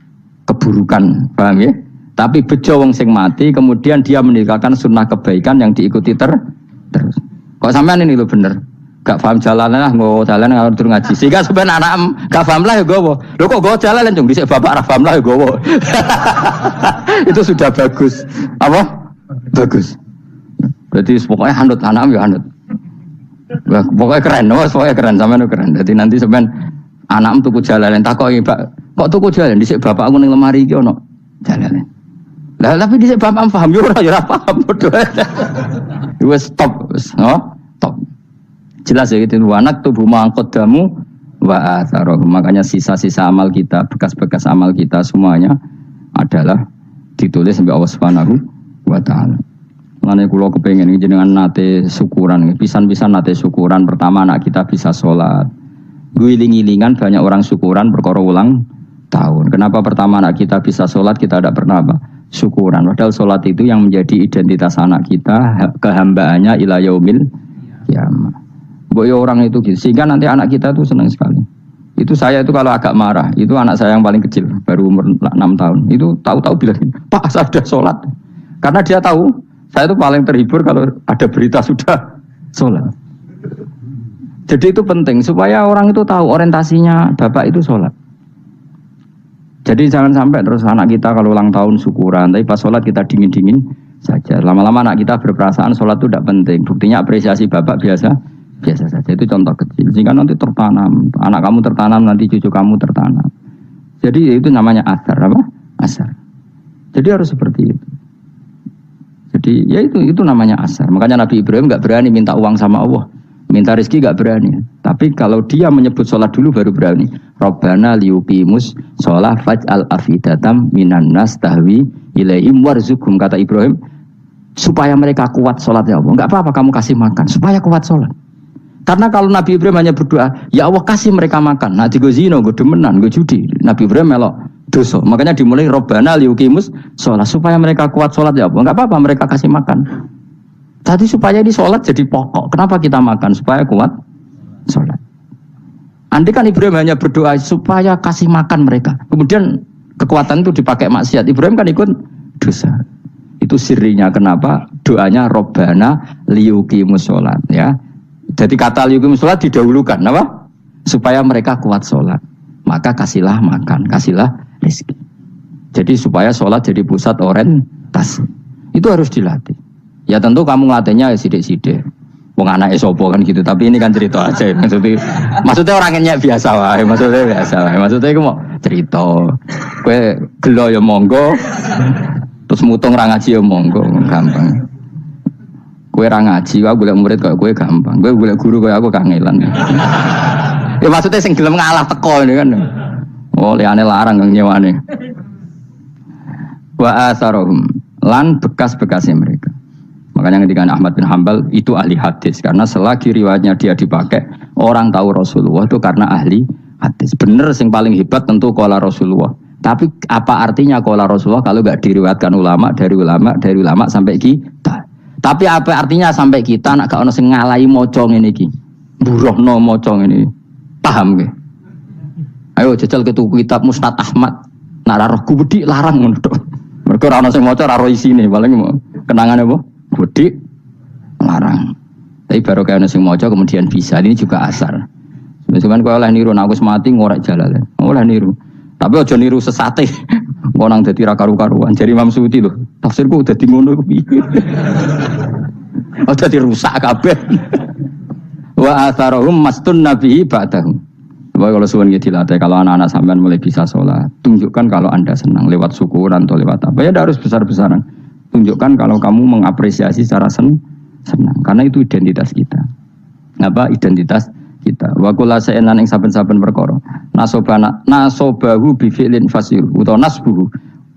keburukan, paham ya? Tapi bejo wong sing mati kemudian dia meninggalkan sunnah kebaikan yang diikuti terus. Kok sampean ini lho bener. Gak paham jalan lah, nggo jalan ngatur ngaji. Sehingga sebenarnya anak gak paham lah ya gowo. Lho kok gowo jalan cung dhisik bapak ra paham lah ya gowo. Itu sudah bagus. Apa? Bagus. Berarti pokoknya anut anak ya anut. Wah, pokoknya keren, pokoknya keren sampean keren. Jadi nanti sampean anak tuku jalan takoki, Pak. Kok tuku jalan dhisik bapak aku ning lemari iki ono jalan. Lah tapi dhisik bapak paham yo ora paham padha. Wes stop, stop. Jelas ya gitu. Wanak tubuh mangkodamu wa atharoh. Makanya sisa-sisa amal kita, bekas-bekas amal kita semuanya adalah ditulis sampai Allah Subhanahu wa taala. Mulane kula kepengin jenengan nate syukuran, pisan-pisan nate syukuran. Pertama anak kita bisa sholat. Guling-gilingan banyak orang syukuran perkara ulang tahun. Kenapa pertama anak kita bisa sholat kita tidak pernah apa? Syukuran. Padahal sholat itu yang menjadi identitas anak kita, kehambaannya ila yaumil kiamah. Boyo orang itu gitu. Sehingga nanti anak kita itu senang sekali. Itu saya itu kalau agak marah, itu anak saya yang paling kecil, baru umur 6 tahun. Itu tahu-tahu bilang, Pak saya sudah sholat. Karena dia tahu, saya itu paling terhibur kalau ada berita sudah sholat. Jadi itu penting supaya orang itu tahu orientasinya bapak itu sholat. Jadi jangan sampai terus anak kita kalau ulang tahun syukuran, tapi pas sholat kita dingin-dingin saja. Lama-lama anak kita berperasaan sholat itu tidak penting. Buktinya apresiasi bapak biasa saja. Itu contoh kecil. Sehingga nanti tertanam, anak kamu tertanam, nanti cucu kamu tertanam. Jadi itu namanya asar, apa? Asar. Jadi harus seperti itu. Jadi ya itu namanya asar. Makanya Nabi Ibrahim nggak berani minta uang sama Allah. Minta rezeki gak berani. Tapi kalau dia menyebut sholat dulu baru berani. Rabbana liyuqimus sholat faj'al afidatam minan nas tahwi ilaihim warzuqhum, kata Ibrahim, supaya mereka kuat sholat ya Allah. Enggak apa-apa kamu kasih makan supaya kuat sholat. Karena kalau Nabi Ibrahim hanya berdoa, ya Allah kasih mereka makan. Nah, gue zino, gue demenan, gue judi. Nabi Ibrahim melok dosa. Makanya dimulai Robbana liuqimus sholat supaya mereka kuat sholat ya Allah. Enggak apa-apa mereka kasih makan. Tadi supaya di sholat jadi pokok. Kenapa kita makan? Supaya kuat sholat. Andai kan Ibrahim hanya berdoa supaya kasih makan mereka. Kemudian kekuatan itu dipakai maksiat. Ibrahim kan ikut dosa. Itu sirinya kenapa doanya Robbana liuqimus sholat ya. Jadi kata liuqimus sholat didahulukan, apa? Supaya mereka kuat sholat. Maka kasihlah makan, kasihlah rezeki. Jadi supaya sholat jadi pusat orientasi. Itu harus dilatih. Ya tentu kamu ngelatihnya ya sidik-sidik. Wong anake sapa kan gitu. Tapi ini kan cerita aja. Maksudnya orangnya biasa wae. Maksudnya iku mau cerita. Kowe gelo ya monggo. Terus mutung ra ngaji ya monggo, gampang. Kowe ra ngaji, wae golek murid kok kowe gampang. Kowe golek guru kaya aku kangelan. Ya maksudnya sing gelem ngalah teko ini kan. Oh, liane larang kang nyewane. Wa asarohum lan bekas-bekasnya mereka. Makanya ketika Ahmad bin Hambal itu ahli hadis karena selagi riwayatnya dia dipakai orang tahu Rasulullah itu karena ahli hadis. Bener sing paling hebat tentu qala Rasulullah. Tapi apa artinya qala Rasulullah kalau enggak diriwayatkan ulama dari ulama sampai kita? Tapi apa artinya sampai kita nak gak ono sing ngalahi maca ngene iki. Buruhno maca ngene. Paham nggih? Ayo jajal ke tuku kitab Musnad Ahmad. Nak ra roh gudi larang ngono tok. Mergo ora ono sing maca ra roh isine, paling kenangan apa? Gudi larang. Tapi baru kayak ono sing maca kemudian bisa. Ini juga asar. Sebenarnya kowe oleh niru nek aku mati ngorek jalale. Oleh niru. Tapi aja niru sesate. Kok nang dadi ra karu-karuan. Jari Imam Suyuti lho. Tafsirku dadi ngono piye. Oh dadi rusak kabeh. Wa atharahum mastun nabihi ba'dahu. Kalau suwun nggih dilatih kalau anak-anak sampean mulai bisa sholat, tunjukkan kalau Anda senang lewat syukuran atau lewat apa. Ya harus besar-besaran. Tunjukkan kalau kamu mengapresiasi secara senang karena itu identitas kita. Apa identitas kita? Wa kullu shay'in ing saben-saben perkara. Nasobahu bi fi'lin fasir utawa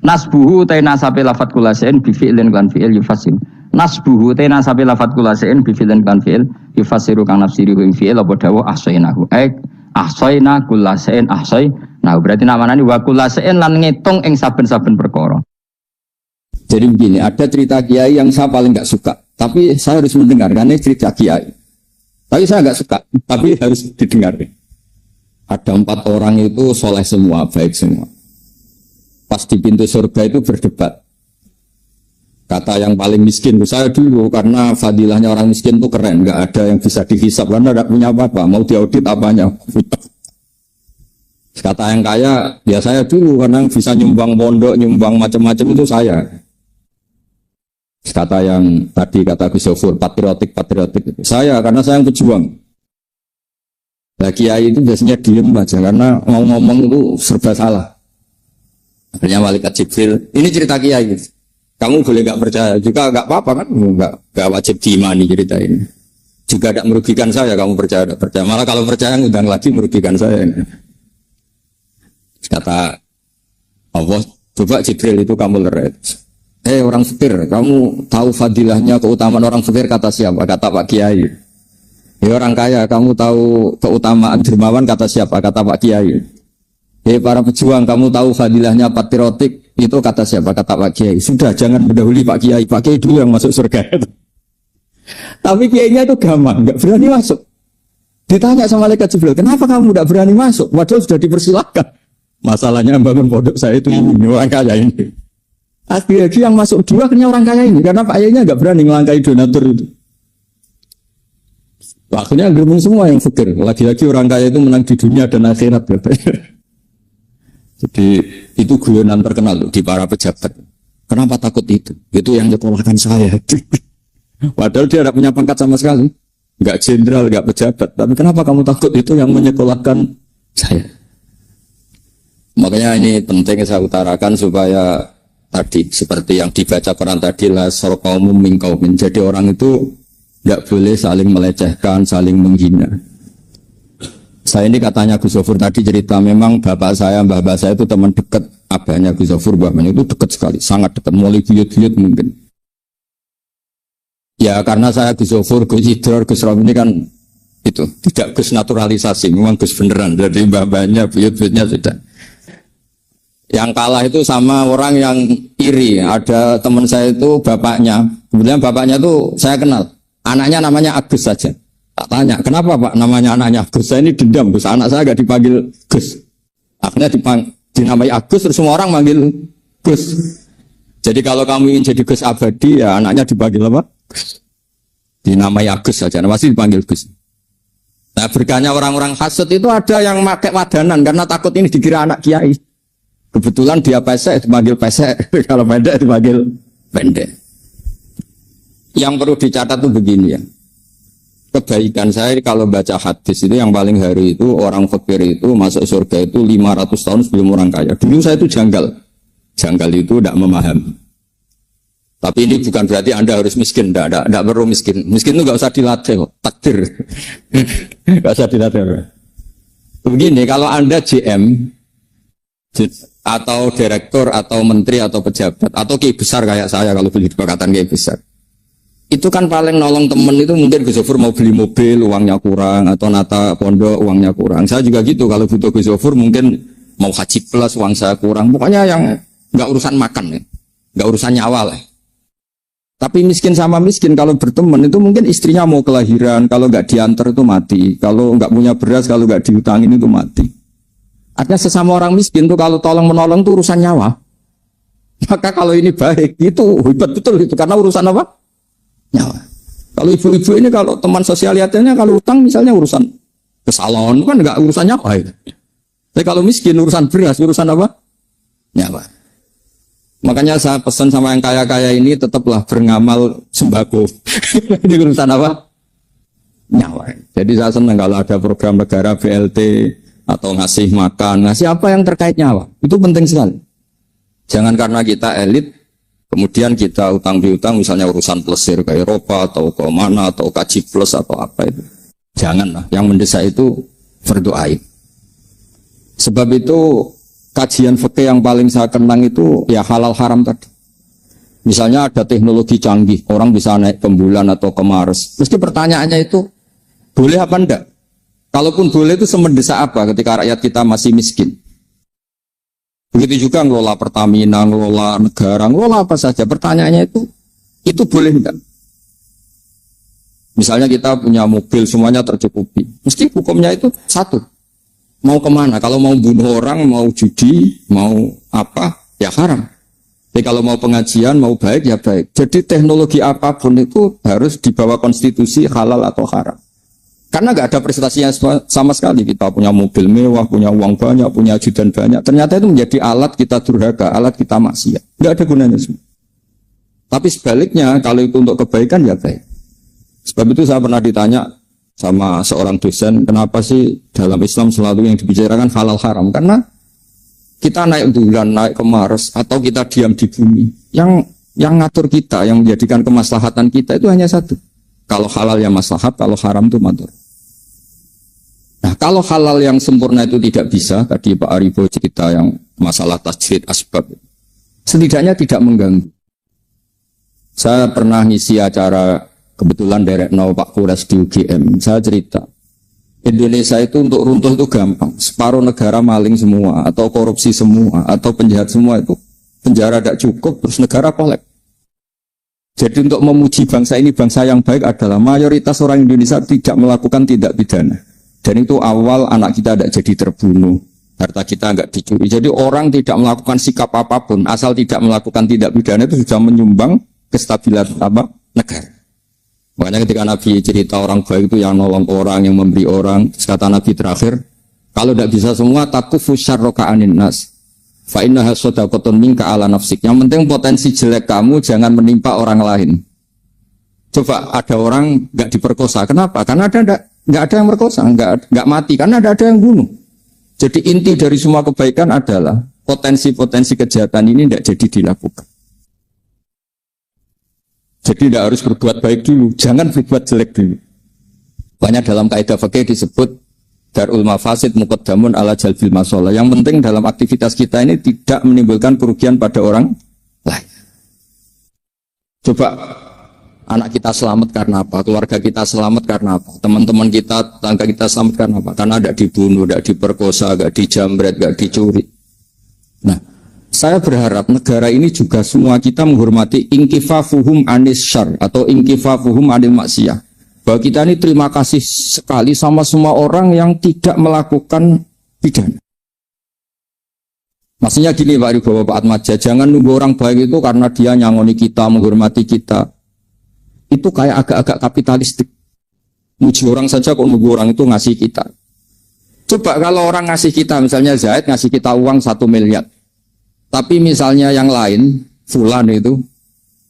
nasbuhu ta nasabe lafat kullu shay'in bi fi'lin lan fi'il yufasir. Nasbuhu ta nasabe lafat kullu shay'in bi fi'lin lan fi'il yufasiru kang nafsiri ing fi'il apa dawa ahsainahu. Ahsayna kullu shay'in ahsayna. Berarti namanya wa kullu shay'in lan ngitung ing saben-saben perkara. Jadi begini, ada cerita kiai yang saya paling nggak suka, tapi saya harus mendengarkannya cerita kiai. Tapi saya nggak suka, tapi harus didengar. Ada 4 orang itu soleh semua, baik semua. Pas di pintu surga itu berdebat. Kata yang paling miskin, saya dulu karena fadilahnya orang miskin itu keren, nggak ada yang bisa dihisap karena nggak punya apa-apa, mau diaudit apanya. Kata yang kaya, ya saya dulu karena bisa nyumbang pondok, nyumbang macam-macam itu saya. Kata yang tadi kata Gus Yofur, patriotik, saya karena saya yang pejuang. Nah, kiai itu biasanya diem aja karena ngomong itu serba salah. Akhirnya malaikat Jibril, ini cerita kiai. Kamu boleh nggak percaya juga nggak apa-apa kan, nggak wajib diimani cerita ini. Juga tidak merugikan saya, kamu percaya tidak percaya. Malah kalau percaya ngundang lagi merugikan saya. Kata Allah, coba Jibril itu kamu leret. Orang fakir, kamu tahu fadilahnya keutamaan orang fakir kata siapa? Kata Pak Kiai. Orang kaya, kamu tahu keutamaan dermawan kata siapa? Kata Pak Kiai. Para pejuang, kamu tahu fadilahnya patriotik itu kata siapa? Kata Pak Kiai. Sudah, jangan mendahului Pak Kiai. Pak Kiai dulu yang masuk surga. Tapi Kiainya itu gampang, nggak berani masuk. Ditanya sama malaikat Jibril, kenapa kamu nggak berani masuk? Padahal sudah dipersilakan. Masalahnya bangun pondok saya itu ini orang kaya ini. Akhirnya yang masuk 2 akhirnya orang kaya ini karena Pak Kiainya nggak berani melangkahi donatur itu. Akhirnya gerbong semua yang fakir. Lagi-lagi orang kaya itu menang di dunia dan akhirat. Jadi itu guyonan terkenal di para pejabat. Kenapa takut itu? Itu yang nyekolahkan saya. Padahal dia tidak punya pangkat sama sekali. Enggak jenderal, enggak pejabat. Tapi kenapa kamu takut itu yang menyekolahkan saya? Makanya ini penting saya utarakan supaya tadi seperti yang dibaca Quran tadi lah sorqaumum min qaumin. Jadi orang itu enggak boleh saling melecehkan, saling menghina. Saya ini katanya Gus Zofur tadi cerita memang bapak saya, mbah saya itu teman dekat abahnya Gus Zofur, mbahnya itu dekat sekali, sangat dekat, mulai buyut-buyut mungkin. Ya karena saya Gus Zofur, Gus Idror, Gus Rom ini kan Itu tidak Gus naturalisasi, memang Gus beneran dari mbah-mbahnya, buyut-buyutnya sudah. Yang kalah itu sama orang yang iri. Ada teman saya itu bapaknya, kemudian bapaknya itu saya kenal, anaknya namanya Agus saja. Tak tanya, kenapa Pak namanya anaknya Agus? Saya ini dendam, Gus, anak saya gak dipanggil Gus. Akhirnya dinamai Agus, terus semua orang manggil Gus. Jadi kalau kamu ingin jadi Gus abadi, ya anaknya dipanggil apa? Gus. Dinamai Agus saja, masih dipanggil Gus. Nah berkahnya orang-orang hasud itu ada yang pakai wadanan karena takut ini dikira anak kiai. Kebetulan dia pesek dipanggil pesek, kalau pendek dipanggil pendek. Yang perlu dicatat itu begini ya. Kebaikan saya kalau baca hadis itu yang paling hari itu orang fakir itu masuk surga itu 500 tahun sebelum orang kaya. Dulu saya itu janggal. Janggal itu tidak memahami. Tapi ini bukan berarti Anda harus miskin, tidak perlu miskin. Miskin itu nggak usah dilatih kok, takdir. Nggak usah dilatih. Begini, kalau Anda GM atau direktur atau menteri atau pejabat atau kiai besar kayak saya kalau beli dipakatan kiai besar, itu kan paling nolong temen itu mungkin Gus Zofur mau beli mobil uangnya kurang atau nata pondok uangnya kurang. Saya juga gitu kalau butuh Gus Zofur mungkin mau haji plus uang saya kurang. Pokoknya yang nggak urusan makan ya, nggak urusan nyawa lah. Tapi miskin sama miskin kalau berteman itu mungkin istrinya mau kelahiran, kalau nggak diantar itu mati, kalau nggak punya beras, kalau nggak diutangin itu mati. Artinya sesama orang miskin tuh kalau tolong menolong itu urusan nyawa. Maka kalau ini baik itu hebat betul itu karena urusan apa? Nyawa. Kalau ibu-ibu ini kalau teman sosialitasnya kalau utang misalnya urusan ke salon kan nggak urusan nyawa. Ya. Tapi kalau miskin urusan beras urusan apa? Nyawa. Makanya saya pesan sama yang kaya-kaya ini tetaplah beramal sembako. Ini urusan apa? Nyawa. Jadi saya senang kalau ada program negara BLT atau ngasih makan, ngasih apa yang terkait nyawa. Itu penting sekali. Jangan karena kita elit, kemudian kita utang piutang misalnya urusan plesir ke Eropa atau ke mana atau kaji plus atau apa itu. Janganlah. Yang mendesak itu fardhu ain. Sebab itu kajian fikih yang paling saya kenang itu ya halal haram tadi. Misalnya ada teknologi canggih, orang bisa naik ke bulan atau ke Mars. Mesti pertanyaannya itu boleh apa enggak? Kalaupun boleh itu semendesak apa ketika rakyat kita masih miskin? Begitu juga ngelola Pertamina, ngelola negara, ngelola apa saja. Pertanyaannya itu boleh enggak? Misalnya kita punya mobil semuanya tercukupi. Mesti hukumnya itu satu. Mau kemana? Kalau mau bunuh orang, mau judi, mau apa, ya haram. Tapi kalau mau pengajian, mau baik, ya baik. Jadi teknologi apapun itu harus dibawa konstitusi halal atau haram. Karena nggak ada prestasinya sama sekali. Kita punya mobil mewah, punya uang banyak, punya ajudan banyak. Ternyata itu menjadi alat kita durhaka, alat kita maksiat. Nggak ada gunanya semua. Tapi sebaliknya, kalau itu untuk kebaikan, ya baik. Sebab itu saya pernah ditanya sama seorang dosen, kenapa sih dalam Islam selalu yang dibicarakan halal haram? Karena kita naik bulan, naik ke Mars, atau kita diam di bumi, yang ngatur kita, yang menjadikan kemaslahatan kita itu hanya satu. Kalau halal ya maslahat, kalau haram itu matur. Nah, kalau halal yang sempurna itu tidak bisa, tadi Pak Aribo cerita yang masalah tajrid asbab, setidaknya tidak mengganggu. Saya pernah ngisi acara kebetulan derek Pak Kures di UGM, saya cerita Indonesia itu untuk runtuh itu gampang, separuh negara maling semua, atau korupsi semua, atau penjahat semua itu penjara tidak cukup, terus negara kolek. Jadi untuk memuji bangsa ini, bangsa yang baik adalah mayoritas orang Indonesia tidak melakukan tindak pidana, dan itu awal anak kita tidak jadi terbunuh, harta kita nggak dicuri. Jadi orang tidak melakukan sikap apapun, asal tidak melakukan tindak pidana itu sudah menyumbang kestabilan apa negara. Makanya ketika Nabi cerita orang baik itu yang nolong orang, yang memberi orang, kata Nabi terakhir, kalau tidak bisa semua, takufu syarroka anin nas, fa innaha shadaqatun minka ala nafsik. Yang penting potensi jelek kamu jangan menimpa orang lain. Coba ada orang nggak diperkosa, kenapa? Karena nggak ada yang merkosa, nggak mati, karena ada yang bunuh. Jadi inti dari semua kebaikan adalah potensi-potensi kejahatan ini tidak jadi dilakukan. Jadi tidak harus berbuat baik dulu, jangan berbuat jelek dulu. Banyak dalam kaidah fikih disebut darul mafasid muqaddamun ala jalbil masalah. Yang penting dalam aktivitas kita ini tidak menimbulkan kerugian pada orang lain. Coba Anak kita selamat karena apa? Keluarga kita selamat karena apa? Teman-teman kita, tetangga kita selamat karena apa? Karena tidak dibunuh, tidak diperkosa, tidak dijamret, tidak dicuri. Nah, saya berharap negara ini juga semua kita menghormati inkifafuhum anis syar atau inkifafuhum anil maksiyah. Bahwa kita ini terima kasih sekali sama semua orang yang tidak melakukan pidana. Maksudnya gini Pak Ridho, Pak Atmaja, jangan nunggu orang baik itu karena dia nyangoni kita, menghormati kita. Itu kayak agak-agak kapitalistik. Muji orang saja kok nunggu orang itu ngasih kita. Coba kalau orang ngasih kita, misalnya Zaid ngasih kita uang 1 miliar. Tapi misalnya yang lain, Fulan itu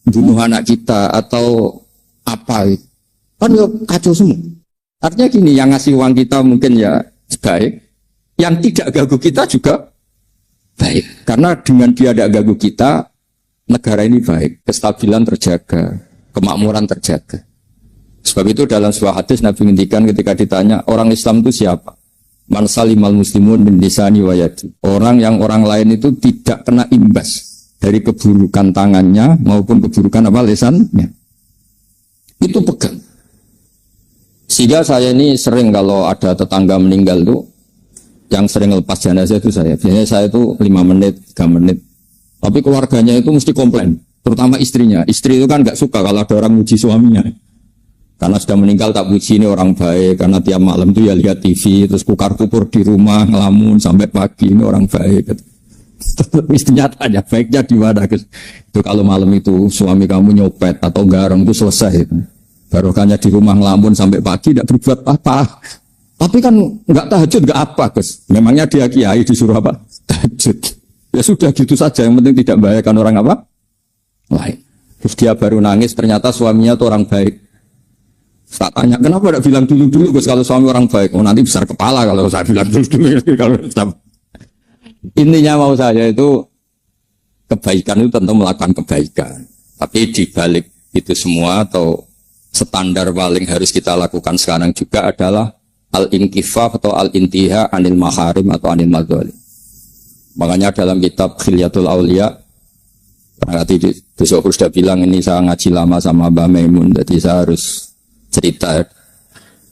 bunuh anak kita atau apa itu. Kan ya kacau semua. Artinya gini, yang ngasih uang kita mungkin ya baik. Yang tidak ganggu kita juga baik. Karena dengan dia tidak ganggu kita, negara ini baik. Kestabilan terjaga, kemakmuran terjaga. Sebab itu dalam sebuah hadis Nabi ngendikan ketika ditanya orang Islam itu siapa? Man salimal muslimun min lisani wa yadi. Orang yang orang lain itu tidak kena imbas dari keburukan tangannya maupun keburukan apa lisannya. Itu pegang. Sehingga saya ini sering kalau ada tetangga meninggal tuh yang sering lepas jenazah itu saya. Biasanya saya itu 5 menit, 3 menit. Tapi keluarganya itu mesti komplain. Terutama istrinya. Istri itu kan nggak suka kalau ada orang muji suaminya. Karena sudah meninggal tak puji ini orang baik. Karena tiap malam itu ya lihat TV. Terus kukar kupur di rumah, ngelamun sampai pagi. Ini orang baik. Istrinya tanya, baiknya di mana? Itu kalau malam itu suami kamu nyopet atau garong itu selesai. Barokahnya di rumah ngelamun sampai pagi tidak berbuat apa. Tapi kan nggak tahajud nggak apa, Gus. Memangnya dia kiai disuruh apa? Tahajud. Ya sudah gitu saja. Yang penting tidak membahayakan orang apa? Lain. Terus dia baru nangis. Ternyata suaminya itu orang baik. Tak tanya, kenapa tidak bilang dulu Gus kalau suami orang baik? Oh nanti besar kepala kalau saya bilang dulu. Kalau intinya mau saya itu kebaikan itu tentu melakukan kebaikan. Tapi di balik itu semua atau standar paling harus kita lakukan sekarang juga adalah al-inkifaf atau al-intiha anil maharim atau anil madzalim. Makanya dalam kitab Khilyatul Aulia, nanti besok sudah bilang ini saya ngaji lama sama Mbak Maimun, jadi saya harus cerita.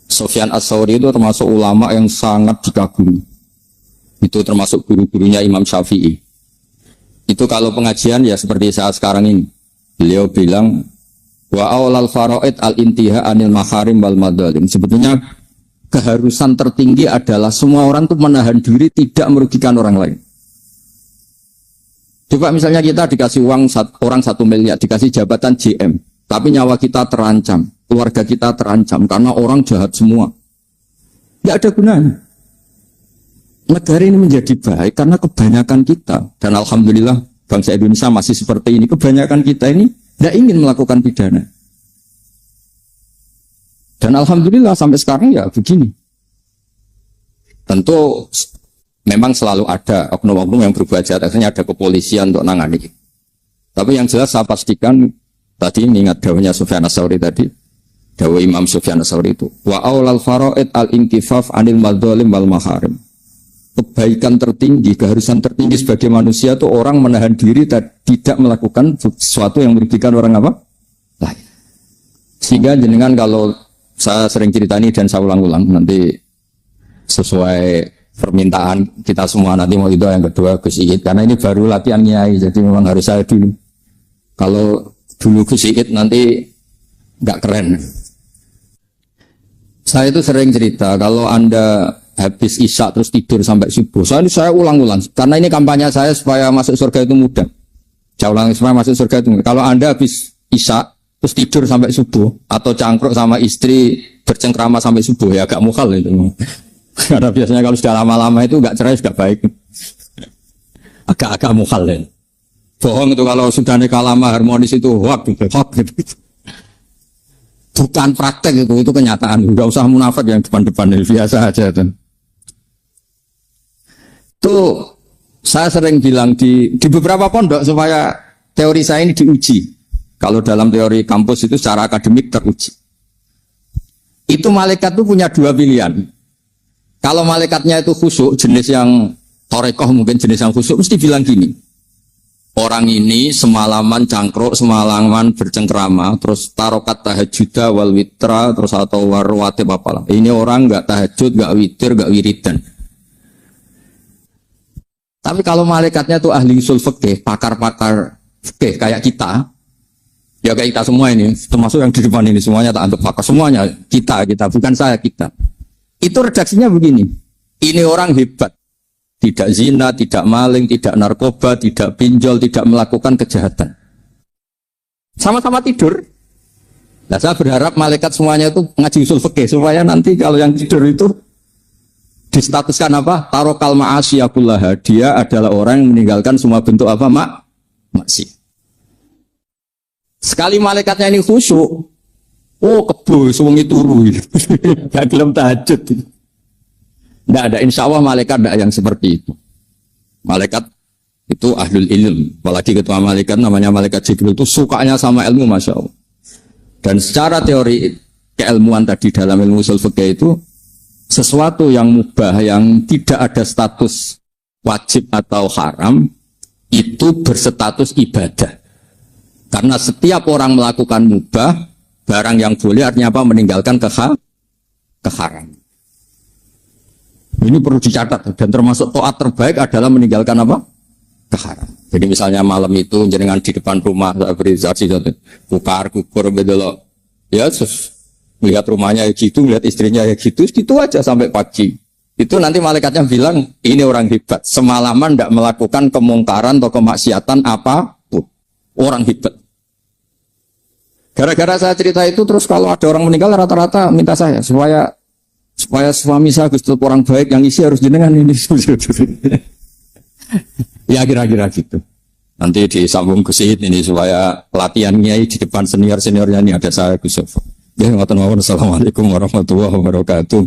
Sufyan Ats-Tsauri itu termasuk ulama yang sangat dikagumi. Itu termasuk guru-gurunya Imam Syafi'i. Itu kalau pengajian ya seperti saat sekarang ini. Beliau bilang wa aulal faraid al-intiha anil maharim wal madzalim. Sebetulnya keharusan tertinggi adalah semua orang itu menahan diri tidak merugikan orang lain. Coba misalnya kita dikasih uang orang 1 miliar, dikasih jabatan GM, tapi nyawa kita terancam, keluarga kita terancam karena orang jahat semua. Tidak ada gunanya. Negara ini menjadi baik karena kebanyakan kita, dan alhamdulillah bangsa Indonesia masih seperti ini. Kebanyakan kita ini tidak ingin melakukan pidana. Dan alhamdulillah sampai sekarang ya begini. Tentu memang selalu ada oknum-oknum yang berbuat jahat, akhirnya ada kepolisian untuk nangani. Tapi yang jelas saya pastikan, tadi ingat dawuhnya Sufyan Ats-Tsauri tadi, dawuh Imam Sufyan Ats-Tsauri itu, wa aulal faraid al-inkifaf anil madzalim wal maharim. Kebaikan tertinggi, keharusan tertinggi sebagai manusia itu orang menahan diri dan tidak melakukan sesuatu yang merugikan orang apa? Lain. Sehingga jenengan kalau saya sering cerita ini dan saya ulang-ulang nanti sesuai permintaan kita semua nanti mau itu yang kedua Gus Iit karena ini baru latihan nyai jadi memang harus saya dulu. Kalau dulu Gus Iit nanti nggak keren. Saya itu sering cerita kalau Anda habis isya terus tidur sampai subuh. Saya ulang-ulang karena ini kampanye saya supaya masuk surga itu mudah. Saya ulang supaya masuk surga itu mudah. Kalau Anda habis isya terus tidur sampai subuh atau cangkruk sama istri bercengkrama sampai subuh ya agak mukhal itu. Karena biasanya kalau sudah lama-lama itu enggak cerai sudah baik. Agak-agak mukhal ya. Bohong itu kalau sudah nikah lama harmonis itu hoak gitu. Bukan praktek itu kenyataan. Enggak usah munafik yang depan-depan biasa aja itu. Tuh saya sering bilang di beberapa pondok supaya teori saya ini diuji. Kalau dalam teori kampus itu secara akademik teruji. Itu malaikat itu punya 2 pilihan. Kalau malaikatnya itu khusyuk, jenis yang torekoh mungkin jenis yang khusyuk, mesti bilang gini. orang ini semalaman cangkruk, semalaman bercengkrama, terus tarokat tahajjuda wal witra, terus atau warwatib apalah. Ini orang nggak tahajud, nggak witir, nggak wiridan. Tapi kalau malaikatnya tuh ahli usul fikih, pakar-pakar fikih kayak kita, ya kayak kita semua ini, termasuk yang di depan ini semuanya tak anggap pakar, semuanya kita, bukan saya, kita. Itu redaksinya begini, ini orang hebat. Tidak zina, tidak maling, tidak narkoba, tidak pinjol, tidak melakukan kejahatan. Sama-sama tidur. Nah, saya berharap malaikat semuanya itu ngaji usul fikih supaya nanti kalau yang tidur itu distatuskan apa? Tarokal ma'asyiyakullaha. Dia adalah orang yang meninggalkan semua bentuk apa? Maksiat. Sekali malaikatnya ini khusyuk, oh kebo, sewengi turu. Gak gelem tahajud. Tidak ada, insya Allah malaikat tidak yang seperti itu. Malaikat itu ahlul ilm. Apalagi ketua malaikat namanya malaikat Jibril itu sukanya sama ilmu, Masya Allah. Dan secara teori keilmuan tadi dalam ilmu usul fikih itu sesuatu yang mubah, yang tidak ada status wajib atau haram, itu berstatus ibadah. Karena setiap orang melakukan mubah, barang yang boleh artinya apa? Meninggalkan keharam. Ini perlu dicatat, dan termasuk taat terbaik adalah meninggalkan apa? Keharam. Jadi misalnya malam itu jenengan di depan rumah saya beri saksi kukar kukur bedelok, ya terus melihat rumahnya ya gitu, melihat istrinya ya gitu aja sampai pagi. Itu nanti malaikatnya bilang ini orang hebat, semalaman tidak melakukan kemungkaran atau kemaksiatan apapun. Orang hebat. Gara-gara saya cerita itu terus kalau ada orang meninggal rata-rata minta saya supaya suami saya Gus orang baik yang isi harus jenengan ini. Ya kira-kira gitu. Nanti disambung Gus ini supaya latihannya di depan senior-seniornya ini ada saya Gus. Ya, assalamualaikum warahmatullahi wabarakatuh.